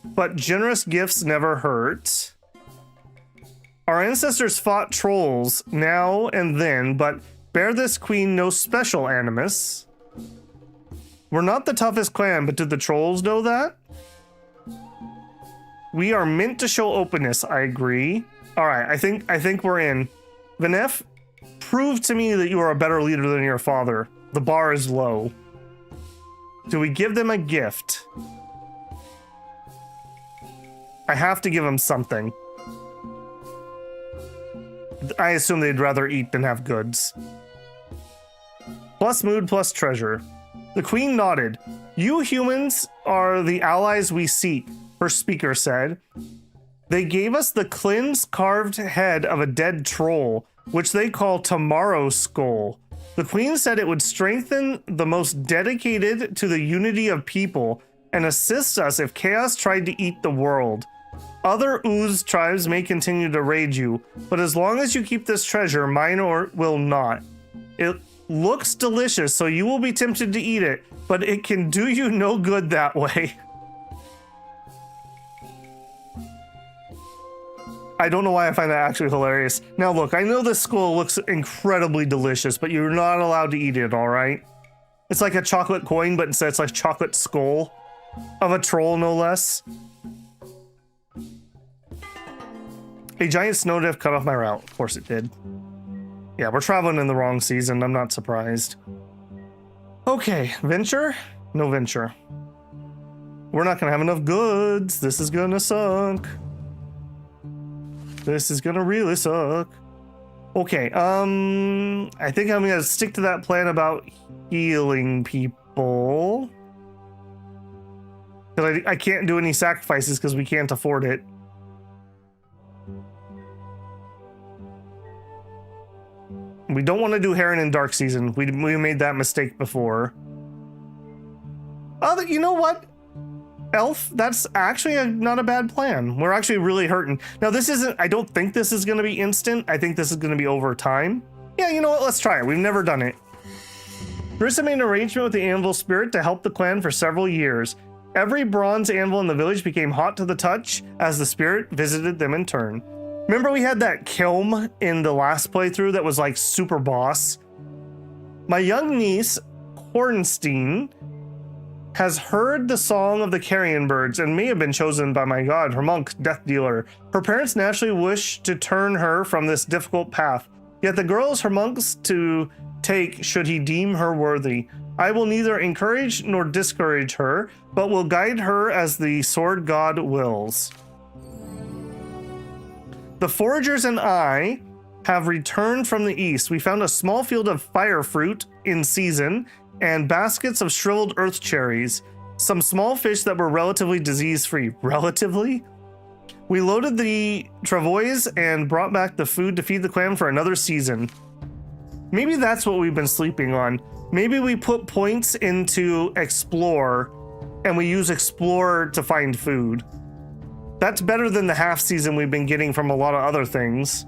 but generous gifts never hurt. Our ancestors fought trolls now and then, but bear this queen no special animus. We're not the toughest clan, but did the trolls know that? We are meant to show openness, I agree. All right, I think we're in. Vanef, prove to me that you are a better leader than your father. The bar is low. Do we give them a gift? I have to give them something. I assume they'd rather eat than have goods. Plus mood, plus treasure. The queen nodded. You humans are the allies we seek, her speaker said. They gave us the cleansed carved head of a dead troll, which they call Tomorrow's Skull. The queen said it would strengthen the most dedicated to the unity of people and assist us if chaos tried to eat the world. Other Ooze tribes may continue to raid you, but as long as you keep this treasure, mine will not. It looks delicious, so you will be tempted to eat it, but it can do you no good that way. I don't know why I find that actually hilarious. Now look, I know this skull looks incredibly delicious, but you're not allowed to eat it, all right? It's like a chocolate coin, but instead it's like chocolate skull of a troll, no less. A giant snow drift cut off my route. Of course it did. Yeah, we're traveling in the wrong season. I'm not surprised. Okay, venture? No venture. We're not gonna have enough goods. This is gonna suck. This is gonna really suck. Okay, I think I'm gonna stick to that plan about healing people. Because I can't do any sacrifices because we can't afford it. We don't want to do Heron in Dark Season. We made that mistake before. Oh, you know what? Elf, that's actually not a bad plan. We're actually really hurting. Now, this isn't, I don't think this is going to be instant. I think this is going to be over time. Yeah, you know what? Let's try it. We've never done it. Marissa made an arrangement with the anvil spirit to help the clan for several years. Every bronze anvil in the village became hot to the touch as the spirit visited them in turn. Remember we had that kiln in the last playthrough that was like super boss? My young niece, Hornstein, has heard the song of the carrion birds and may have been chosen by my god, her monk, death dealer. Her parents naturally wish to turn her from this difficult path, yet the girl is her monk's to take should he deem her worthy. I will neither encourage nor discourage her, but will guide her as the sword god wills. The foragers and I have returned from the east. We found a small field of fire fruit in season and baskets of shriveled earth cherries, some small fish that were relatively disease-free. Relatively? We loaded the travois and brought back the food to feed the clan for another season. Maybe that's what we've been sleeping on. Maybe we put points into explore and we use explore to find food. That's better than the half season we've been getting from a lot of other things.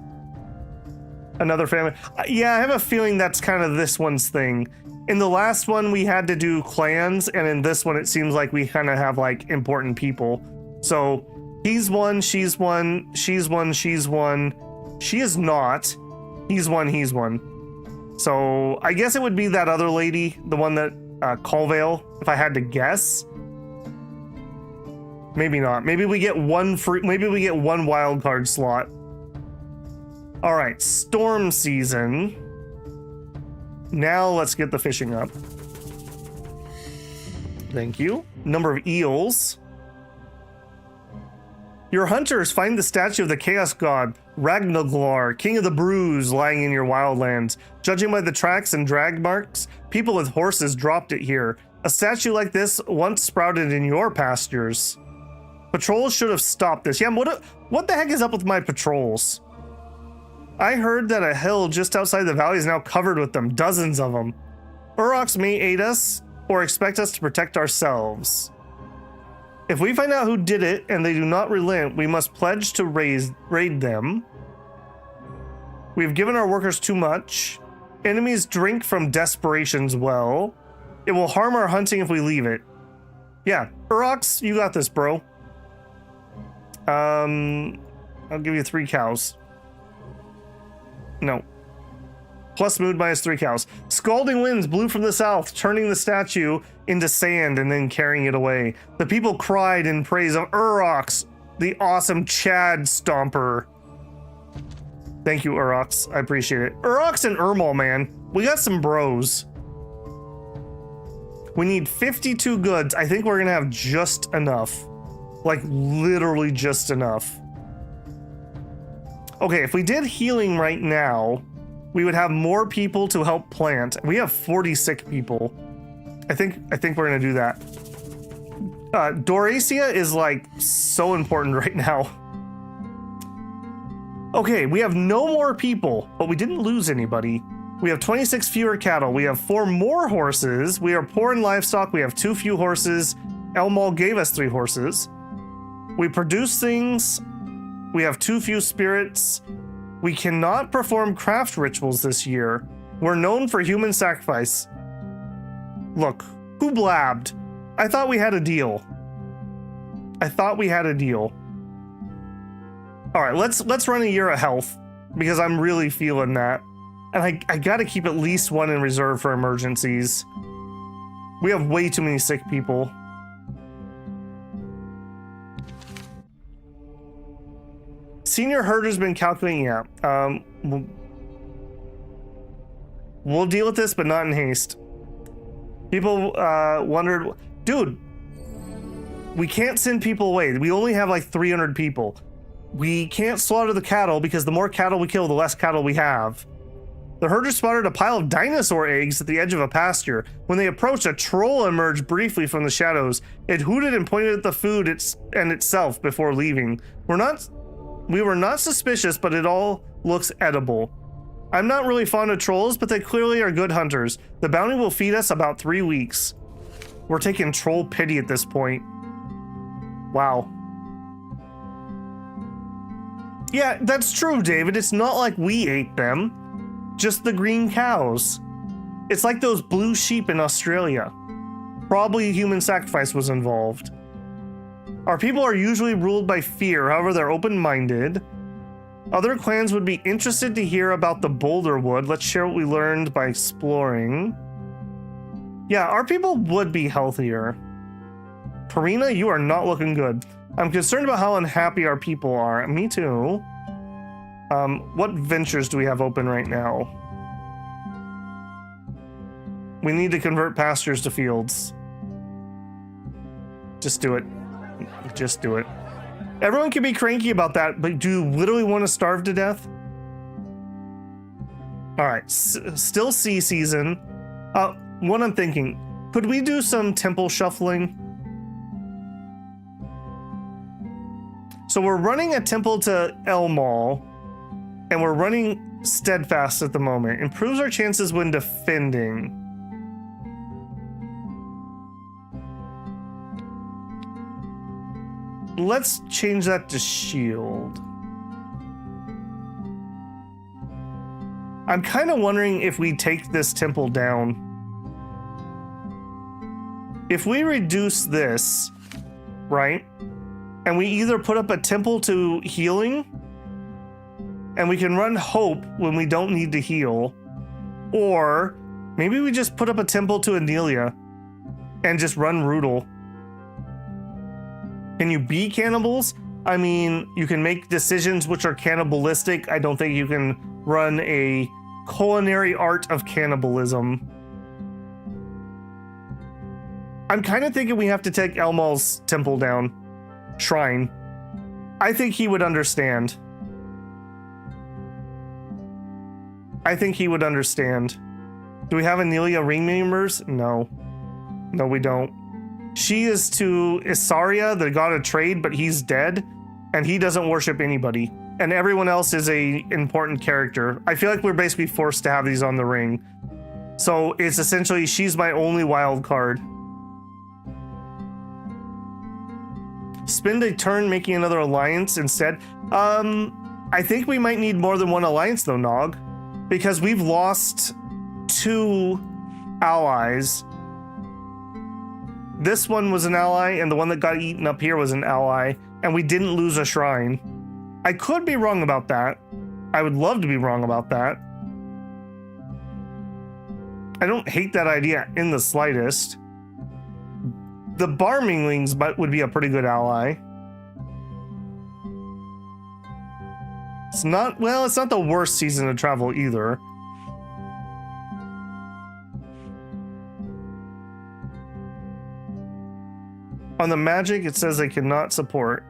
Another family. Yeah, I have a feeling that's kind of this one's thing. In the last one, we had to do clans, and in this one, it seems like we kind of have like important people. So he's one, she's one, she's one, she's one. She is not. He's one, he's one. So I guess it would be that other lady, the one that Colvale, if I had to guess. Maybe not. Maybe we get one free. Maybe we get one wild card slot. All right, storm season. Now let's get the fishing up. Thank you. Number of eels. Your hunters find the statue of the chaos god, Ragnaglar, king of the brews, lying in your wildlands. Judging by the tracks and drag marks, people with horses dropped it here. A statue like this once sprouted in your pastures. Patrols should have stopped this. Yeah, what the heck is up with my patrols? I heard that a hill just outside the valley is now covered with them, dozens of them. Uroks may aid us or expect us to protect ourselves. If we find out who did it and they do not relent, we must pledge to raid them. We've given our workers too much. Enemies drink from desperation's well. It will harm our hunting if we leave it. Yeah, Urox, you got this, bro. I'll give you 3 cows. No. Plus mood minus 3 cows. Scalding winds blew from the south, turning the statue into sand and then carrying it away. The people cried in praise of Urox, the awesome Chad Stomper. Thank you, Urox. I appreciate it. Urox and Ermal, man. We got some bros. We need 52 goods. I think we're gonna have just enough. Like, literally just enough. Okay, if we did healing right now, we would have more people to help plant. We have 40 sick people. I think we're gonna do that. Doracia is like so important right now. Okay, we have no more people, but we didn't lose anybody. We have 26 fewer cattle. We have 4 more horses. We are poor in livestock. We have too few horses. Elmal gave us 3 horses. We produce things. We have too few spirits. We cannot perform craft rituals this year. We're known for human sacrifice. Look, who blabbed? I thought we had a deal. All right, let's run a year of health because I'm really feeling that. And I gotta keep at least 1 in reserve for emergencies. We have way too many sick people. Senior herder's been calculating, yeah. We'll deal with this, but not in haste. People wondered, dude, we can't send people away. We only have like 300 people. We can't slaughter the cattle because the more cattle we kill, the less cattle we have. The herder spotted a pile of dinosaur eggs at the edge of a pasture. When they approached, a troll emerged briefly from the shadows. It hooted and pointed at the food and itself before leaving. We were not suspicious, but it all looks edible. I'm not really fond of trolls, but they clearly are good hunters. The bounty will feed us about 3 weeks. We're taking troll pity at this point. Wow. Yeah, that's true, David. It's not like we ate them. Just the green cows. It's like those blue sheep in Australia. Probably human sacrifice was involved. Our people are usually ruled by fear, however they're open-minded. Other clans would be interested to hear about the Boulder Wood. Let's share what we learned by exploring. Yeah, our people would be healthier. Karina, you are not looking good. I'm concerned about how unhappy our people are. Me too. What ventures do we have open right now? We need to convert pastures to fields. Just do it. Just do it. Everyone can be cranky about that, but do you literally want to starve to death? All right, still sea season. What I'm thinking, could we do some temple shuffling? So we're running a temple to Elmal, and we're running steadfast at the moment. Improves our chances when defending. Let's change that to shield. I'm kind of wondering if we take this temple down. If we reduce this, right? And we either put up a temple to healing, and we can run hope when we don't need to heal, or maybe we just put up a temple to Anelia and just run Rudel. Can you be cannibals? I mean, you can make decisions which are cannibalistic. I don't think you can run a culinary art of cannibalism. I'm kind of thinking we have to take Elmal's temple down. Shrine. I think he would understand. I think he would understand. Do we have Anelia ring members? No. No, we don't. She is to Isaria, the god of trade, but he's dead, and he doesn't worship anybody. And everyone else is a important character. I feel like we're basically forced to have these on the ring. So it's essentially, she's my only wild card. Spend a turn making another alliance instead. I think we might need more than one alliance though, Nog, because we've lost 2 allies. This one was an ally, and the one that got eaten up here was an ally, and we didn't lose a shrine. I could be wrong about that. I would love to be wrong about that. I don't hate that idea in the slightest. The Barminglings would be a pretty good ally. It's not, well, it's not the worst season to travel either. On the magic, it says they cannot support.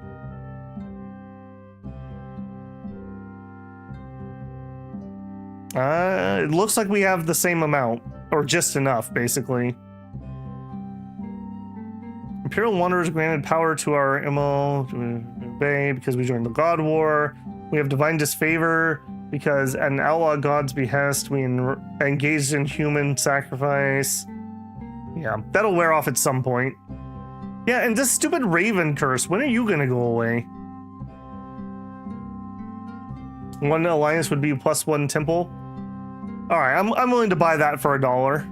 It looks like we have the same amount, or just enough, basically. Imperial Wanderers granted power to our ML Bay because we joined the God War. We have divine disfavor because at an outlaw god's behest, we engaged in human sacrifice. Yeah, that'll wear off at some point. Yeah, and this stupid Raven curse, when are you gonna go away? One alliance would be +1 temple. Alright, I'm willing to buy that for $1.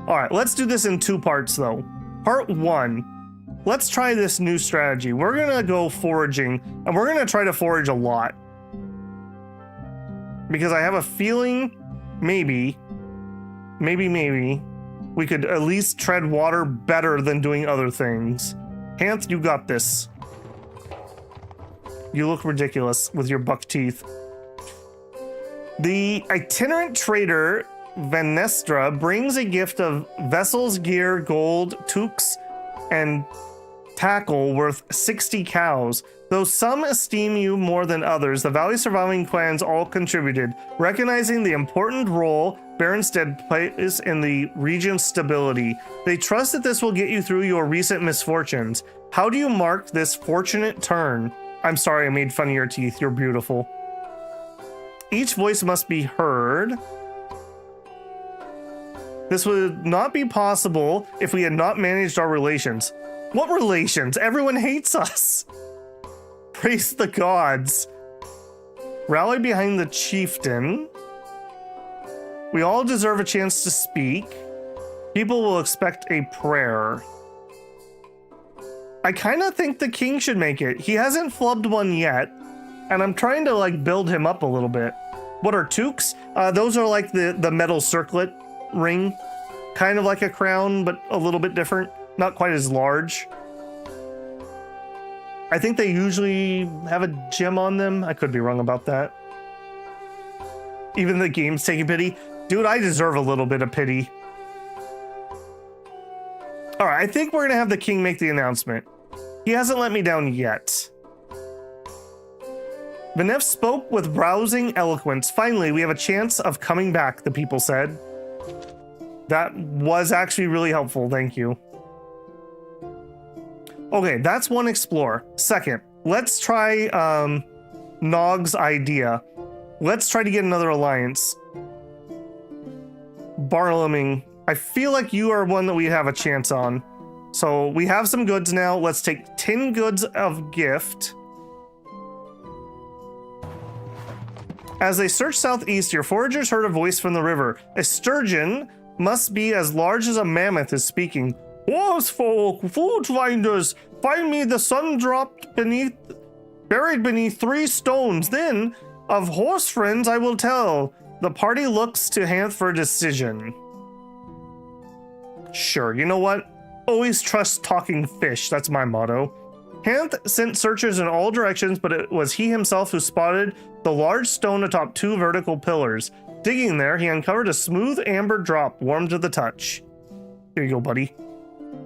Alright, let's do this in 2 parts though. Part 1, let's try this new strategy. We're gonna go foraging, and we're gonna try to forage a lot. Because I have a feeling, maybe, we could at least tread water better than doing other things. Hanth, you got this. You look ridiculous with your buck teeth. The itinerant trader, Venestra, brings a gift of vessels, gear, gold, toques, and tackle worth 60 cows. Though some esteem you more than others, the Valley surviving clans all contributed, recognizing the important role Berenstead plays in the region's stability. They trust that this will get you through your recent misfortunes. How do you mark this fortunate turn? I'm sorry I made fun of your teeth. You're beautiful. Each voice must be heard. This would not be possible if we had not managed our relations. What relations? Everyone hates us. Praise the gods. Rally behind the chieftain. We all deserve a chance to speak. People will expect a prayer. I kind of think the king should make it. He hasn't flubbed one yet, and I'm trying to like build him up a little bit. What are toques? Those are like the metal circlet ring. Kind of like a crown, but a little bit different. Not quite as large. I think they usually have a gem on them. I could be wrong about that. Even the game's taking pity. Dude, I deserve a little bit of pity. All right, I think we're gonna have the king make the announcement. He hasn't let me down yet. Venef spoke with rousing eloquence. Finally, we have a chance of coming back, the people said. That was actually really helpful, thank you. Okay, that's one explore. Second, let's try Nog's idea. Let's try to get another alliance. Barlaming, I feel like you are one that we have a chance on. So we have some goods now. Let's take 10 goods of gift. As they searched southeast, your foragers heard a voice from the river. A sturgeon must be as large as a mammoth is speaking. Horse folk, food finders, find me the sun dropped buried beneath 3 stones. Then, of horse friends I will tell. The party looks to Hanth for a decision. Sure, you know what? Always trust talking fish, that's my motto. Hanth sent searchers in all directions, but it was he himself who spotted the large stone atop 2 vertical pillars. Digging there, he uncovered a smooth amber drop, warm to the touch. Here you go, buddy.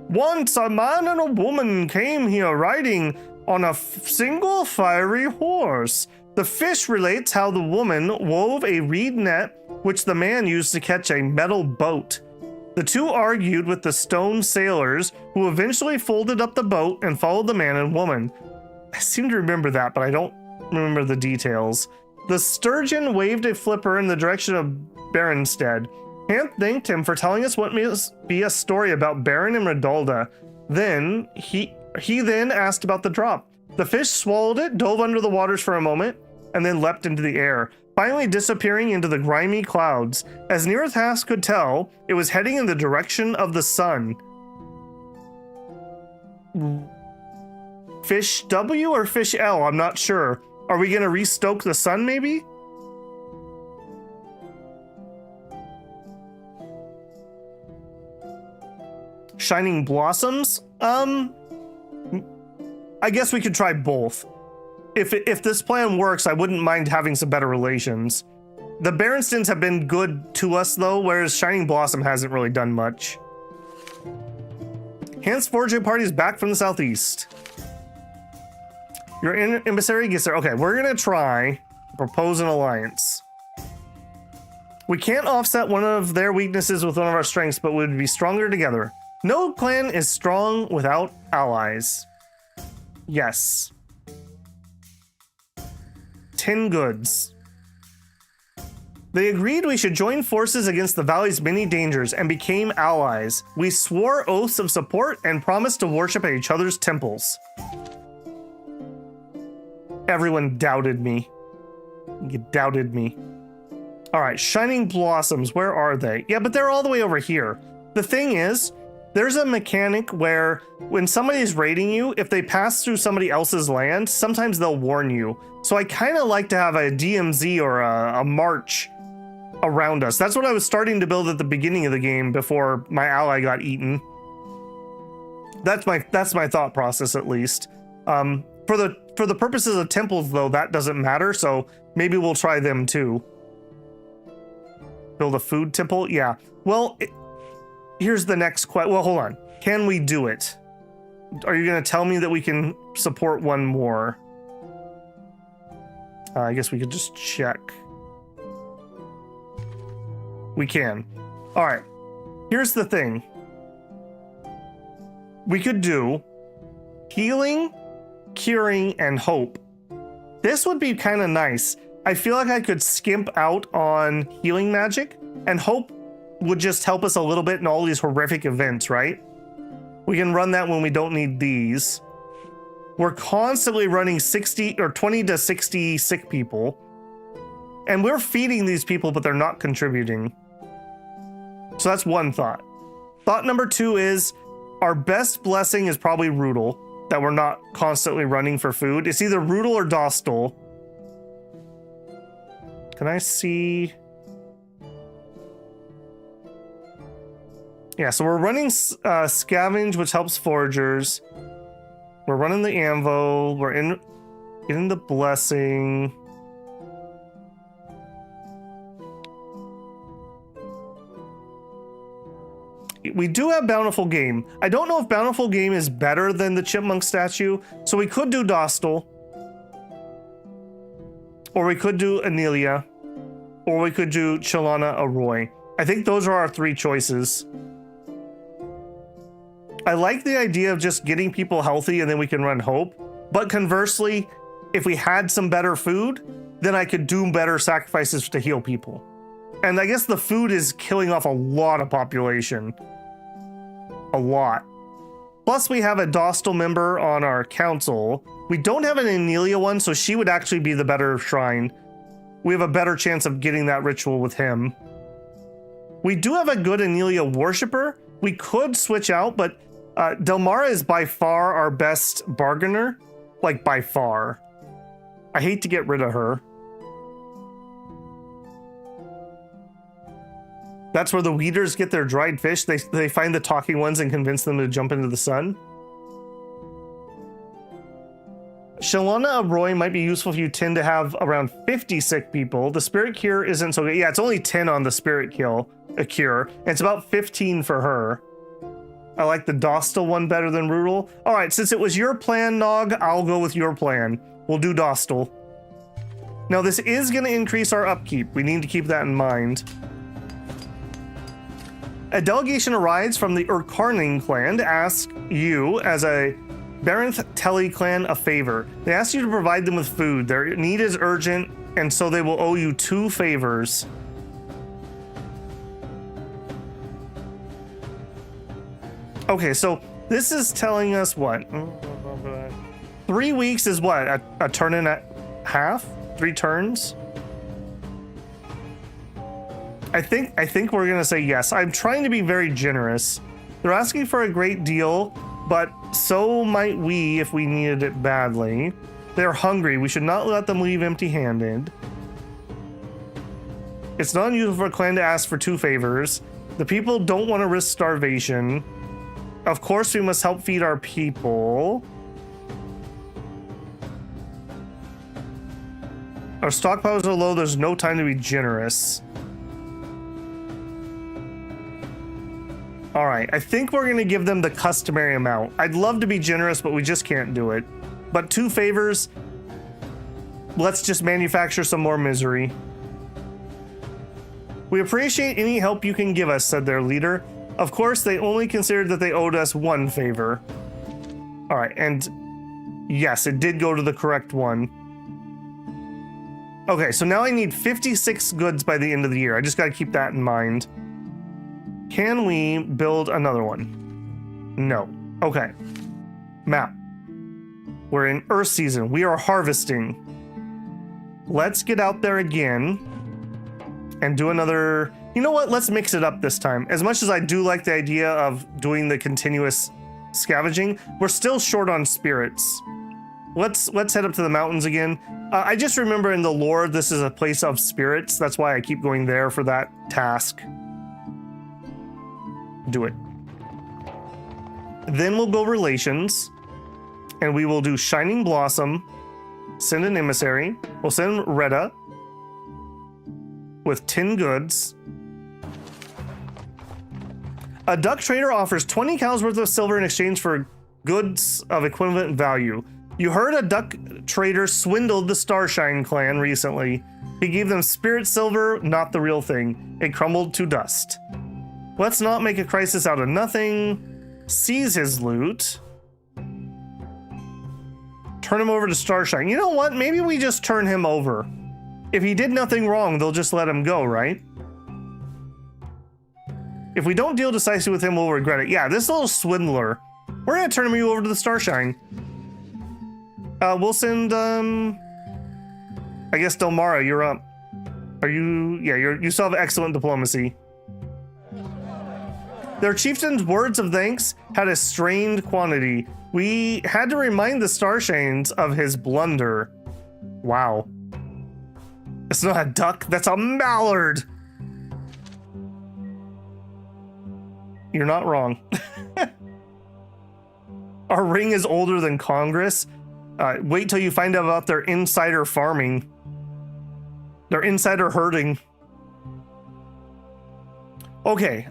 Once a man and a woman came here riding on a single fiery horse. The fish relates how the woman wove a reed net, which the man used to catch a metal boat. The two argued with the stone sailors, who eventually folded up the boat and followed the man and woman. I seem to remember that, but I don't remember the details. The sturgeon waved a flipper in the direction of Berenstead. Hanth thanked him for telling us what must be a story about Beren and Redalda. Then he then asked about the drop. The fish swallowed it, dove under the waters for a moment, and then leapt into the air, finally disappearing into the grimy clouds. As near as Haas could tell, it was heading in the direction of the sun. Fish W or fish L? I'm not sure. Are we going to restoke the sun, maybe? Shining blossoms? I guess we could try both. If this plan works, I wouldn't mind having some better relations. The Berenstons have been good to us, though, whereas Shining Blossom hasn't really done much. Hans foraging party is back from the southeast. Your emissary gets there. Okay, we're gonna try propose an alliance. We can't offset one of their weaknesses with one of our strengths, but we would be stronger together. No clan is strong without allies. Yes. 10 goods. They agreed we should join forces against the valley's many dangers and became allies. We swore oaths of support and promised to worship at each other's temples. Everyone doubted me. You doubted me. All right, Shining Blossoms, where are they? Yeah, but they're all the way over here. The thing is, there's a mechanic where when somebody's raiding you, if they pass through somebody else's land, sometimes they'll warn you. So I kind of like to have a DMZ or a march around us. That's what I was starting to build at the beginning of the game before my ally got eaten. That's my thought process, at least. For the purposes of temples, though, that doesn't matter. So maybe we'll try them too. Build a food temple? Yeah. Well, here's the next question. Well, hold on. Can we do it? Are you going to tell me that we can support one more? I guess we could just check. We can. All right. Here's the thing. We could do healing, curing, and hope. This would be kind of nice. I feel like I could skimp out on healing magic, and hope would just help us a little bit in all these horrific events, right? We can run that when we don't need these. We're constantly running 60 or 20 to 60 sick people. And we're feeding these people, but they're not contributing. So that's one thought. Thought number two is our best blessing is probably Rudel, that we're not constantly running for food. It's either Rudel or Dostal. Can I see? Yeah, so we're running Scavenge, which helps foragers. We're running the Anvo. We're getting the blessing. We do have Bountiful Game. I don't know if Bountiful Game is better than the Chipmunk statue, so we could do Dostal. Or we could do Anelia. Or we could do Cenala Arroy. I think those are our three choices. I like the idea of just getting people healthy and then we can run hope. But conversely, if we had some better food, then I could do better sacrifices to heal people. And I guess the food is killing off a lot of population. A lot. Plus we have a Dostal member on our council. We don't have an Anelia one, so she would actually be the better shrine. We have a better chance of getting that ritual with him. We do have a good Anelia worshiper. We could switch out, but Delmara is by far our best bargainer. Like, by far. I hate to get rid of her. That's where the weeders get their dried fish. They find the talking ones and convince them to jump into the sun. Cenala Arroy might be useful if you tend to have around 50 sick people. The spirit cure isn't so good. Yeah, it's only 10 on the spirit cure. And it's about 15 for her. I like the Dostal one better than Rudel. All right, since it was your plan, Nog, I'll go with your plan. We'll do Dostal. Now, this is going to increase our upkeep. We need to keep that in mind. A delegation arrives from the Urkarning clan to ask you, as a Baranth Telly clan, a favor. They ask you to provide them with food. Their need is urgent, and so they will owe you 2 favors. Okay, so this is telling us what? 3 weeks is what? A turn and a half? 3 turns? I think we're gonna say yes. I'm trying to be very generous. They're asking for a great deal, but so might we if we needed it badly. They're hungry. We should not let them leave empty-handed. It's not unusual for a clan to ask for 2 favors. The people don't want to risk starvation. Of course, we must help feed our people. Our stockpiles are low. There's no time to be generous. All right, I think we're gonna give them the customary amount. I'd love to be generous, but we just can't do it. But 2 favors, let's just manufacture some more misery. We appreciate any help you can give us, said their leader. Of course, they only considered that they owed us 1 favor. All right, and yes, it did go to the correct one. Okay, so now I need 56 goods by the end of the year. I just gotta keep that in mind. Can we build another one? No. Okay. Map. We're in Earth season. We are harvesting. Let's get out there again and do another... You know what? Let's mix it up this time. As much as I do like the idea of doing the continuous scavenging, we're still short on spirits. Let's head up to the mountains again. I just remember in the lore, this is a place of spirits. That's why I keep going there for that task. Do it. Then we'll go relations, and we will do Shining Blossom, send an emissary. We'll send Retta with 10 goods. A duck trader offers 20 cows worth of silver in exchange for goods of equivalent value. You heard a duck trader swindled the Starshine clan recently. He gave them spirit silver, not the real thing. It crumbled to dust. Let's not make a crisis out of nothing. Seize his loot. Turn him over to Starshine. You know what? Maybe we just turn him over. If he did nothing wrong, they'll just let him go, right? If we don't deal decisively with him, we'll regret it. Yeah, this little swindler. We're gonna turn him over to the Starshine. We'll send, I guess Delmara, you're up. Are you, yeah, you still have excellent diplomacy. Their chieftain's words of thanks had a strained quantity. We had to remind the Starshines of his blunder. Wow. It's not a duck, that's a mallard. You're not wrong. Our ring is older than Congress. Wait till you find out about their insider farming. Their insider herding. Okay,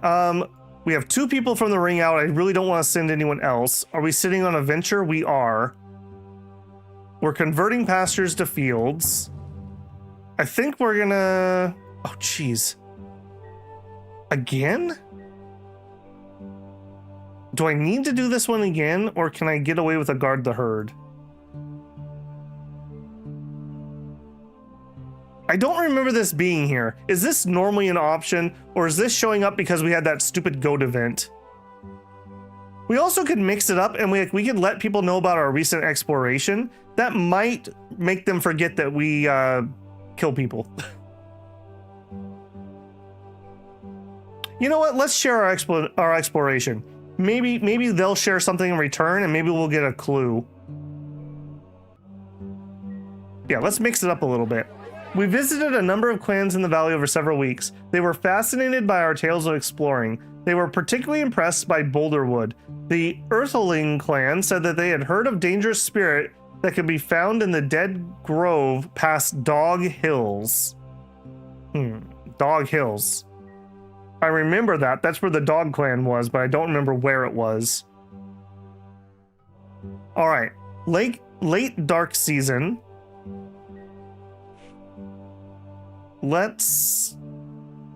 we have 2 people from the ring out. I really don't want to send anyone else. Are we sitting on a venture? We are. We're converting pastures to fields. I think we're gonna... Oh, geez. Again? Do I need to do this one again, or can I get away with a guard the herd? I don't remember this being here. Is this normally an option, or is this showing up because we had that stupid goat event? We also could mix it up, and we could let people know about our recent exploration. That might make them forget that we kill people. You know what? Let's share our exploration. Maybe they'll share something in return, and maybe we'll get a clue. Yeah, let's mix it up a little bit. We visited a number of clans in the valley over several weeks. They were fascinated by our tales of exploring. They were particularly impressed by Boulderwood. The Earthling clan said that they had heard of dangerous spirit that could be found in the Dead Grove past Dog Hills. Dog Hills. I remember that. That's where the Dog Clan was, but I don't remember where it was. All right. Late dark season. Let's...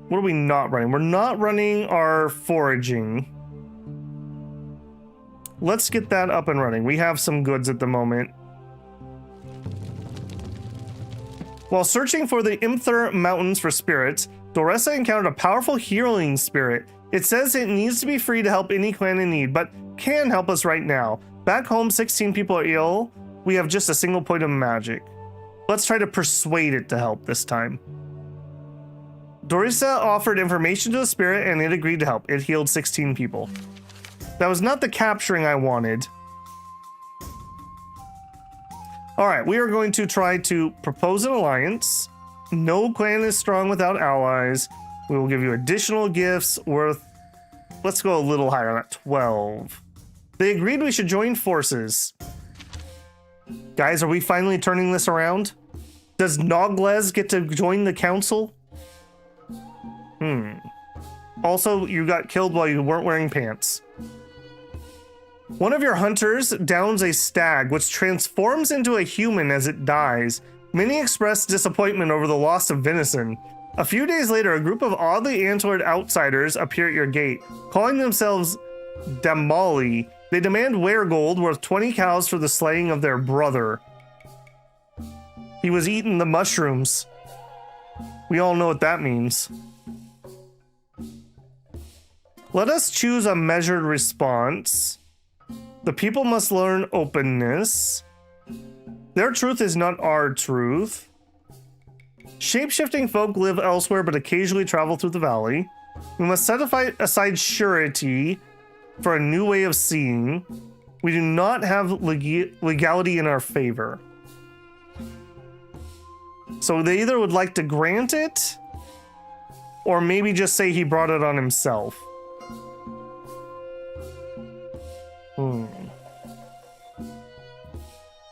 What are we not running? We're not running our foraging. Let's get that up and running. We have some goods at the moment. While searching for the Imthur Mountains for spirits, Doressa encountered a powerful healing spirit. It says it needs to be free to help any clan in need, but can help us right now. Back home, 16 people are ill. we have just a single point of magic. Let's try to persuade it to help this time. Dorisa offered information to the spirit and it agreed to help. It healed 16 people. That was not the capturing I wanted. All right, we are going to try to propose an alliance. No clan is strong without allies. We will give you additional gifts worth, let's go a little higher on that, 12. They agreed we should join forces. Guys, are we finally turning this around? Does Nogles get to join the council? Also, you got killed while you weren't wearing pants. One of your hunters downs a stag, which transforms into a human as it dies. Many express disappointment over the loss of venison. A few days later, a group of oddly antlered outsiders appear at your gate, calling themselves Damali. They demand weregold worth 20 cows for the slaying of their brother. He was eating the mushrooms. We all know what that means. Let us choose a measured response. The people must learn openness. Their truth is not our truth. Shape-shifting folk live elsewhere but occasionally travel through the valley. We must set aside surety for a new way of seeing. We do not have legality in our favor. So they either would like to grant it, or maybe just say he brought it on himself.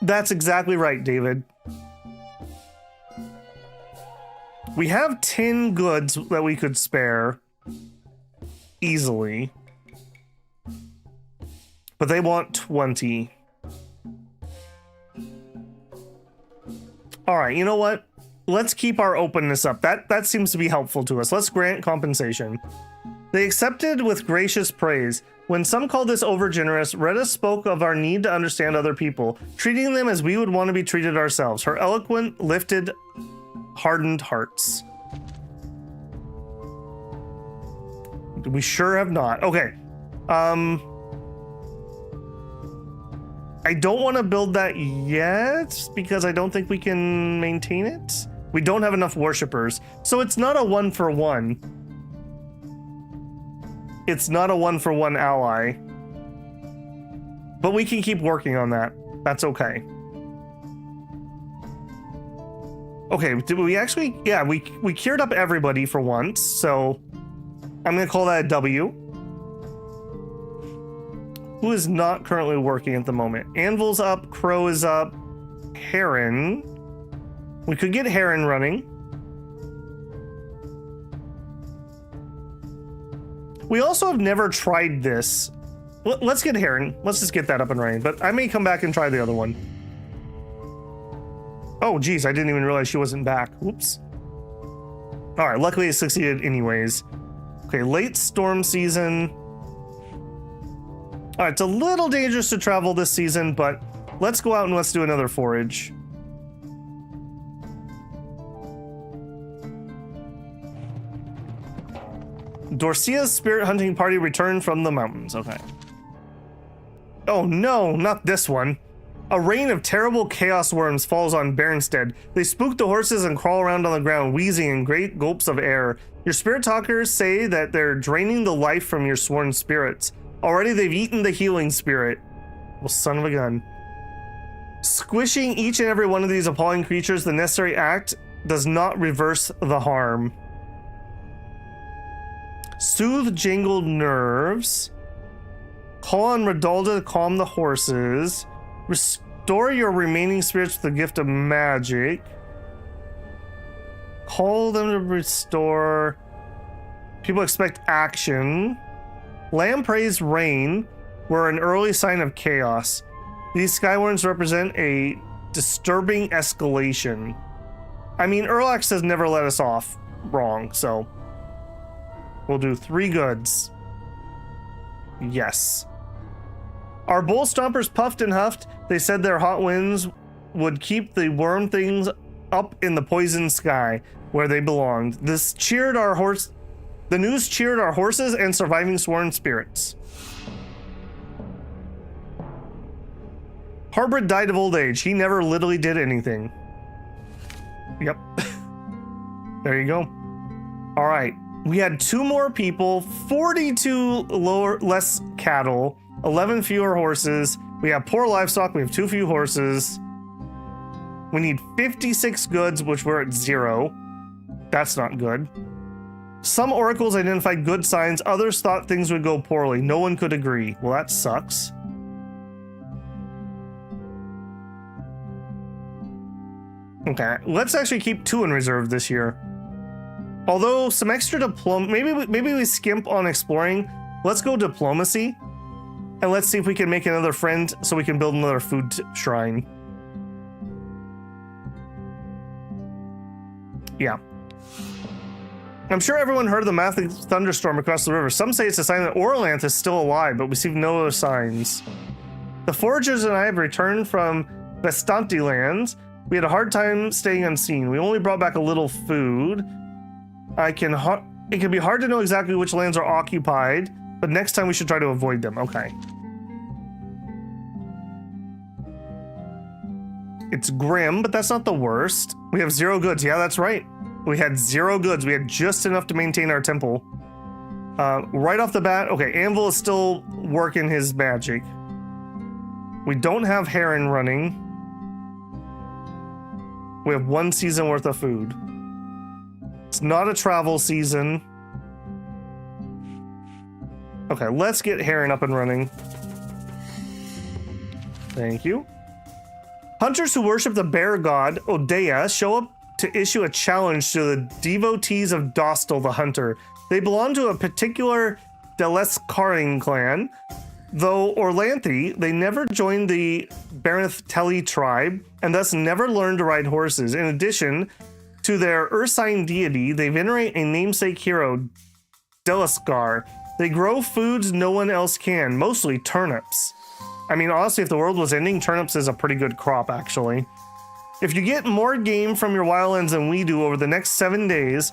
That's exactly right, David. We have 10 goods that we could spare easily, but they want 20. All right, you know what? Let's keep our openness up. That seems to be helpful to us. Let's grant compensation. They accepted with gracious praise. When some called this overgenerous, Retta spoke of our need to understand other people, treating them as we would want to be treated ourselves. Her eloquent, lifted, hardened hearts. We sure have not. Okay. I don't want to build that yet because I don't think we can maintain it. We don't have enough worshippers. So it's not a 1-for-1. It's not a 1-for-1 ally. But we can keep working on that. That's okay. Okay, did we actually? Yeah, we cured up everybody for once. So I'm going to call that a W. Who is not currently working at the moment? Anvil's up, Crow is up, Heron. We could get Heron running. We also have never tried this. Let's get Heron. Let's just get that up and running. But I may come back and try the other one. Oh, geez, I didn't even realize she wasn't back. Oops. All right, luckily it succeeded anyways. Okay, late storm season. All right, it's a little dangerous to travel this season, but let's go out and let's do another forage. Dorcia's spirit hunting party returned from the mountains. Okay. Oh no, not this one. A rain of terrible chaos worms falls on Berenstead. They spook the horses and crawl around on the ground, wheezing in great gulps of air. Your spirit talkers say that they're draining the life from your sworn spirits. Already they've eaten the healing spirit. Well, son of a gun. Squishing each and every one of these appalling creatures, the necessary act does not reverse the harm. Soothe jangled nerves. Call on Redalda to calm the horses. Restore your remaining spirits with the gift of magic. Call them to restore. People expect action. Lamprey's rain were an early sign of chaos. These skywarns represent a disturbing escalation. I mean, Erlax has never let us off wrong, so we'll do 3 goods. Yes. Our bull stompers puffed and huffed. They said their hot winds would keep the worm things up in the poison sky where they belonged. This cheered our horse. The news cheered our horses and surviving sworn spirits. Harbrid died of old age. He never literally did anything. Yep. There you go. All right. We had 2 more people, 42 less cattle, 11 fewer horses. We have poor livestock. We have too few horses. We need 56 goods, which we're at 0. That's not good. Some oracles identified good signs. Others thought things would go poorly. No one could agree. Well, that sucks. Okay, let's actually keep 2 in reserve this year. Although some extra maybe we skimp on exploring. Let's go diplomacy, and let's see if we can make another friend so we can build another food shrine. Yeah. I'm sure everyone heard of the massive thunderstorm across the river. Some say it's a sign that Glorantha is still alive, but we see no other signs. The foragers and I have returned from Vestanti lands. We had a hard time staying unseen. We only brought back a little food. It can be hard to know exactly which lands are occupied, but next time we should try to avoid them. Okay. It's grim, but that's not the worst. We have 0 goods. Yeah, that's right. We had 0 goods. We had just enough to maintain our temple. Right off the bat, okay, Anvil is still working his magic. We don't have Heron running. We have 1 season worth of food. It's not a travel season. Okay, let's get Heron up and running. Thank you. Hunters who worship the bear god, Odea, show up to issue a challenge to the devotees of Dostal the Hunter. They belong to a particular Delescaring clan. Though Orlanthi, they never joined the Barantheli tribe, and thus never learned to ride horses. In addition to their Ursine deity, they venerate a namesake hero, Delescar. They grow foods no one else can, mostly turnips. I mean, honestly, if the world was ending, turnips is a pretty good crop, actually. If you get more game from your wildlands than we do over the next 7 days,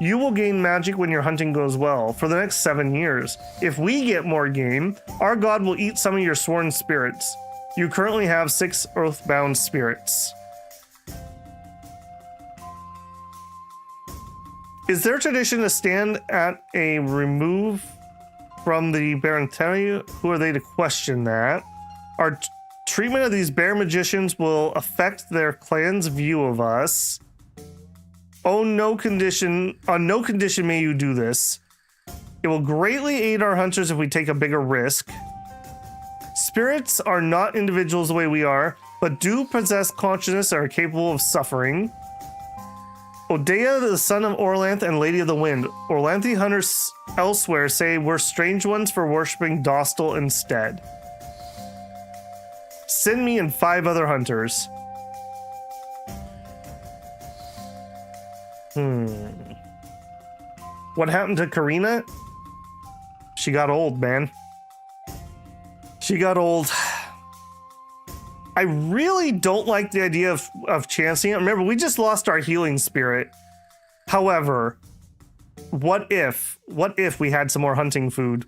you will gain magic when your hunting goes well for the next 7 years. If we get more game, our god will eat some of your sworn spirits. You currently have 6 earthbound spirits. Is there tradition to stand at a remove from the Barantheli? Who are they to question that? Our treatment of these bear magicians will affect their clan's view of us. On no condition may you do this. It will greatly aid our hunters if we take a bigger risk. Spirits are not individuals the way we are, but do possess consciousness and are capable of suffering. Odea, the son of Orlanth and Lady of the Wind. Orlanthi hunters elsewhere say we're strange ones for worshipping Dostal instead. Send me and 5 other hunters. What happened to Karina? She got old, man. She got old. I really don't like the idea of chancing it. Remember, we just lost our healing spirit. However, what if we had some more hunting food?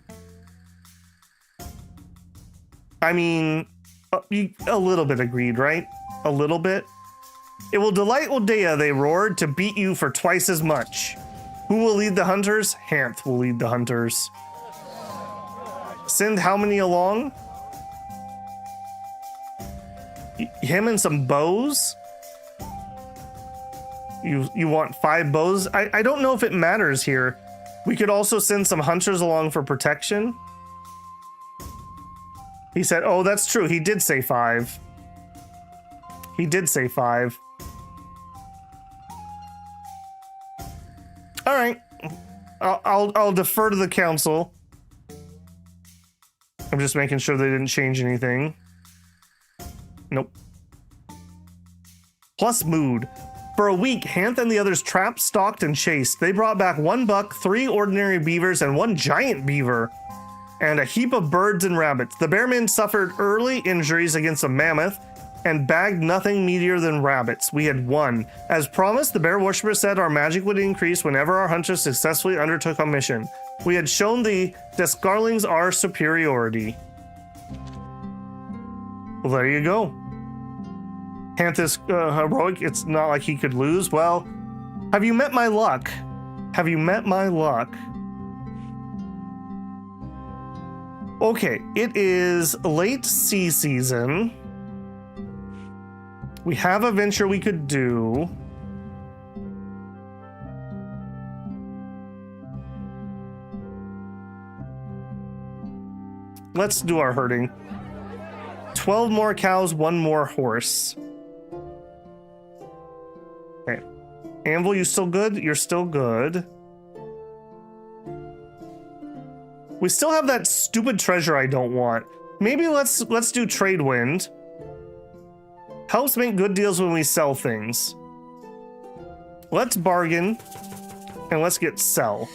I mean, a little bit agreed, right? A little bit. It will delight Odea, they roared, to beat you for twice as much. Who will lead the hunters? Hanth will lead the hunters. Send how many along? Him and some bows? You want 5 bows? I don't know if it matters here. We could also send some hunters along for protection. He said, oh, that's true. He did say 5. He did say 5. All right. I'll defer to the council. I'm just making sure they didn't change anything. Nope. Plus mood. For a week, Hanth and the others trapped, stalked, and chased. They brought back 1 buck, 3 ordinary beavers, and 1 giant beaver, and a heap of birds and rabbits. The bearmen suffered early injuries against a mammoth and bagged nothing meatier than rabbits. We had won. As promised, the bear worshiper said our magic would increase whenever our hunters successfully undertook a mission. We had shown the Descarlings our superiority. Well, there you go. Panthus heroic, it's not like he could lose. Well, have you met my luck? Have you met my luck? Okay, it is late sea season. We have a venture we could do. Let's do our herding. 12 more cows, 1 more horse. Okay. Anvil, you still good? You're still good. We still have that stupid treasure I don't want. Maybe let's do trade wind. Helps make good deals when we sell things. Let's bargain and let's get sell.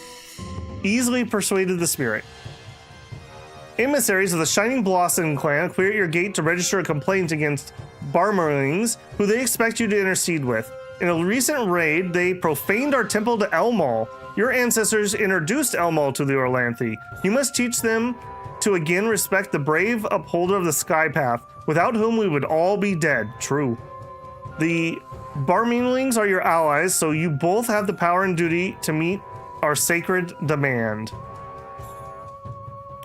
Easily persuaded the spirit. Emissaries of the Shining Blossom clan clear your gate to register a complaint against Barmerlings, who they expect you to intercede with. In a recent raid, they profaned our temple to Elmal. Your ancestors introduced Elmal to the Orlanthi. You must teach them to again respect the brave upholder of the Sky Path, without whom we would all be dead. True. The Barmerlings are your allies, so you both have the power and duty to meet our sacred demand.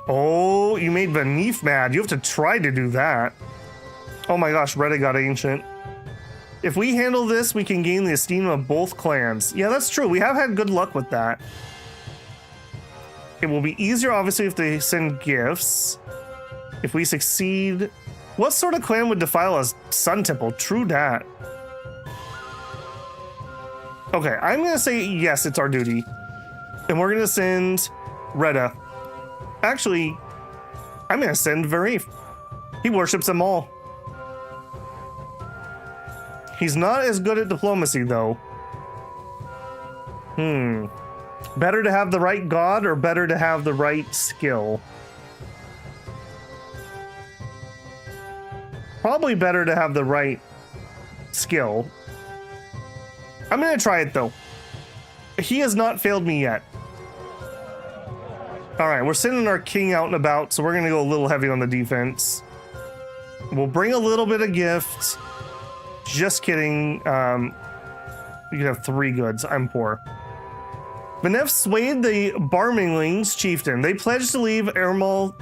Oh, you made Vanif mad. You have to try to do that. Oh my gosh, Retta got ancient. If we handle this, we can gain the esteem of both clans. Yeah, that's true. We have had good luck with that. It will be easier, obviously, if they send gifts. If we succeed... What sort of clan would defile a sun temple? True dat. Okay, I'm going to say yes, it's our duty. And we're going to send Retta. Actually, I'm going to send Varif. He worships them all. He's not as good at diplomacy, though. Better to have the right god or better to have the right skill? Probably better to have the right skill. I'm going to try it, though. He has not failed me yet. All right, we're sending our king out and about, so we're going to go a little heavy on the defense. We'll bring a little bit of gift. Just kidding. You can have 3 goods. I'm poor. Benef swayed the Barmerlings chieftain. They pledged to leave Ermal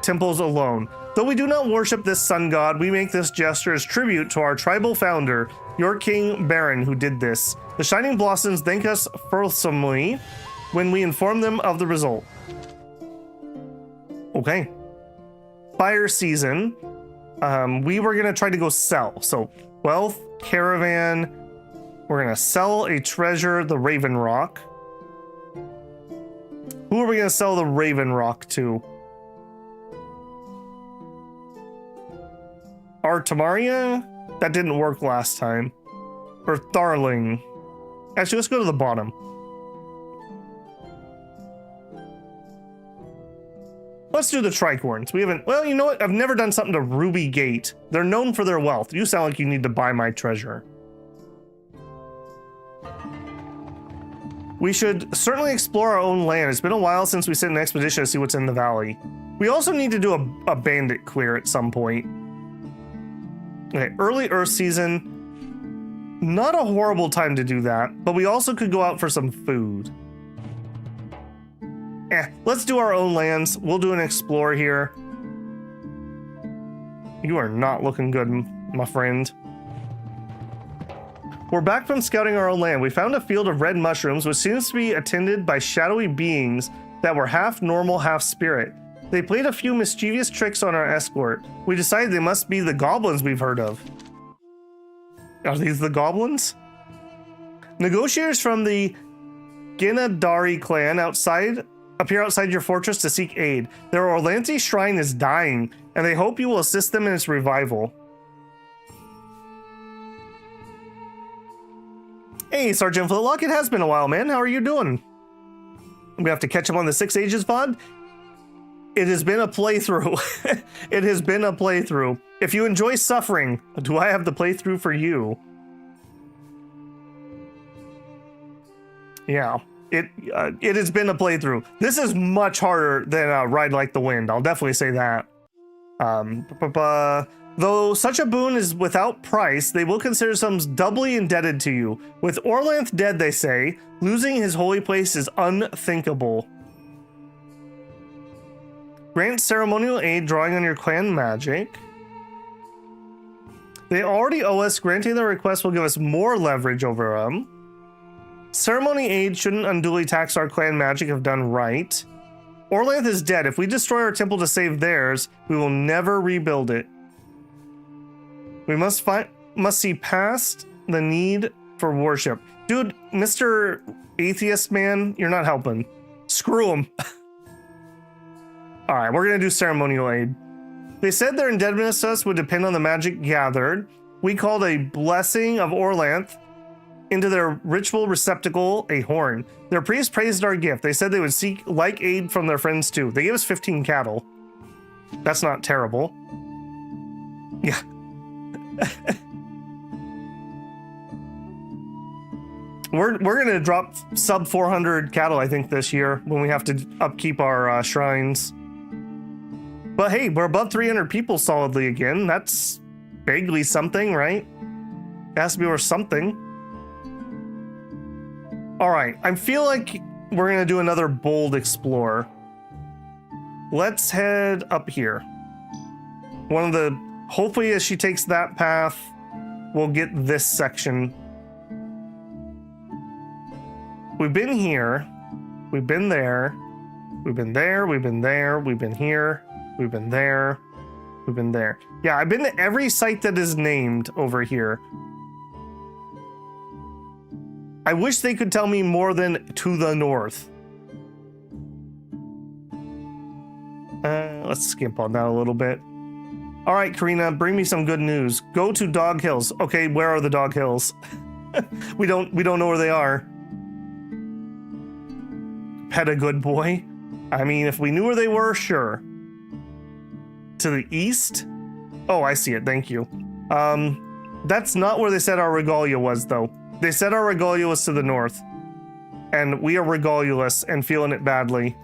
temples alone. Though we do not worship this sun god, we make this gesture as tribute to our tribal founder, your king Beren, who did this. The Shining Blossoms thank us fulsomely when we inform them of the result. Okay. Fire season. We were going to try to go sell. So, wealth, caravan. We're going to sell a treasure, the Raven Rock. Who are we going to sell the Raven Rock to? Our Tamaria? That didn't work last time. Or Tharling. Actually, let's go to the bottom. Let's do the Tricorns. We haven't... Well, you know what? I've never done something to Ruby Gate. They're known for their wealth. You sound like you need to buy my treasure. We should certainly explore our own land. It's been a while since we sent an expedition to see what's in the valley. We also need to do a bandit clear at some point. Okay, early Earth season. Not a horrible time to do that, but we also could go out for some food. Let's do our own lands. We'll do an explore here. You are not looking good, my friend. We're back from scouting our own land. We found a field of red mushrooms, which seems to be attended by shadowy beings that were half normal, half spirit. They played a few mischievous tricks on our escort. We decided they must be the goblins we've heard of. Are these the goblins? Negotiators from the Ginadari clan appear outside your fortress to seek aid. Their Orlanthi shrine is dying, and they hope you will assist them in its revival. Hey, Sergeant Flintlock, it has been a while, man. How are you doing? We have to catch up on the 6 Ages VOD. It has been a playthrough. It has been a playthrough. If you enjoy suffering, do I have the playthrough for you? Yeah, it has been a playthrough. This is much harder than Ride Like the Wind. I'll definitely say that. Though such a boon is without price, they will consider themselves doubly indebted to you. With Orlanth dead, they say, losing his holy place is unthinkable. Grant ceremonial aid drawing on your clan magic. They already owe us. Granting their request will give us more leverage over them. Ceremony aid shouldn't unduly tax our clan magic if done right. Orlanth is dead. If we destroy our temple to save theirs, we will never rebuild it. We must see past the need for worship. Dude, Mr. Atheist Man, you're not helping. Screw him. All right, we're going to do ceremonial aid. They said their indebtedness to us would depend on the magic gathered. We called a blessing of Orlanth into their ritual receptacle a horn. Their priest praised our gift. They said they would seek like aid from their friends too. They gave us 15 cattle. That's not terrible. Yeah. We're gonna drop sub 400 cattle, I think, this year when we have to upkeep our shrines. But hey, we're above 300 people solidly again. That's vaguely something, right? It has to be worth something. All right, I feel like we're gonna do another bold explore. Let's head up here. Hopefully as she takes that path, we'll get this section. We've been here, we've been there, we've been there, we've been there, we've been here, we've been there, we've been there. Yeah, I've been to every site that is named over here. I wish they could tell me more than to the north. Let's skimp on that a little bit. All right, Karina, bring me some good news. Go to Dog Hills. Okay, where are the Dog Hills? we don't know where they are. Pet a good boy. I mean, if we knew where they were, sure. To the east? Oh, I see it. Thank you. That's not where they said our regalia was, though. They said our regalia was to the north. And we are regalialess and feeling it badly.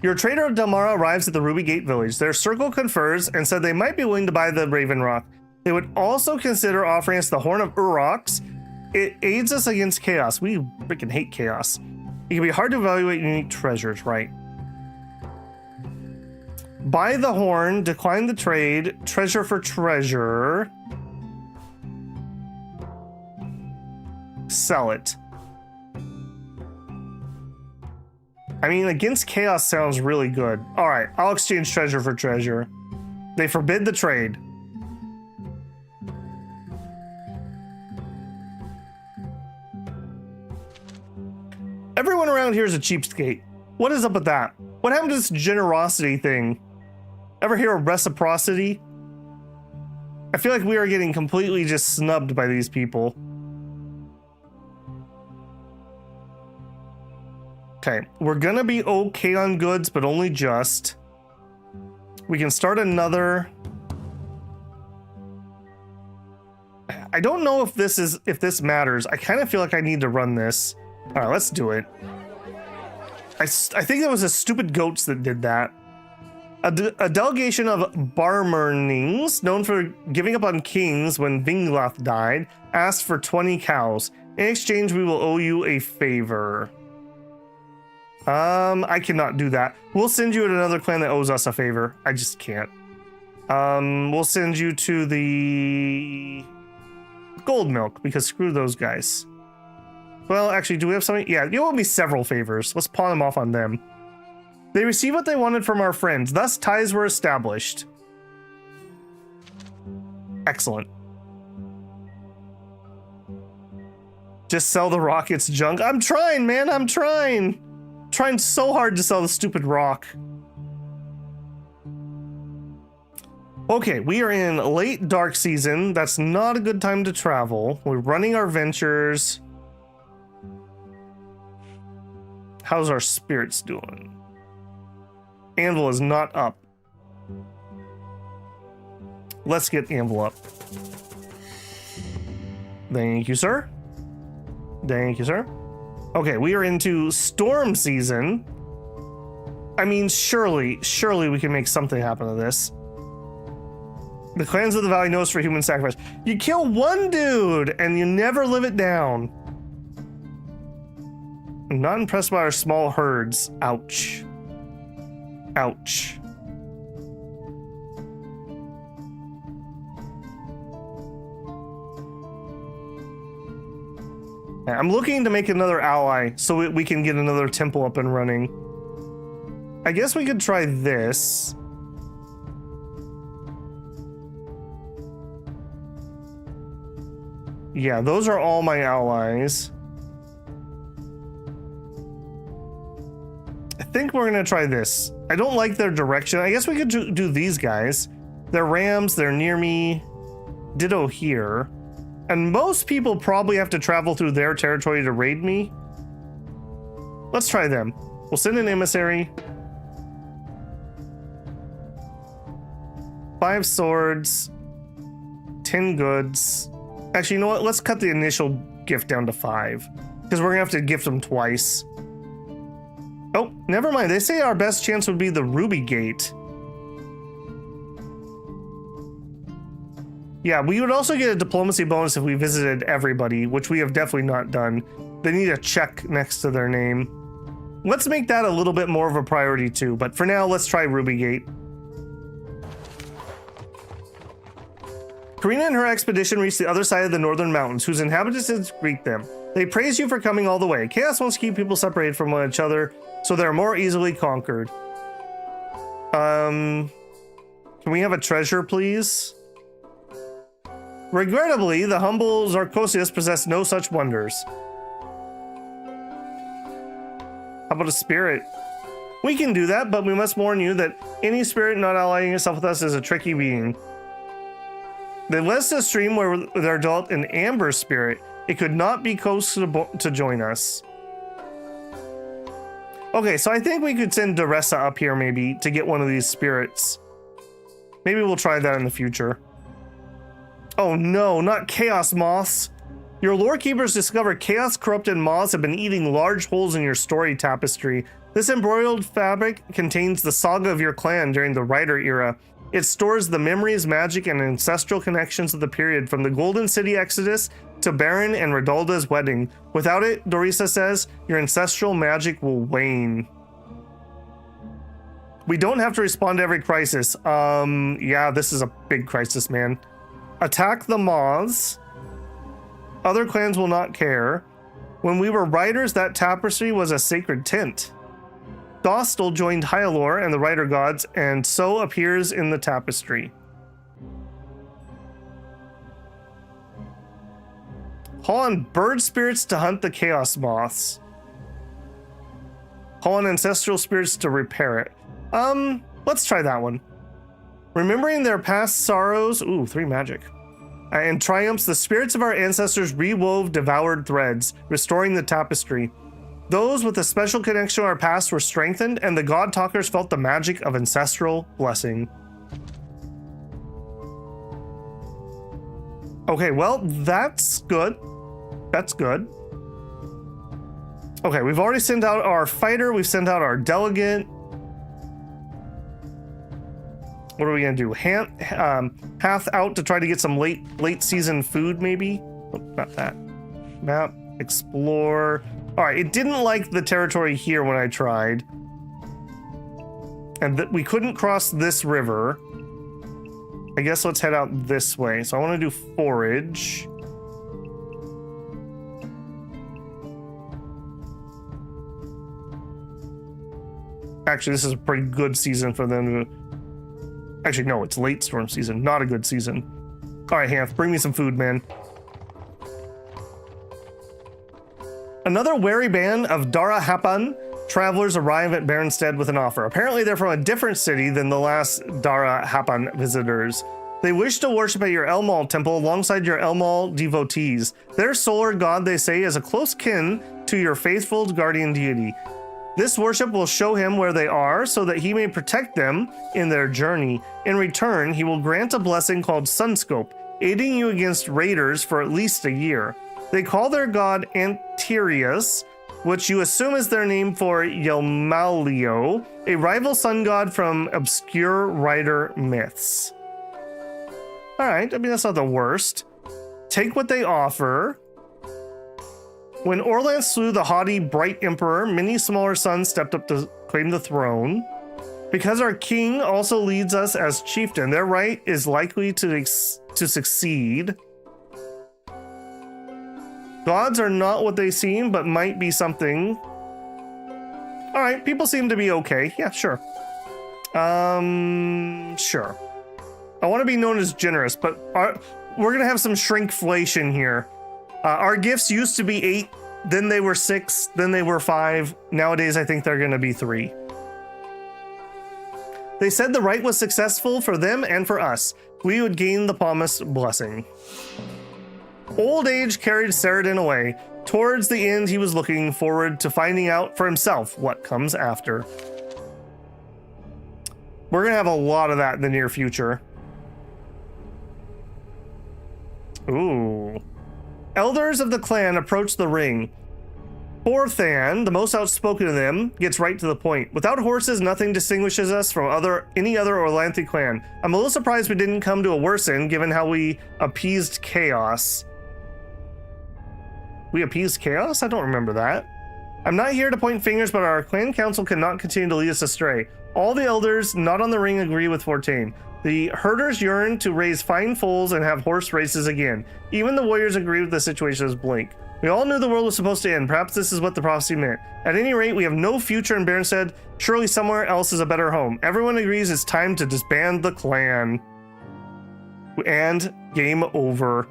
Your trader of Delmara arrives at the Ruby Gate village. Their circle confers and said they might be willing to buy the Raven Rock. They would also consider offering us the Horn of Urox. It aids us against chaos. We freaking hate chaos. It can be hard to evaluate unique treasures, right? Buy the horn, decline the trade, treasure for treasure. Sell it. I mean, against chaos sounds really good. All right, I'll exchange treasure for treasure. They forbid the trade. Everyone around here is a cheapskate. What is up with that? What happened to this generosity thing? Ever hear of reciprocity? I feel like we are getting completely just snubbed by these people. Okay, we're gonna be okay on goods, but only just. We can start another. I don't know if this matters. I kind of feel like I need to run this. All right, let's do it. I think it was the stupid goats that did that. A delegation of Barmernings, known for giving up on kings when Vinglath died, asked for 20 cows. In exchange, we will owe you a favor. I cannot do that. We'll send you to another clan that owes us a favor. I just can't. We'll send you to the Gold Milk, because screw those guys. Well, actually, do we have something? Yeah, you owe me several favors. Let's pawn them off on them. They received what they wanted from our friends. Thus, ties were established. Excellent. Just sell the rock, it's junk. I'm trying, man. I'm trying. Trying so hard to sell the stupid rock. Okay, we are in late dark season. That's not a good time to travel. We're running our ventures. How's our spirits doing? Anvil is not up. Let's get Anvil up. Thank you, sir. Thank you, sir. Okay, we are into storm season. I mean, surely we can make something happen to this. The clans of the valley knows for human sacrifice. You kill one dude and you never live it down. I'm not impressed by our small herds. Ouch. Ouch. I'm looking to make another ally so we can get another temple up and running. I guess we could try this. Yeah, those are all my allies. I think we're gonna try this. I don't like their direction. I guess we could do these guys. They're rams, they're near me. Ditto here. And most people probably have to travel through their territory to raid me. Let's try them. We'll send an emissary. 5 swords. 10 goods. Actually, you know what? Let's cut the initial gift down to 5. Because we're going to have to gift them twice. Oh, never mind. They say our best chance would be the Ruby Gate. Yeah, we would also get a diplomacy bonus if we visited everybody, which we have definitely not done. They need a check next to their name. Let's make that a little bit more of a priority too, but for now, let's try Ruby Gate. Karina and her expedition reached the other side of the northern mountains, whose inhabitants greet them. They praise you for coming all the way. Chaos wants to keep people separated from each other, so they're more easily conquered. Can we have a treasure, please? Regrettably, the humble Zarkosius possess no such wonders. How about a spirit? We can do that, but we must warn you that any spirit not allying itself with us is a tricky being. They led us to a stream where there dwelt an amber spirit. It could not be close to join us. Okay, so I think we could send Duressa up here maybe to get one of these spirits. Maybe we'll try that in the future. Oh no, not chaos moths. Your lore keepers discover chaos corrupted moths have been eating large holes in your story tapestry. This embroidered fabric contains the saga of your clan during the Rider era. It stores the memories, magic, and ancestral connections of the period from the Golden City Exodus to Beren and Redalda's wedding. Without it, Dorisa says, your ancestral magic will wane. We don't have to respond to every crisis. Yeah, this is a big crisis, man. Attack the moths. Other clans will not care. When we were riders, that tapestry was a sacred tent. Dostal joined Hyalor and the Rider gods, and so appears in the tapestry. Call on bird spirits to hunt the chaos moths. Call on ancestral spirits to repair it. Let's try that one. Remembering their past sorrows, 3 magic, and triumphs, the spirits of our ancestors rewove devoured threads, restoring the tapestry. Those with a special connection to our past were strengthened, and the God Talkers felt the magic of ancestral blessing. Okay, well, that's good. That's good. Okay, we've already sent out our fighter. We've sent out our delegate. What are we gonna do? Hath out to try to get some late season food, maybe? Oh, not that. Map, explore. All right, it didn't like the territory here when I tried. And we couldn't cross this river. I guess let's head out this way. So I want to do forage. Actually, this is a pretty good season for them to... Actually, no, it's late storm season. Not a good season. All right, Hanf, bring me some food, man. Another wary band of Dara Hapan travelers arrive at Berenstead with an offer. Apparently, they're from a different city than the last Dara Hapan visitors. They wish to worship at your Elmal temple alongside your Elmal devotees. Their solar god, they say, is a close kin to your faithful guardian deity. This worship will show him where they are so that he may protect them in their journey. In return, he will grant a blessing called Sunscope, aiding you against raiders for at least a year. They call their god Antirius, which you assume is their name for Yelmalio, a rival sun god from obscure rider myths. All right, I mean, that's not the worst. Take what they offer. When Orlan slew the haughty, bright emperor, many smaller sons stepped up to claim the throne. Because our king also leads us as chieftain, their right is likely to succeed. Gods are not what they seem, but might be something. All right, people seem to be okay. Yeah, sure. Sure. I want to be known as generous, but we're going to have some shrinkflation here. Our gifts used to be 8, then they were 6, then they were 5. Nowadays, I think they're going to be 3. They said the rite was successful for them and for us. We would gain the promised blessing. Old age carried Saradin away. Towards the end, he was looking forward to finding out for himself what comes after. We're going to have a lot of that in the near future. Ooh. Elders of the clan approach the ring. Borthan, the most outspoken of them, gets right to the point. Without horses, nothing distinguishes us from any other Orlanthe clan. I'm a little surprised we didn't come to a worse end, given how we appeased chaos. We appeased chaos? I don't remember that. I'm not here to point fingers, but our clan council cannot continue to lead us astray. All the elders not on the ring agree with Fortain. The herders yearn to raise fine foals and have horse races again. Even the warriors agree with the situation as Blink. We all knew the world was supposed to end. Perhaps this is what the prophecy meant. At any rate, we have no future in Beren said. Surely somewhere else is a better home. Everyone agrees it's time to disband the clan. And game over.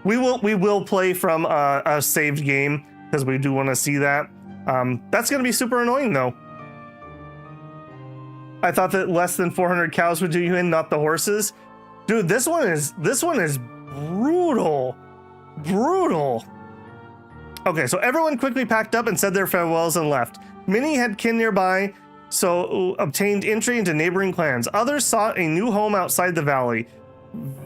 We will play from a saved game because we do want to see that. That's going to be super annoying though. I thought that less than 400 cows would do you in, not the horses. Dude, this one is brutal. Brutal. Okay, so everyone quickly packed up and said their farewells and left. Many had kin nearby, so obtained entry into neighboring clans. Others sought a new home outside the valley.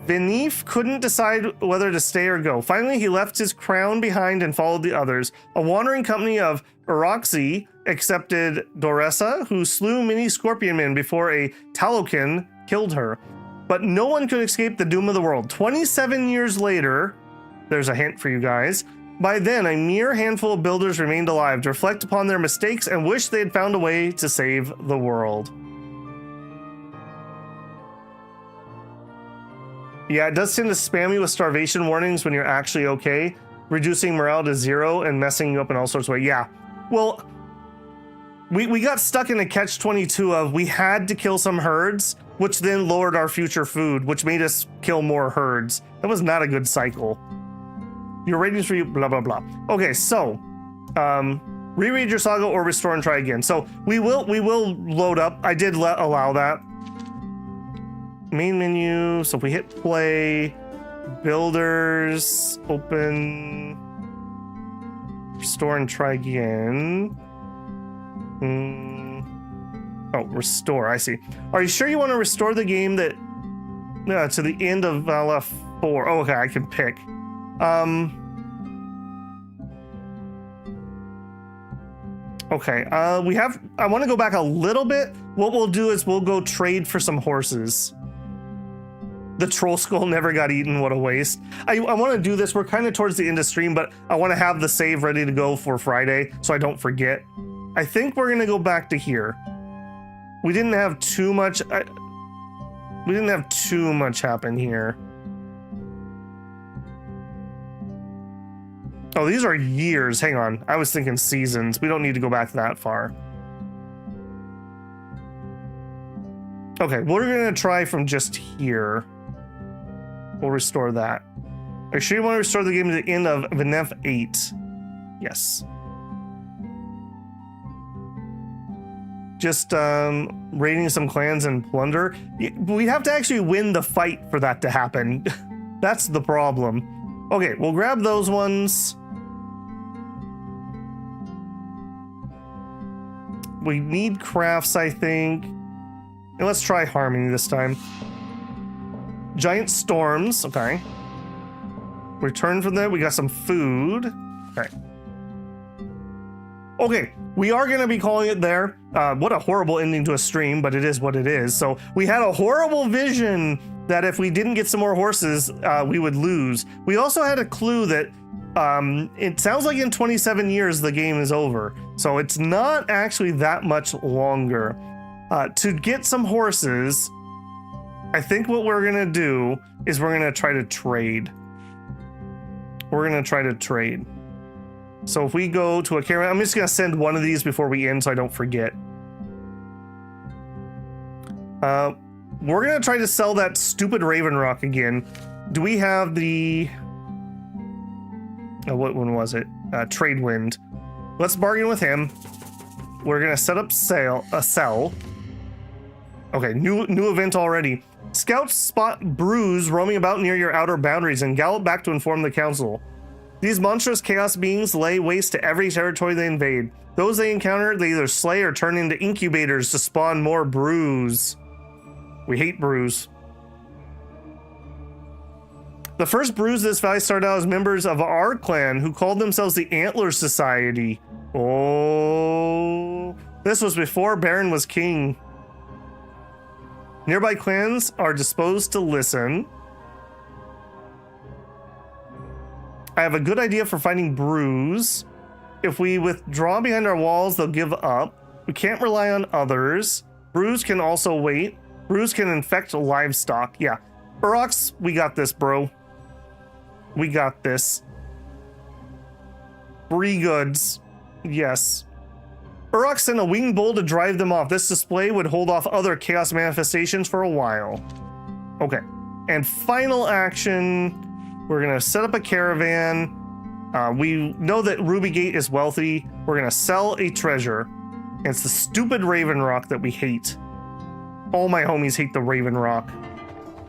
Venif couldn't decide whether to stay or go. Finally, he left his crown behind and followed the others. A wandering company of Uroxi accepted Doressa, who slew many scorpion men before a Talokin killed her. But no one could escape the doom of the world. 27 years later, there's a hint for you guys. By then, a mere handful of builders remained alive to reflect upon their mistakes and wish they had found a way to save the world. Yeah, it does tend to spam you with starvation warnings when you're actually okay, reducing morale to 0 and messing you up in all sorts of ways. Yeah, well, we got stuck in a catch-22 of we had to kill some herds, which then lowered our future food, which made us kill more herds. That was not a good cycle. Your ratings for you, blah, blah, blah. Okay, so, reread your saga or restore and try again. So we will load up. I did allow that. Main menu. So if we hit play, builders, open, restore and try again. Oh, restore. I see. Are you sure you want to restore the game that to the end of Vala 4? Oh, okay, I can pick. Okay, I want to go back a little bit. What we'll do is we'll go trade for some horses. The troll skull never got eaten. What a waste. I want to do this. We're kind of towards the end of stream, but I want to have the save ready to go for Friday so I don't forget. I think we're going to go back to here. We didn't have too much. We didn't have too much happen here. Oh, these are years. Hang on. I was thinking seasons. We don't need to go back that far. Okay, we're going to try from just here. We'll restore that. Are you sure you want to restore the game to the end of Venef 8? Yes. Just raiding some clans and plunder. We'd have to actually win the fight for that to happen. That's the problem. Okay, we'll grab those ones. We need crafts, I think. And let's try harmony this time. Giant storms. Okay. Return from there. We got some food. Okay. Okay. We are going to be calling it there. What a horrible ending to a stream, but it is what it is. So we had a horrible vision that if we didn't get some more horses, we would lose. We also had a clue that it sounds like in 27 years the game is over. So it's not actually that much longer. To get some horses, I think what we're going to do is we're going to try to trade. We're going to try to trade. So if we go to a caravan, I'm just going to send one of these before we end so I don't forget. We're going to try to sell that stupid Raven Rock again. Do we have the... Oh, what one was it? Trade Wind. Let's bargain with him. We're going to set up a sell. Okay, new event already. Scouts spot brews roaming about near your outer boundaries and gallop back to inform the council. These monstrous chaos beings lay waste to every territory they invade. Those they encounter, they either slay or turn into incubators to spawn more brews. We hate brews. The first brews of this valley started out as members of our clan who called themselves the Antler Society. Oh, this was before Beren was king. Nearby clans are disposed to listen. I have a good idea for finding brews. If we withdraw behind our walls, they'll give up. We can't rely on others. Brews can also wait. Brews can infect livestock. Yeah. Urox, we got this, bro. We got this. Free goods. Yes. Urox sent a winged bull to drive them off. This display would hold off other chaos manifestations for a while. Okay. And final action, we're going to set up a caravan. We know that Ruby Gate is wealthy. We're going to sell a treasure. And it's the stupid Raven Rock that we hate. All my homies hate the Raven Rock.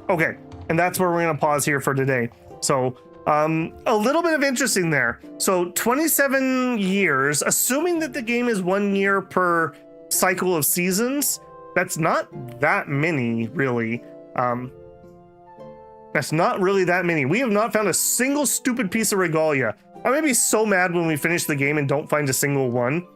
Okay. And that's where we're going to pause here for today. So, a little bit of interesting there. So 27 years, assuming that the game is 1 year per cycle of seasons, that's not that many, really. That's not really that many. We have not found a single stupid piece of regalia. I'm gonna be so mad when we finish the game and don't find a single one.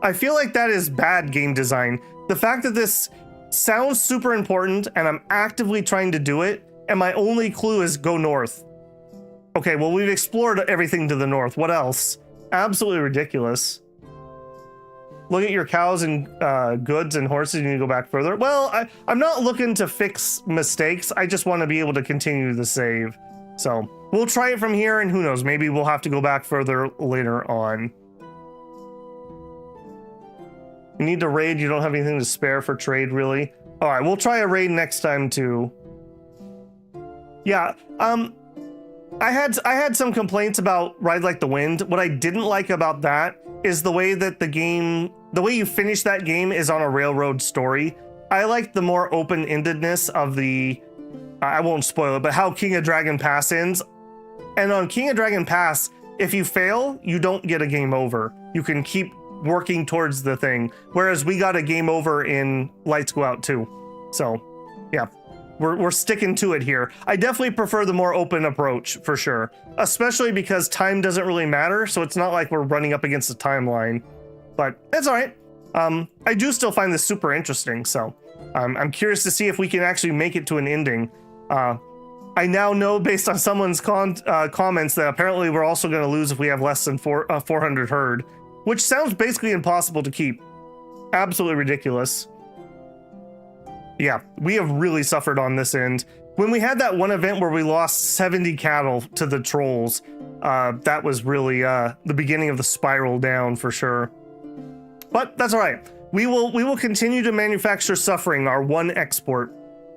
I feel like that is bad game design. The fact that this sounds super important and I'm actively trying to do it, and my only clue is go north. Okay, well, we've explored everything to the north. What else? Absolutely ridiculous. Look at your cows and goods and horses. You need to go back further. Well, I'm not looking to fix mistakes. I just want to be able to continue the save. So we'll try it from here, and who knows, maybe we'll have to go back further later on. You need to raid. You don't have anything to spare for trade, really. All right, we'll try a raid next time too. Yeah, I had some complaints about Ride Like the Wind. What I didn't like about that is the way that the way you finish that game is on a railroad story. I like the more open-endedness of the, I won't spoil it, but how King of Dragon Pass ends. And on King of Dragon Pass, if you fail, you don't get a game over. You can keep working towards the thing. Whereas we got a game over in Lights Go Out too. So, yeah. We're sticking to it here. I definitely prefer the more open approach, for sure. Especially because time doesn't really matter, so it's not like we're running up against the timeline. But it's all right. I do still find this super interesting, so I'm curious to see if we can actually make it to an ending. I now know, based on someone's comments, that apparently we're also going to lose if we have less than 400 herd, which sounds basically impossible to keep. Absolutely ridiculous. Yeah, we have really suffered on this end. When we had that one event where we lost 70 cattle to the trolls, that was really the beginning of the spiral down for sure. But that's all right. We will continue to manufacture suffering, our one export.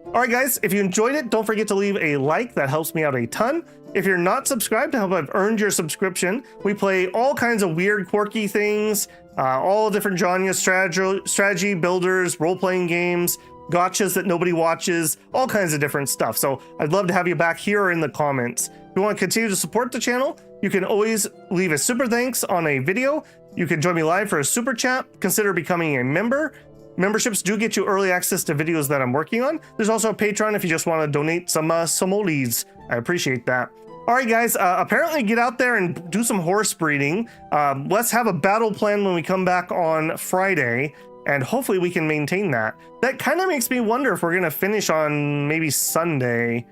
All right, guys, if you enjoyed it, don't forget to leave a like. That helps me out a ton. If you're not subscribed, I hope I've earned your subscription. We play all kinds of weird, quirky things, all different genres, strategy builders, role-playing games, gotchas that nobody watches, all kinds of different stuff. So I'd love to have you back here or in the comments. If you want to continue to support the channel, you can always leave a super thanks on a video. You can join me live for a super chat. Consider becoming a member. Memberships do get you early access to videos that I'm working on. There's also a Patreon if you just want to donate some simoleons. I appreciate that. All right, guys, apparently get out there and do some horse breeding. Let's have a battle plan when we come back on Friday. And hopefully we can maintain that. That kind of makes me wonder if we're going to finish on maybe Sunday,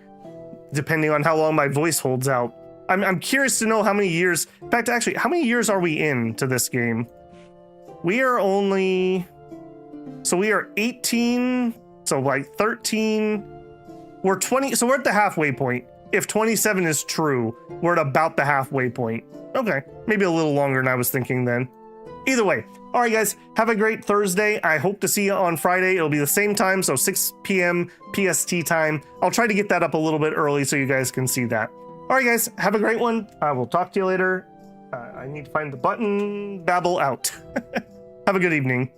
depending on how long my voice holds out. I'm curious to know how many years, in fact, actually, how many years are we into this game? We are only, so we are 18, so like 13, we're 20, so we're at the halfway point. If 27 is true, we're at about the halfway point. Okay, maybe a little longer than I was thinking then. Either way, all right, guys, have a great Thursday. I hope to see you on Friday. It'll be the same time, so 6 p.m. PST time. I'll try to get that up a little bit early so you guys can see that. All right, guys, have a great one. I will talk to you later. I need to find the button. Babble out. Have a good evening.